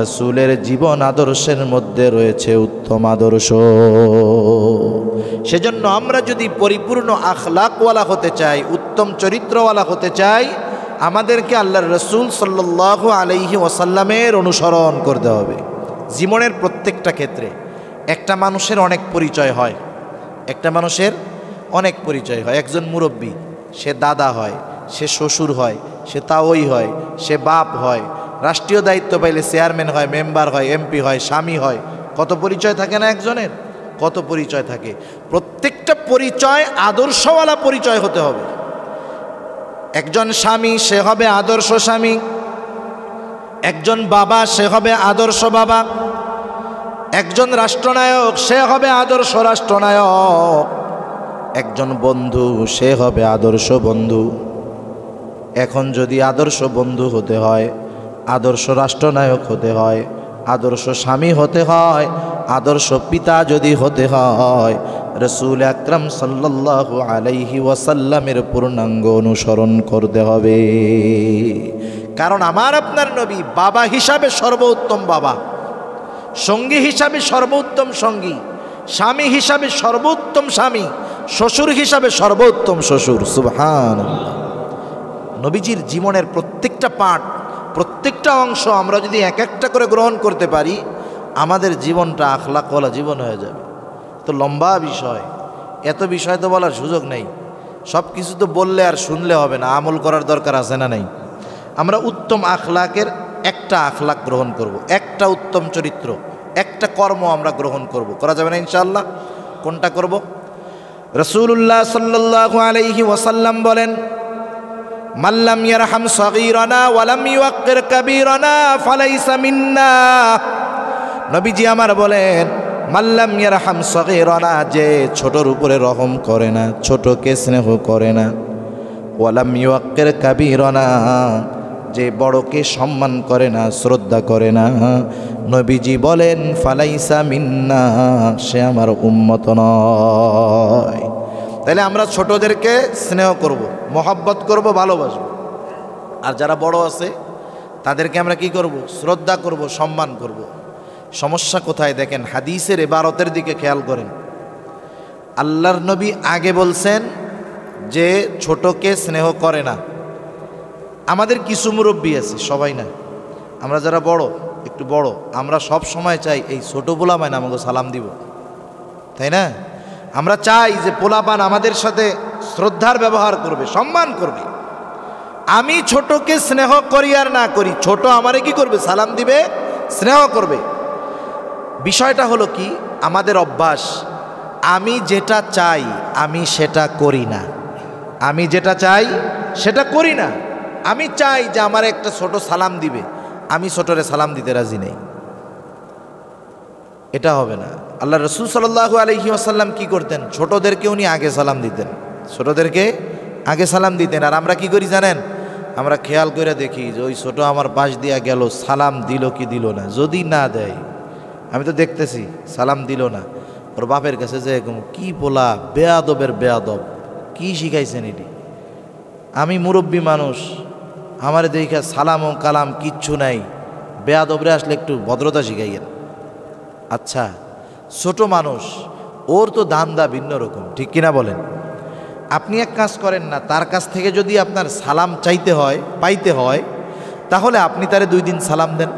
রাসূলের জীবন আদর্শের মধ্যে রয়েছে উত্তম আদর্শ। সেজন্য আমরা যদি পরিপূর্ণ আখলাকওয়ালা হতে চাই, উত্তম চরিত্রওয়ালা হতে চাই, আমাদেরকে আল্লাহর রাসূল সাল্লাল্লাহু আলাইহি ওয়াসাল্লামের অনুসরণ করতে হবে। জীবনের প্রত্যেকটা ক্ষেত্রে একটা মানুষের অনেক পরিচয় হয়, একটা মানুষের অনেক পরিচয় হয়। একজন মুরব্বী, সে দাদা হয়, সে শ্বশুর হয়, সে তাওই হয়, সে বাপ হয়, রাষ্ট্রীয় দায়িত্ব পাইলে চেয়ারম্যান হয়, মেম্বার হয়, এমপি হয়, স্বামী হয়। কত পরিচয় থাকে না একজনের? কত পরিচয় থাকে। প্রত্যেকটা পরিচয় আদর্শওয়ালা পরিচয় হতে হবে। একজন স্বামী, সে হবে আদর্শ স্বামী। একজন বাবা, সে হবে আদর্শ বাবা। একজন রাষ্ট্রনায়ক, সে হবে আদর্শ রাষ্ট্রনায়ক। একজন বন্ধু, সে হবে আদর্শ বন্ধু। এখন যদি আদর্শ বন্ধু হতে হয়, আদর্শ রাষ্ট্রনায়ক হতে হয়, আদর্শ স্বামী হতে হয়, আদর্শ পিতা যদি হতে হয়, রাসূল আকরাম সাল্লাল্লাহু আলাইহি ওয়াসাল্লামের পূর্ণাঙ্গ অনুসরণ করতে হবে। কারণ আমার আপনার নবী বাবা হিসাবে সর্বোত্তম বাবা, সঙ্গী হিসাবে সর্বোত্তম সঙ্গী, স্বামী হিসাবে সর্বোত্তম স্বামী, শ্বশুর হিসাবে সর্বোত্তম শ্বশুর। সুবহানাল্লাহ। নবীজির জীবনের প্রত্যেকটা পাঠ, প্রত্যেকটা অংশ আমরা যদি এক একটা করে গ্রহণ করতে পারি, আমাদের জীবনটা আখলাকওয়ালা জীবন হয়ে যাবে। তো লম্বা বিষয়, এত বিষয় তো বলার সুযোগ নেই। সব কিছু তো বললে আর শুনলে হবে না, আমল করার দরকার আছে না? নেই। আমরা উত্তম আখলাকের একটা আখলাক গ্রহণ করব, একটা উত্তম চরিত্র, একটা কর্ম আমরা গ্রহণ করব। করা যাবে না ইনশাআল্লাহ? কোনটা করব? রাসূলুল্লাহ সাল্লাল্লাহু আলাইহি ওয়াসাল্লাম বলেন, মাল্লাম ইয়ারহাম সগীরানা ওয়ালাম ইউক্কির কাবীরানা ফালাইসা মিন্না। নবীজি আমার বলেন, মাল্লাম ইয়ারহাম সগীরানা, যে ছোটর উপরে রহম করে না, ছোটকে স্নেহ করে না, ওয়ালাম ইউক্কির কাবীরানা, যে বড়কে সম্মান করে না, শ্রদ্ধা করে না, নবীজি বলেন ফালাইসা মিন্না, সে আমার উম্মত নয়। তাহলে আমরা ছোটদেরকে স্নেহ করব, মহব্বত করব, ভালোবাসব। আর যারা বড় আছে তাদেরকে আমরা কি করব? শ্রদ্ধা করব, সম্মান করব। সমস্যা কোথায় দেখেন, হাদিসের ইবারতের দিকে খেয়াল করেন। আল্লাহর নবী আগে বলছেন যে ছোটকে স্নেহ করে না। আমাদের কিছু মুরব্বী আছে, সবাই না, আমরা যারা বড়, একটু বড়, আমরা সব সময় চাই এই ছোট পোলাপান আমাকে সালাম দিব, তাই না? আমরা চাই যে পোলাপান আমাদের সাথে শ্রদ্ধার ব্যবহার করবে, সম্মান করবে। আমি ছোটকে স্নেহ করি আর না করি, ছোট আমারে কি করবে? সালাম দিবে, স্নেহ করবে। বিষয়টা হলো কি, আমাদের অভ্যাস, আমি যেটা চাই আমি সেটা করি না। আমি যেটা চাই সেটা করি না। আমি চাই যে আমার একটা ছোট সালাম দিবে, আমি ছোটরে সালাম দিতে রাজি নেই। এটা হবে না। আল্লাহ রসুল সাল্লাল্লাহু আলাইহি ওয়াসাল্লাম কি করতেন? ছোটদেরকে উনি আগে সালাম দিতেন, ছোটদেরকে আগে সালাম দিতেন। আর আমরা কি করি জানেন? আমরা খেয়াল করে দেখি যে ওই ছোট আমার পাশ দিয়া গেল, সালাম দিল কি দিল না। যদি না দেয়, আমি তো দেখতেছি সালাম দিল না, ওর বাপের কাছে যে কি বলা, বেয়াদবের বেয়াদব, কি শিখাইছেন এটি? আমি মুরব্বী মানুষ, আমার দেখা সালাম ও কালাম কিচ্ছু নাই, বেয়াদবরে আসলে একটু ভদ্রতা শিখাইয়েন। আচ্ছা, ছোট মানুষ, ওর তো ধান্দা ভিন্ন রকম, ঠিক কিনা বলেন? আপনি এক কাজ করেন না, তার কাছ থেকে যদি আপনার সালাম চাইতে হয়, পাইতে হয়, তাহলে আপনি তারে 2 দিন সালাম দেন।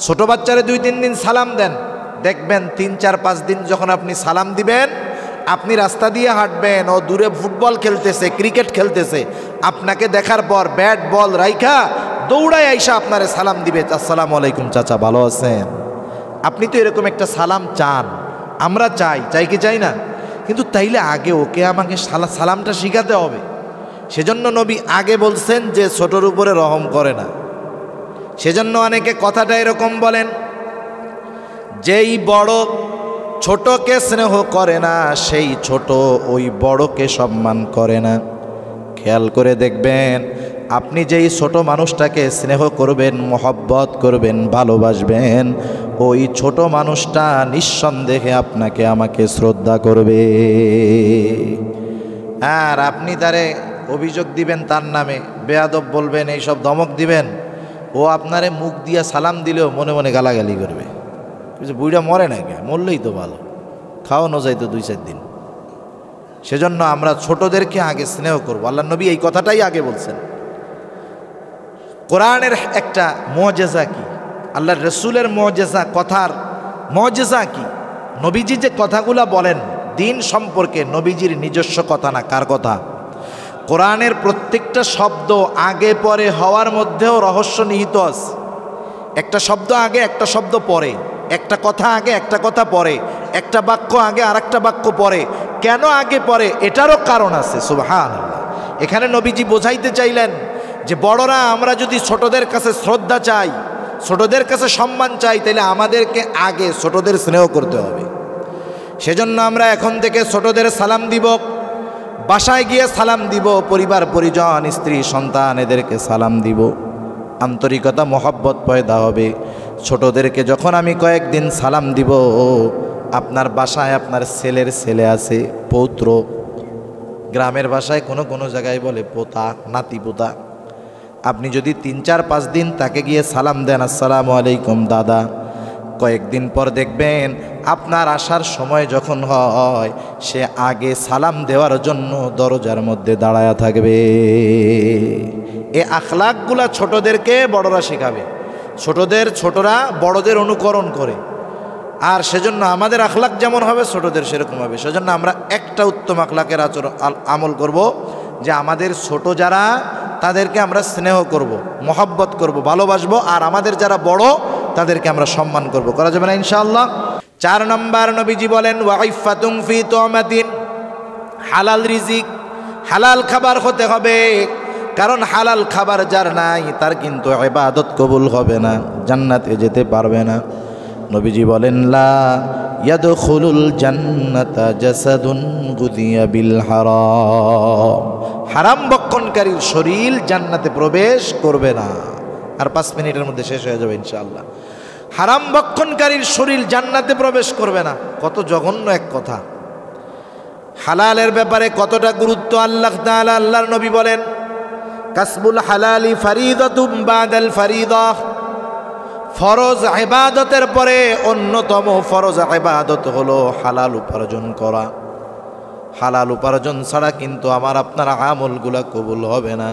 ছোট বাচ্চারে 2-3 দিন সালাম দেন, দেখবেন 3-4-5 দিন যখন আপনি সালাম দিবেন, আপনি রাস্তা দিয়ে হাঁটবেন, ও দূরে ফুটবল খেলতেছে, ক্রিকেট খেলতেছে, আপনাকে দেখার পর ব্যাট বল রাইখা দৌড়ায় আইসা আপনারে সালাম দিবে, আসসালামু আলাইকুম চাচা, ভালো আছেন? আপনি তো এরকম একটা সালাম চান, আমরা চাই কি চাই না? কিন্তু তাইলে আগে ওকে আমাকে সালামটা শিখাতে হবে। সেজন্য নবী আগে বলছেন যে ছোটর উপরে রহম করে না। সেজন্য অনেকে কথাটা এরকম বলেন, যেই বড় ছোটকে স্নেহ করে না, সেই ছোট ওই বড়কে সম্মান করে না। খেয়াল করে দেখবেন, আপনি যেই ছোট মানুষটাকে স্নেহ করবেন, মহব্বত করবেন, ভালোবাসবেন, ওই ছোট মানুষটা নিঃসন্দেহে আপনাকে আমাকে শ্রদ্ধা করবে। আর আপনি তারে অভিযোগ দিবেন তার নামে, বেয়াদব বলবেন, এইসব ধমক দিবেন, ও আপনারে মুখ দিয়া সালাম দিলেও মনে মনে গালাগালি করবে। বুড়া মরে না কে, মরলেই তো ভালো, খাওয়ানো যাইতো 2-4 দিন। সেজন্য আমরা ছোটদেরকে আগে স্নেহ করব। আল্লাহ নবী এই কথাটাই আগে বলছেন। কোরআনের একটা মুআজিজা কি, আল্লাহ রসুলের মুআজিজা, কথার মুআজিজা কি? নবীজি যে কথাগুলা বলেন দিন সম্পর্কে, নবীজির নিজস্ব কথা না, কার কথা? কোরআনের প্রত্যেকটা শব্দ আগে পরে হওয়ার মধ্যেও রহস্য নিহিত আছে। একটা শব্দ আগে, একটা শব্দ পরে, একটা কথা আগে, একটা কথা পরে, একটা বাক্য আগে, আর একটা বাক্য পরে। কেন আগে পরে? এটারও কারণ আছে। সুবহানাল্লাহ। এখানে নবীজি বোঝাইতে চাইলেন যে বড়রা আমরা যদি ছোটদের কাছে শ্রদ্ধা চাই, ছোটদের কাছে সম্মান চাই, তাহলে আমাদেরকে আগে ছোটদের স্নেহ করতে হবে। সেজন্য আমরা এখন থেকে ছোটদের সালাম দিব, বাসায় গিয়ে সালাম দিব, পরিবার পরিজন, স্ত্রী সন্তান, এদেরকে সালাম দিব। আন্তরিকতা, মহব্বত পয়দা হবে। ছোটদেরকে যখন আমি কয়েকদিন সালাম দিব, আপনার বাসায় আপনার ছেলের ছেলে আছে, পৌত্র, গ্রামের ভাষায় কোনো জায়গায় বলে পোতা, নাতি পোতা, আপনি যদি 3-4-5 দিন তাকে গিয়ে সালাম দেন, আসসালামু আলাইকুম দাদা, কয়েকদিন পর দেখবেন আপনার আসার সময় যখন হয়, সে আগে সালাম দেওয়ার জন্য দরজার মধ্যে দাঁড়ায়া থাকবে। এই আখলাকগুলা ছোটদেরকে বড়রা শেখাবে। ছোটরা বড়দের অনুকরণ করে। আর সেজন্য আমাদের আখলাক যেমন হবে ছোটদের সেরকম হবে। সেজন্য আমরা একটা উত্তম আখলাকের আমল করব, যে আমাদের ছোট যারা, তাদেরকে আমরা স্নেহ করব, মহব্বত করব, ভালোবাসবো। আর আমাদের যারা বড়, তাদেরকে আমরা সম্মান করব। করা যাবে না ইনশাআল্লাহ? 4 নম্বর নবীজি বলেন, ওয়াইফাতুন ফি তুমাতিন, হালাল রিজিক, হালাল খাবার হতে হবে। কারণ হালাল খাবার যার নাই, তার কিন্তু ইবাদত কবুল হবে না, জান্নাতে যেতে পারবে না। নবীজি বলেন, লা ইয়াদখুলুল জান্নাতা জাসাদুন গুদিয়া বিল হারাম, হারাম ভক্ষণকারীর শরীর জান্নাতে প্রবেশ করবে না। আর 5 মিনিটের মধ্যে শেষ হয়ে যাবে ইনশাআল্লাহ। হারাম ভক্ষণকারীর শরীর জান্নাতে প্রবেশ করবে না। কত জঘন্য এক কথা! হালালের ব্যাপারে কতটা গুরুত্ব আল্লাহ তাআলা, আল্লাহর নবী বলেন, কাসবুল হালালি ফারিদাতুম বাদাল ফারিদাহ, ফরজ ইবাদতের পরে অন্যতম ফরজ ইবাদত হলো হালাল উপার্জন করা। হালাল উপার্জন ছাড়া কিন্তু আমার আপনার আমলগুলা কবুল হবে না।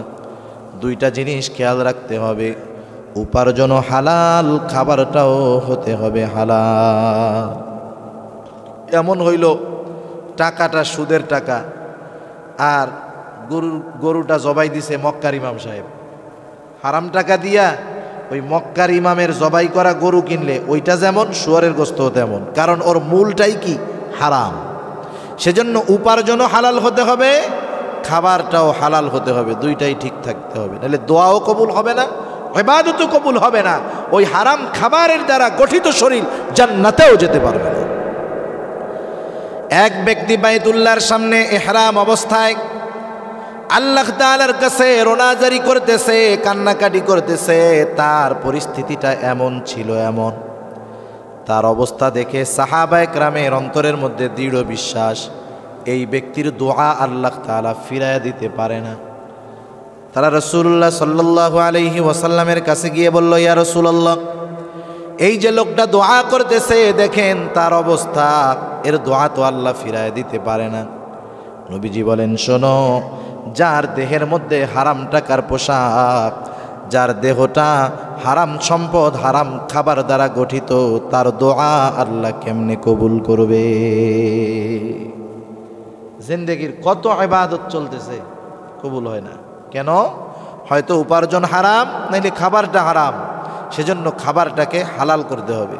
2টা জিনিস খেয়াল রাখতে হবে, উপার্জনও হালাল, খাবারটাও হতে হবে হালাল। এমন হইল টাকাটা সুদের টাকা, আর গরুটা জবাই দিছে মক্কার ইমাম সাহেব। হারাম টাকা দিয়া ওই মক্কার ইমামের জবাই করা গরু কিনলে ওইটা যেমন শুয়োরের গোশত তেমন, কারণ ওর মূলটাই কি হারাম। সেজন্য উপার্জনও হালাল হতে হবে, খাবারটাও হালাল হতে হবে, দুইটাই ঠিক থাকতে হবে, নাহলে দোয়াও কবুল হবে না, ইবাদতও কবুল হবে না। ওই হারাম খাবারের দ্বারা গঠিত শরীর জান্নাতেও যেতে পারবে না। এক ব্যক্তি বাইতুল্লাহর সামনে ইহরাম অবস্থায় আল্লাহ তাআলার কাছে রোনাজারি করতেছে, কান্নাকাটি করতেছে। তার পরিস্থিতিটা এমন ছিল, এমন তার অবস্থা দেখে সাহাবায়ে কেরামের অন্তরের মধ্যে দৃঢ় বিশ্বাস, এই ব্যক্তির দোয়া আল্লাহ তাআলা ফিরাইয়া দিতে পারে না। তারা রাসূলুল্লাহ সাল্লাল্লাহু আলাইহি ওয়াসাল্লামের কাছে গিয়ে বলল, ইয়া রাসূলুল্লাহ, এই যে লোকটা দোয়া করতেছে দেখেন তার অবস্থা, এর দোয়া তো আল্লাহ ফিরাইয়া দিতে পারে না। নবীজি বলেন, শোনো, যার দেহের মধ্যে হারাম টাকার পোশাক, যার দেহটা হারাম সম্পদ হারাম খাবার দ্বারা গঠিত, তার দোয়া আল্লাহ কেমনে কবুল করবে? জিন্দেগির কত ইবাদত চলতেছে, কবুল হয় না কেন? হয়তো উপার্জন হারাম, নাইলে খাবারটা হারাম। সেজন্য খাবারটাকে হালাল করতে হবে।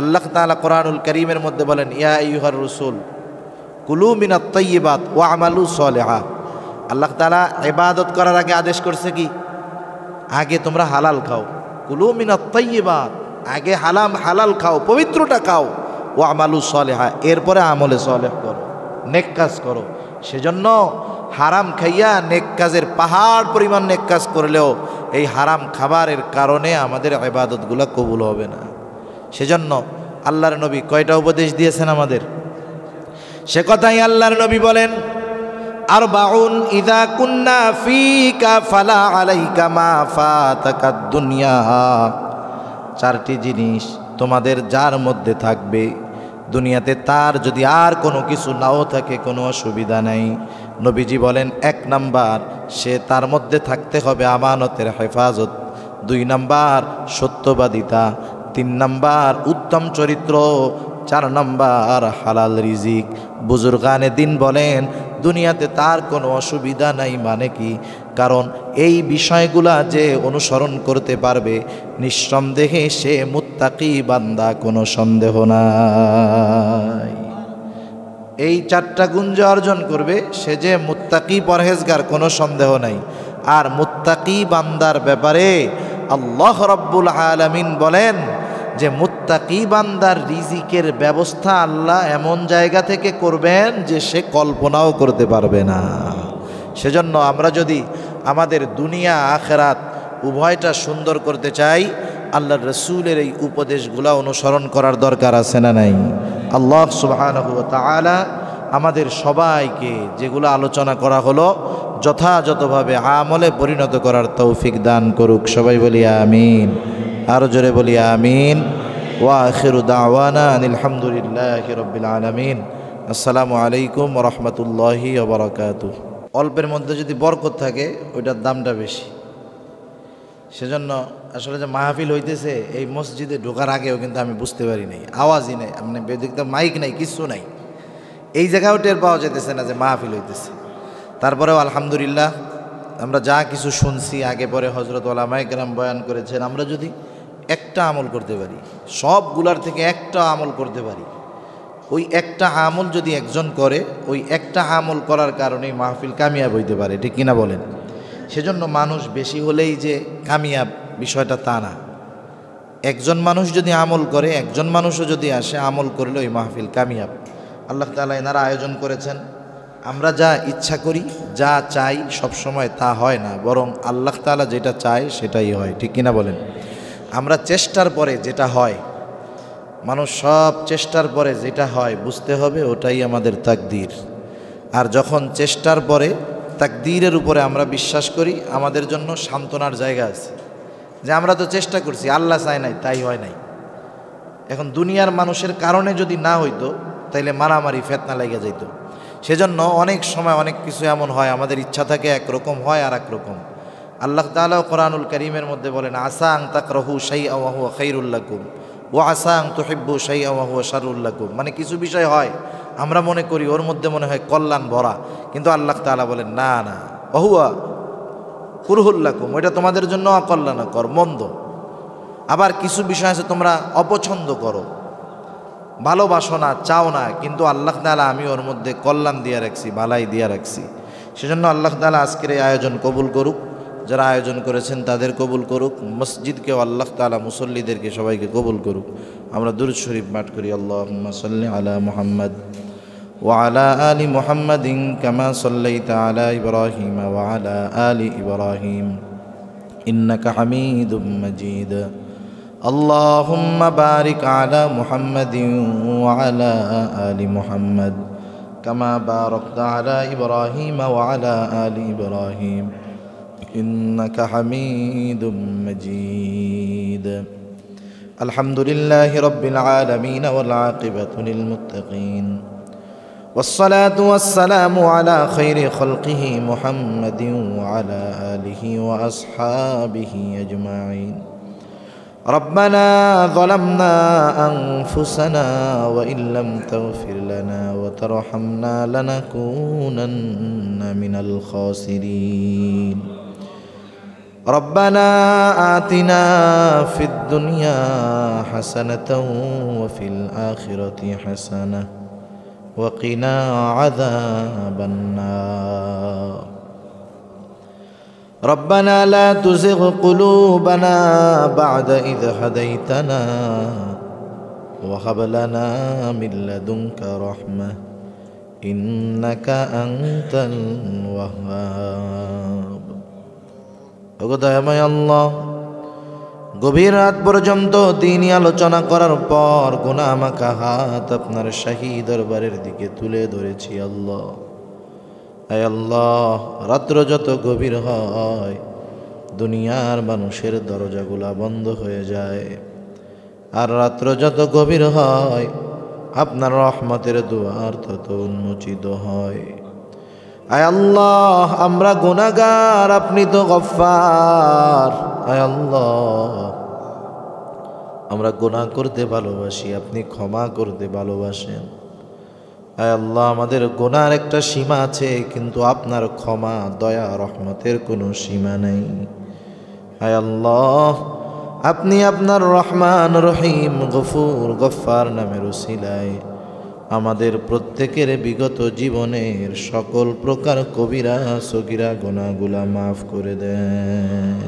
আল্লাহ তাআলা কোরআনুল কারীমের মধ্যে বলেন, ইয়া আইয়ুহার রাসূল কুলু মিনাত তাইয়্যিবাত ওয়া আমালু সলিহা। আল্লাহ তাআলা ইবাদত করার আগে আদেশ করছে কি? আগে তোমরা হালাল খাও। কুলু মিনাত তাইয়্যিবাত, আগে হালাল খাও, পবিত্রটা খাও। ওয়া আমালু সলিহা, এরপরে আমলে সলেহ করো, নেক কাজ করো। সেজন্য হারাম খাইয়া নেক কাজের পাহাড় পরিমাণ নেক কাজ করলেও এই হারাম খাবারের কারণে আমাদের ইবাদতগুলো কবুল হবে না। সেজন্য আল্লাহর নবী কয়টা উপদেশ দিয়েছেন আমাদের? সে কথাই আল্লাহর নবী বলেন, আরবাউন ইযা কুন্না ফীকা ফালা আলাইকা মা ফাতাকাদ দুনিয়া। চারটি জিনিস তোমাদের যার মধ্যে থাকবে, দুনিয়াতে তার যদি আর কোনো কিছু নাও থাকে কোনো অসুবিধা নাই। নবীজি বলেন, 1 নাম্বার, সে তার মধ্যে থাকতে হবে আমানতের হেফাজত। 2 নাম্বার সত্যবাদিতা। 3 নাম্বার উত্তম চরিত্র। 4 নাম্বার হালাল রিজিক। বুজুর্গানে দিন বলেন, দুনিয়াতে তার কোনো অসুবিধা নাই মানে কি? কারণ এই বিষয়গুলা যে অনুসরণ করতে পারবে, নিঃসন্দেহে সে মুত্তাকি বান্দা, কোনো সন্দেহ নাই। এই 4টা গুণ যে অর্জন করবে, সে যে মুত্তাকি পরহেজগার, কোনো সন্দেহ নাই। আর মুত্তাকি বান্দার ব্যাপারে আল্লাহ রাব্বুল আলামিন বলেন যে মুত্তাকি বান্দার রিজিকের ব্যবস্থা আল্লাহ এমন জায়গা থেকে করবেন যে সে কল্পনাও করতে পারবে না। সেজন্য আমরা যদি আমাদের দুনিয়া আখেরাত উভয়টা সুন্দর করতে চাই, আল্লাহর রাসূলের এই উপদেশগুলো অনুসরণ করার দরকার আছে না নাই? আল্লাহ সুবহানাহু ওয়া তাআলা আমাদের সবাইকে যেগুলো আলোচনা করা হলো যথাযথভাবে আমলে পরিণত করার তৌফিক দান করুক। সবাই বলি আমিন। আরো জোরে বলি আমিন। ওয়া আখিরু দাওয়ানা আনিল হামদুলিল্লাহি রাব্বিল আলামিন। আসসালামু আলাইকুম ওয়া রাহমাতুল্লাহি ওয়া বারাকাতুহু। অল্পের মধ্যে যদি বরকত থাকে ওইটার দামটা বেশি। সেজন্য আসলে যে মাহফিল হইতেছে এই মসজিদে ঢোকার আগেও কিন্তু আমি বুঝতে পারি নাই, আওয়াজই নেই, মানে বেদিকটা মাইক নাই, কিচ্ছু নাই। এই জায়গাও টের পাওয়া যেতেছে না যে মাহফিল হইতেছে। তারপরেও আলহামদুলিল্লাহ আমরা যা কিছু শুনছি আগে পরে হযরত উলামায়ে কেরাম বয়ান করেছেন, আমরা যদি একটা আমল করতে পারি, সবগুলার থেকে একটা আমল করতে পারি, ওই একটা আমল যদি একজন করে, ওই একটা আমল করার কারণেই মাহফিল কামিয়াব হইতে পারে, ঠিক কিনা বলেন? সেজন্য মানুষ বেশি হলেই যে কামিয়াব বিষয়টা তা না। একজন মানুষ যদি আমল করে, একজন মানুষও যদি আসে আমল করলে ওই মাহফিল কামিয়াব। আল্লাহ তাআলা এনারা আয়োজন করেছেন। আমরা যা ইচ্ছা করি, যা চাই সবসময় তা হয় না, বরং আল্লাহ তাআলা যেটা চায় সেটাই হয়, ঠিক কিনা বলেন? আমরা চেষ্টার পরে যেটা হয়, মানুষ সব চেষ্টার পরে যেটা হয় বুঝতে হবে ওটাই আমাদের তাকদীর। আর যখন চেষ্টার পরে তাকদীরের উপরে আমরা বিশ্বাস করি, আমাদের জন্য সান্ত্বনার জায়গা আছে যে আমরা তো চেষ্টা করছি, আল্লাহ চায় নাই তাই হয় নাই। এখন দুনিয়ার মানুষের কারণে যদি না হইতো তাইলে মারামারি ফেতনা লেগে যেত। সেজন্য অনেক সময় অনেক কিছু এমন হয়, আমাদের ইচ্ছা থাকে একরকম, হয় আর একরকম। আল্লাহ তাআলা কোরআনুল কারীমের মধ্যে বলেন, আসা আন তাকরাহু শাইআন ওয়া হুয়া খায়রুল লাকুম ওয়া আসা আন তুহিব্বু শাইআন ওয়া হুয়া শাররুল লাকুম। মানে কিছু বিষয় হয় আমরা মনে করি ওর মধ্যে মনে হয় কল্যাণ ভরা, কিন্তু আল্লাহ তাআলা বলেন না না, অহুয়া কুরহুল্লাকুম, ওইটা তোমাদের জন্য অকল্যাণকর, মন্দ। আবার কিছু বিষয় আছে তোমরা অপছন্দ করো, ভালোবাসো না, চাও না, কিন্তু আল্লাহ তাআলা আমি ওর মধ্যে কল্যাণ দিয়ে রাখছি, ভালাই দিয়ে রাখছি। সেজন্য আল্লাহ তাআলা আজকের এই আয়োজন কবুল করুক, যারা আয়োজন করেছেন তাদের কবুল করুক, মসজিদকেও আল্লাহ তাআলা মুসল্লিদেরকে সবাইকে কবুল করুক। আমরা দুরূদ শরীফ পাঠ করি। আল্লাহুম্মা সাল্লি আলা মুহাম্মদ ওয়া আলা আলি মুহাম্মাদিন কামা সাল্লাইতা আলা ইব্রাহিম ওয়া আলা আলি ইব্রাহিম ইন্নাকা হামিদুম মাজিদ। আল্লাহুম্মা বারিক আলা মুহাম্মাদিন ওয়া আলা আলি মুহাম্মদ কামা বারাকতা আলা ইব্রাহিম ওয়া আলা আলি ইব্রাহিম ইন্নাকা হামিদুম মাজিদ। আলহামদুলিল্লাহি রাব্বিল আলামিন ওয়াল আকিবাতু লিল মুত্তাকিন والصلاة والسلام على خير خلقه محمد وعلى آله وأصحابه أجمعين. ربنا ظلمنا أنفسنا وإن لم تغفر لنا وترحمنا لنكونن من الخاسرين. ربنا آتنا في الدنيا حسنة وفي الآخرة حسنة وقنا عذاب النار. ربنا لا تزغ قلوبنا بعد إذ هديتنا وهب لنا من لدنك رحمة إنك أنت الوهاب. দয়াময় আল্লাহ, গভীর রাত পর্যন্ত দিনই আলোচনা করার পর গুনাহ মাখা হাত আপনার শাহী দরবারের দিকে তুলে ধরেছি। আল্লাহ, আয় আল্লাহ, রাত্র যত গভীর হয় দুনিয়ার মানুষের দরজাগুলা বন্ধ হয়ে যায়, আর রাত্র যত গভীর হয় আপনার রহমতের দুয়ার তত উন্মোচিত হয়। আয় আল্লাহ, আমরা গুনাহগার, আপনি তো গফফার। আয় আল্লাহ, আমরা গুনাহ করতে ভালোবাসি, আপনি ক্ষমা করতে ভালোবাসেন। আয় আল্লাহ, আমাদের গুনার একটা সীমা আছে, কিন্তু আপনার ক্ষমা, দয়া, রহমতের কোনো সীমা নেই। আয় আল্লাহ, আপনি আপনার রহমান, রহিম, গফুর, গফফার নামের উসিলায় আমাদের প্রত্যেকের বিগত জীবনের সকল প্রকার কবিরা সগীরা গুনাহগুলা মাফ করে দেন।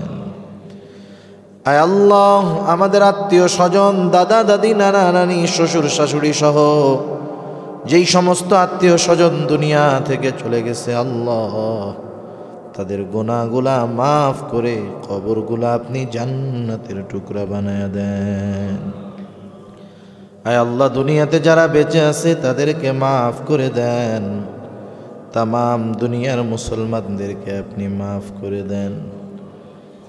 আয় আল্লাহ, আমাদের আত্মীয় স্বজন, দাদা দাদি, নানা নানি, শ্বশুর শাশুড়ি সহ যেই সমস্ত আত্মীয় স্বজন দুনিয়া থেকে চলে গেছে, আল্লাহ তাদের গুনাহগুলা মাফ করে কবরগুলা আপনি জান্নাতের টুকরা বানায়া দেন। আয় আল্লাহ, দুনিয়াতে যারা বেঁচে আছে তাদেরকে মাফ করে দেন, তামাম দুনিয়ার মুসলমানদেরকে আপনি মাফ করে দেন।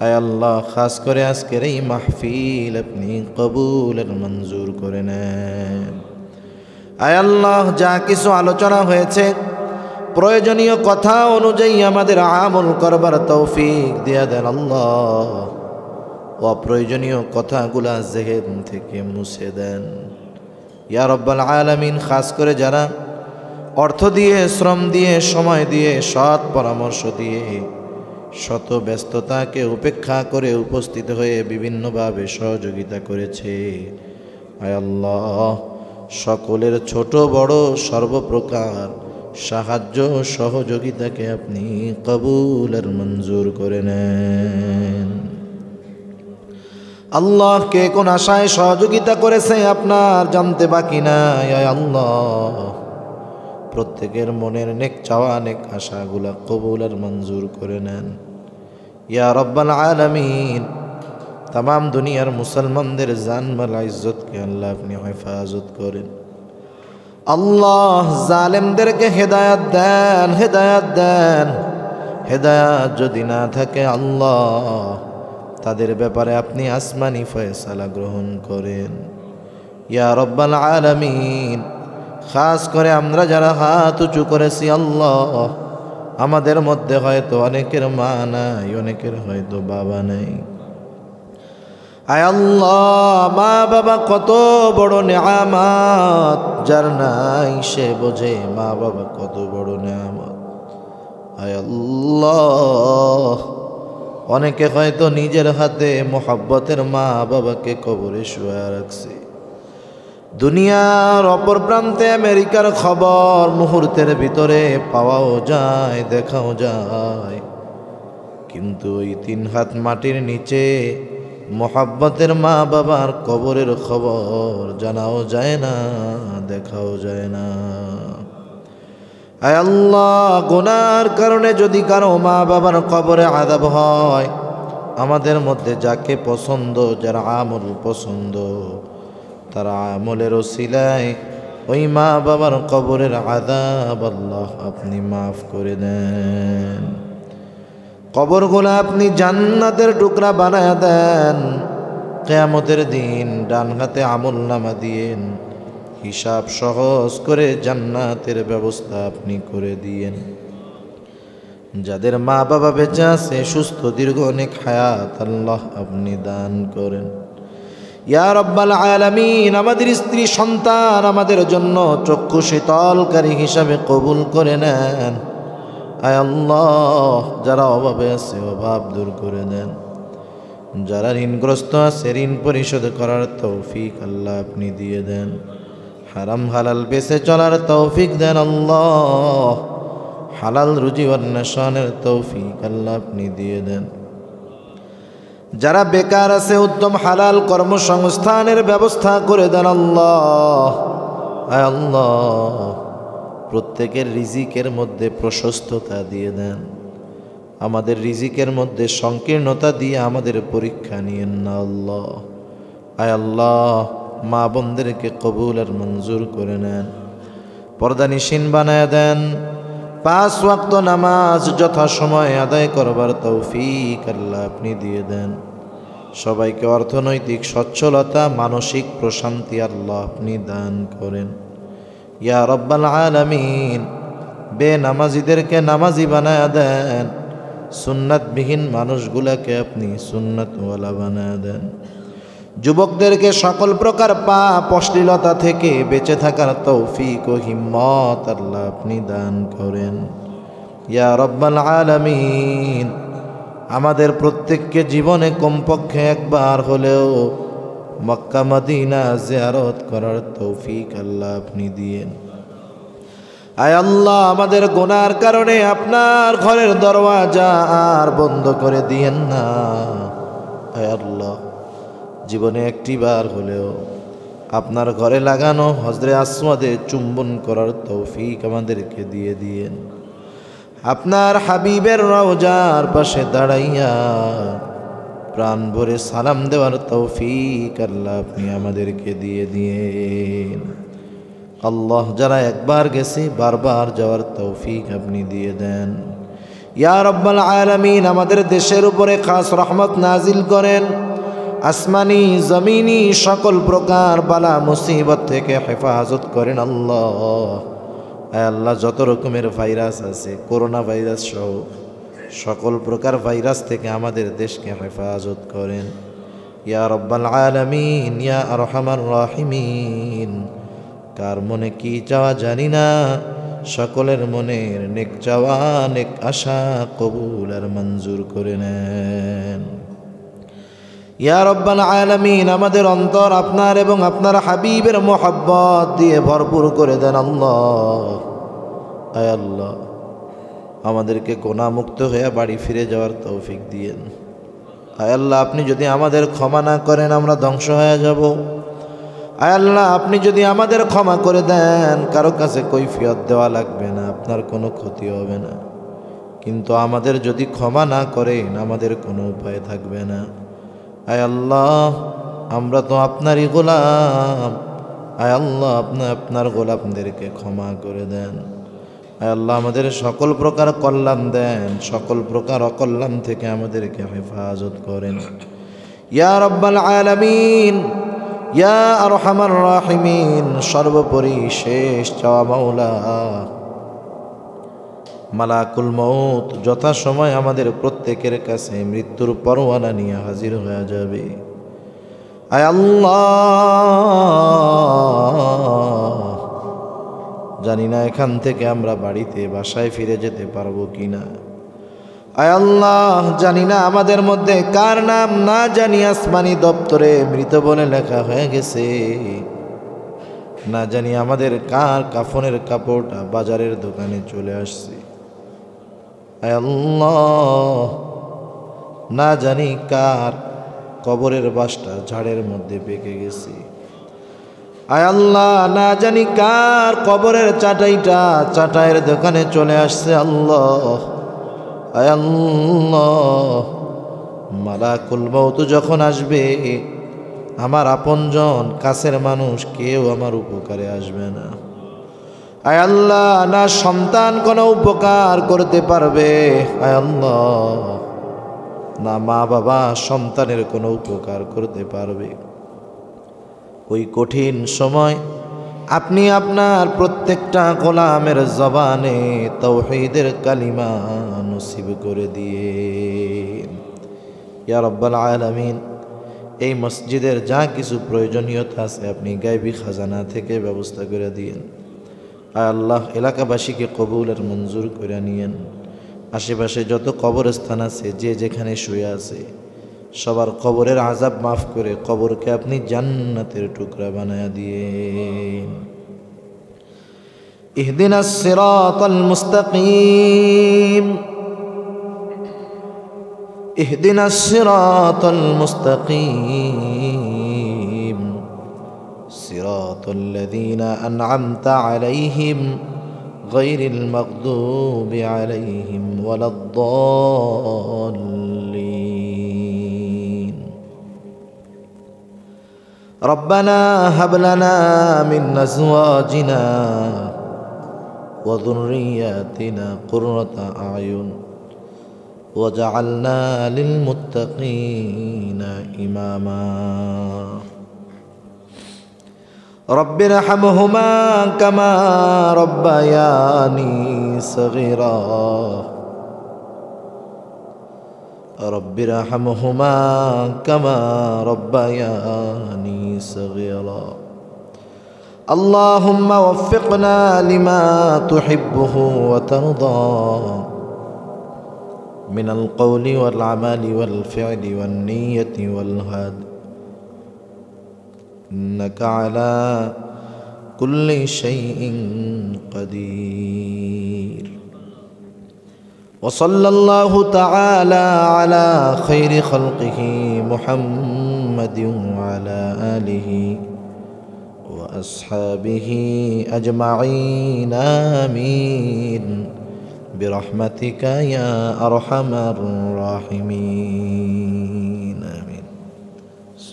আয় আল্লাহ, খাস করে আজকের এই মাহফিল আপনি কবুল আর মঞ্জুর করে নেন। আয় আল্লাহ, যা কিছু আলোচনা হয়েছে প্রয়োজনীয় কথা অনুযায়ী আমাদের আমল করবার তৌফিক দিয়া দেন। আল্লাহ, অপ্রয়োজনীয় কথাগুলা জেহেন থেকে মুছে দেন। ইয়া রব্বাল আলামিন, খাস করে যারা অর্থ দিয়ে, শ্রম দিয়ে, সময় দিয়ে, সৎ পরামর্শ দিয়ে, শত ব্যস্ততাকে উপেক্ষা করে উপস্থিত হয়ে বিভিন্নভাবে সহযোগিতা করেছে, আয় আল্লাহ সকলের ছোট বড় সর্বপ্রকার সাহায্য সহযোগিতাকে আপনি কবুল আর মঞ্জুর করে নেন। আল্লাহ, কে কোন আশায় সহযোগিতা করেছে আপনার জানতে বাকি নাই। আয় আল্লাহ, প্রত্যেকের মনের নেক চাওয়া, নেক আশাগুলা কবুল আর মঞ্জুর করে নেন। ইয়া রব্বাল আলামিন, তামাম দুনিয়ার মুসলমানদের জানমাল ইজ্জতকে আল্লাহ আপনি হেফাজত করেন। আল্লাহ, জালেমদেরকে হেদায়াত দেন, হেদায়াত দেন। হেদায়াত যদি না থাকে আল্লাহ, তাদের ব্যাপারে আপনি আসমানি ফয়সালা গ্রহণ করেন। ইয়া রব্বাল আলামিন, খাস করে আমরা যারা হাত উঁচু করেছি আল্লাহ, আমাদের মধ্যে হয়তো অনেকের মা নাই, অনেকের হয়তো বাবা নেই। আয় আল্লাহ, মা বাবা কত বড় নেয়ামত, যার নাই সে বোঝে মা বাবা কত বড় নেয়ামত। আয় আল্লাহ, অনেকে হয়তো নিজের হাতে মোহাব্বতের মা বাবাকে কবরে শুয়ে রাখছে। দুনিয়ার অপর প্রান্তে আমেরিকার খবর মুহূর্তের ভিতরে পাওয়াও যায়, দেখাও যায়, কিন্তু ওই 3 হাত মাটির নিচে মোহাব্বতের মা বাবার কবরের খবর জানাও যায় না, দেখাও যায় না। আয় আল্লাহ, গুনার কারণে যদি কারো মা বাবার কবরে আযাব হয়, আমাদের মধ্যে যাকে পছন্দ, যার আমল পছন্দ, তার আমলের ওসিলায় ওই মা বাবার কবরের আযাব আল্লাহ আপনি মাফ করে দেন। কবরগুলো আপনি জান্নাতের টুকরা বানায় দেন। কিয়ামতের দিন ডান হাতে আমলনামা দিয়েন, হিসাব সহজ করে জান্নাতের ব্যবস্থা আপনি করে দিয়েন। যাদের মা বাবা বেঁচে আছে, সুস্থ দীর্ঘ অনেক হায়াত আল্লাহ আপনি দান করেন। ইয়া রাব্বাল আলামিন, আমাদের স্ত্রী সন্তান আমাদের জন্য চক্ষু শীতলকারী হিসাবে কবুল করে নেন। আয় আল্লাহ, যারা অভাবে আছে অভাব দূর করে দেন, যারা ঋণগ্রস্ত আছে ঋণ পরিশোধ করার তৌফিক আল্লাহ আপনি দিয়ে দেন। হারাম হালাল বেঁচে চলার তৌফিক দেন আল্লাহ, হালাল রুজি অন্বেষণের তৌফিক আল্লাহ আপনি দিয়ে দেন। যারা বেকার আছে উত্তম হালাল কর্মসংস্থানের ব্যবস্থা করে দেন আল্লাহ। আয় আল্লাহ, প্রত্যেকের রিজিকের মধ্যে প্রশস্ততা দিয়ে দেন। আমাদের রিজিকের মধ্যে সংকীর্ণতা দিয়ে আমাদের পরীক্ষা নিয়েন না আল্লাহ। আয় আল্লাহ, মা বোনদেরকে কবুল আর মঞ্জুর করে নেন, পর্দানিশীন বানায় দেন। 5 ওয়াক্ত নামাজ যথাসময়ে আদায় করবার তৌফিক আল্লাহ আপনি দিয়ে দেন। সবাইকে অর্থনৈতিক সচ্ছলতা, মানসিক প্রশান্তি আল্লাহ আপনি দান করেন। ইয়া রাব্বাল আলামিন, বেনামাজিদেরকে নামাজি বানায় দেন। সুন্নাতবিহীন মানুষগুলাকে আপনি সুন্নাতওয়ালা বানায় দেন। যুবকদেরকে সকল প্রকার পাপ অশ্লীলতা থেকে বেঁচে থাকার তৌফিক ও হিম্মত আল্লাহ আপনি দান করেন। ইয়া রাব্বাল আলামিন, আমাদের প্রত্যেককে জীবনে কমপক্ষে একবার হলেও মক্কা মদিনা জিয়ারত করার তৌফিক আল্লাহ আপনি দিয়েন। আয় আল্লাহ, আমাদের গুনার কারণে আপনার ঘরের দরওয়াজা আর বন্ধ করে দিয়েন না। আয় আল্লাহ, জীবনে একটিবার হলেও আপনার ঘরে লাগানো হজরে আসওয়াদে চুম্বন করার তৌফিক আমাদেরকে দিয়ে দিয়েন। আপনার হাবিবের রওজার পাশে দাঁড়াইয়া প্রাণ ভরে সালাম দেওয়ার তৌফিক আল্লাহ আপনি আমাদেরকে দিয়ে দিয়েন। আল্লাহ, যারা একবার গেছে বারবার যাওয়ার তৌফিক আপনি দিয়ে দেন। ইয়া রাব্বাল আলামিন, আমাদের দেশের উপরে খাস রহমত নাজিল করেন। আসমানি জমিনি সকল প্রকার বালা মুসিবত থেকে হেফাজত করেন আল্লাহ। আয় আল্লাহ, যত রকমের ভাইরাস আছে, করোনা ভাইরাস সহ সকল প্রকার ভাইরাস থেকে আমাদের দেশকে হেফাজত করেন। ইয়া রাব্বাল আলামিন, ইয়া আরহামার রাহিমিন। কার মনে কি চাওয়া জানি না, সকলের মনের নেক চাওয়া নেক আশা কবুল আর মঞ্জুর করে নেন। ইয়া রাব্বাল আলামিন, আমাদের অন্তর আপনার এবং আপনার হাবিবের মোহাব্বত দিয়ে ভরপুর করে দেন আল্লাহ। আয় আল্লাহ, আমাদেরকে গুনাহমুক্ত হয়ে বাড়ি ফিরে যাওয়ার তৌফিক দিয়েন। আয় আল্লাহ, আপনি যদি আমাদের ক্ষমা না করেন আমরা ধ্বংস হয়ে যাব। আয় আল্লাহ, আপনি যদি আমাদের ক্ষমা করে দেন, কারো কাছে কৈফিয়ত দেওয়া লাগবে না, আপনার কোনো ক্ষতি হবে না। কিন্তু আমাদের যদি ক্ষমা না করেন আমাদের কোনো উপায় থাকবে না। আয় আল্লাহ, আমরা তো আপনারই গোলাম। আয় আল্লাহ, আপনি আপনার গোলামদেরকে ক্ষমা করে দেন। আয় আল্লাহ, আমাদের সকল প্রকার কল্যাণ দেন, সকল প্রকার অকল্যাণ থেকে আমাদেরকে হেফাজত করেন। ইয়া রাব্বাল আলামিন, ইয়া আরহামার রাহিমিন, সর্বোপরি শেষ চাওয়া মাওলা, মালাকুল মউত যথাসময় আমাদের প্রত্যেকের কাছে মৃত্যুর পরোয়ানা নিয়ে হাজির হয়ে যাবে। আয় আল্লাহ, জানি না এখান থেকে আমরা বাড়িতে বাসায় ফিরে যেতে পারবো কিনা। আয় আল্লাহ, জানি না আমাদের মধ্যে কার নাম না জানি আসমানি দপ্তরে মৃত বলে লেখা হয়ে গেছে, না জানি আমাদের কার কাফনের কাপড়টা বাজারের দোকানে চলে আসছে। আয় আল্লাহ, না জানি কার কবরের বাসটা ঝাড়ের মধ্যে পেকে গেছে। আয় আল্লাহ, না জানি কার কবরের চাটাইটা চাটাইয়ের দোকানে চলে আসছে। আল্লাহ, আয় আল্লাহ, মালাকুল মউত যখন আসবে, আমার আপনজন কাছের মানুষ কেউ আমার উপকারে আসবে না। আয় আল্লাহ, না সন্তান কোনো উপকার করতে পারবে, আয় আল্লাহ, না মা বাবা সন্তানের কোনো উপকার করতে পারবে। ওই কঠিন সময় আপনি আপনার প্রত্যেকটা গোলামের জবানে তাওহীদের কালিমা নসিব করে দিয়ে ইয়া রাব্বাল আলামিন। এই মসজিদের যা কিছু প্রয়োজনীয়তা আছে আপনি গায়বী খাজানা থেকে ব্যবস্থা করে দিয়েন। আয় আল্লাহ, এলাকাবাসীকে কবুল আর মঞ্জুর করে নিয়েন। আশেপাশে যত কবরস্থান আছে, যে যেখানে শুয়ে আছে, সবার কবরের আযাব মাফ করে কবরকে আপনি জান্নাতের টুকরা বানায়া দিয়েন। ইহদিনাস সিরাতাল মুস্তাকিম, ইহদিনাস সিরাতাল মুস্তাকিম, সিরাতাল লাযীনা আন'আমতা আলাইহিম গায়রিল মাগদুবি আলাইহিম ওয়ালাদ-দাল্লিন। রব্বানা হাব লানা মিন আজওয়াজিনা ওয়া যুররিয়াতিনা কুররাতা আ'য়ুন ওয়াজআলনা লিল মুত্তাকিনা ইমামা। রব্বিরহামহুমা কামা রব্বায়ানি সগীরা, রব্বিরহামহুমা কামা রব্বায়ানি সগীরা। আল্লাহুম্মা ওয়াফফিকনা লিমা তুহিব্বুহু ওয়া তারদা মিনাল কওলি ওয়াল আমালি ওয়াল ফি'লি ওয়ান নিয়্যতি ওয়াল হাদ, إنك على كل شيء قدير. وصلى الله تعالى على خير خلقه محمد وعلى آله وأصحابه أجمعين آمين برحمتك يا أرحم الراحمين.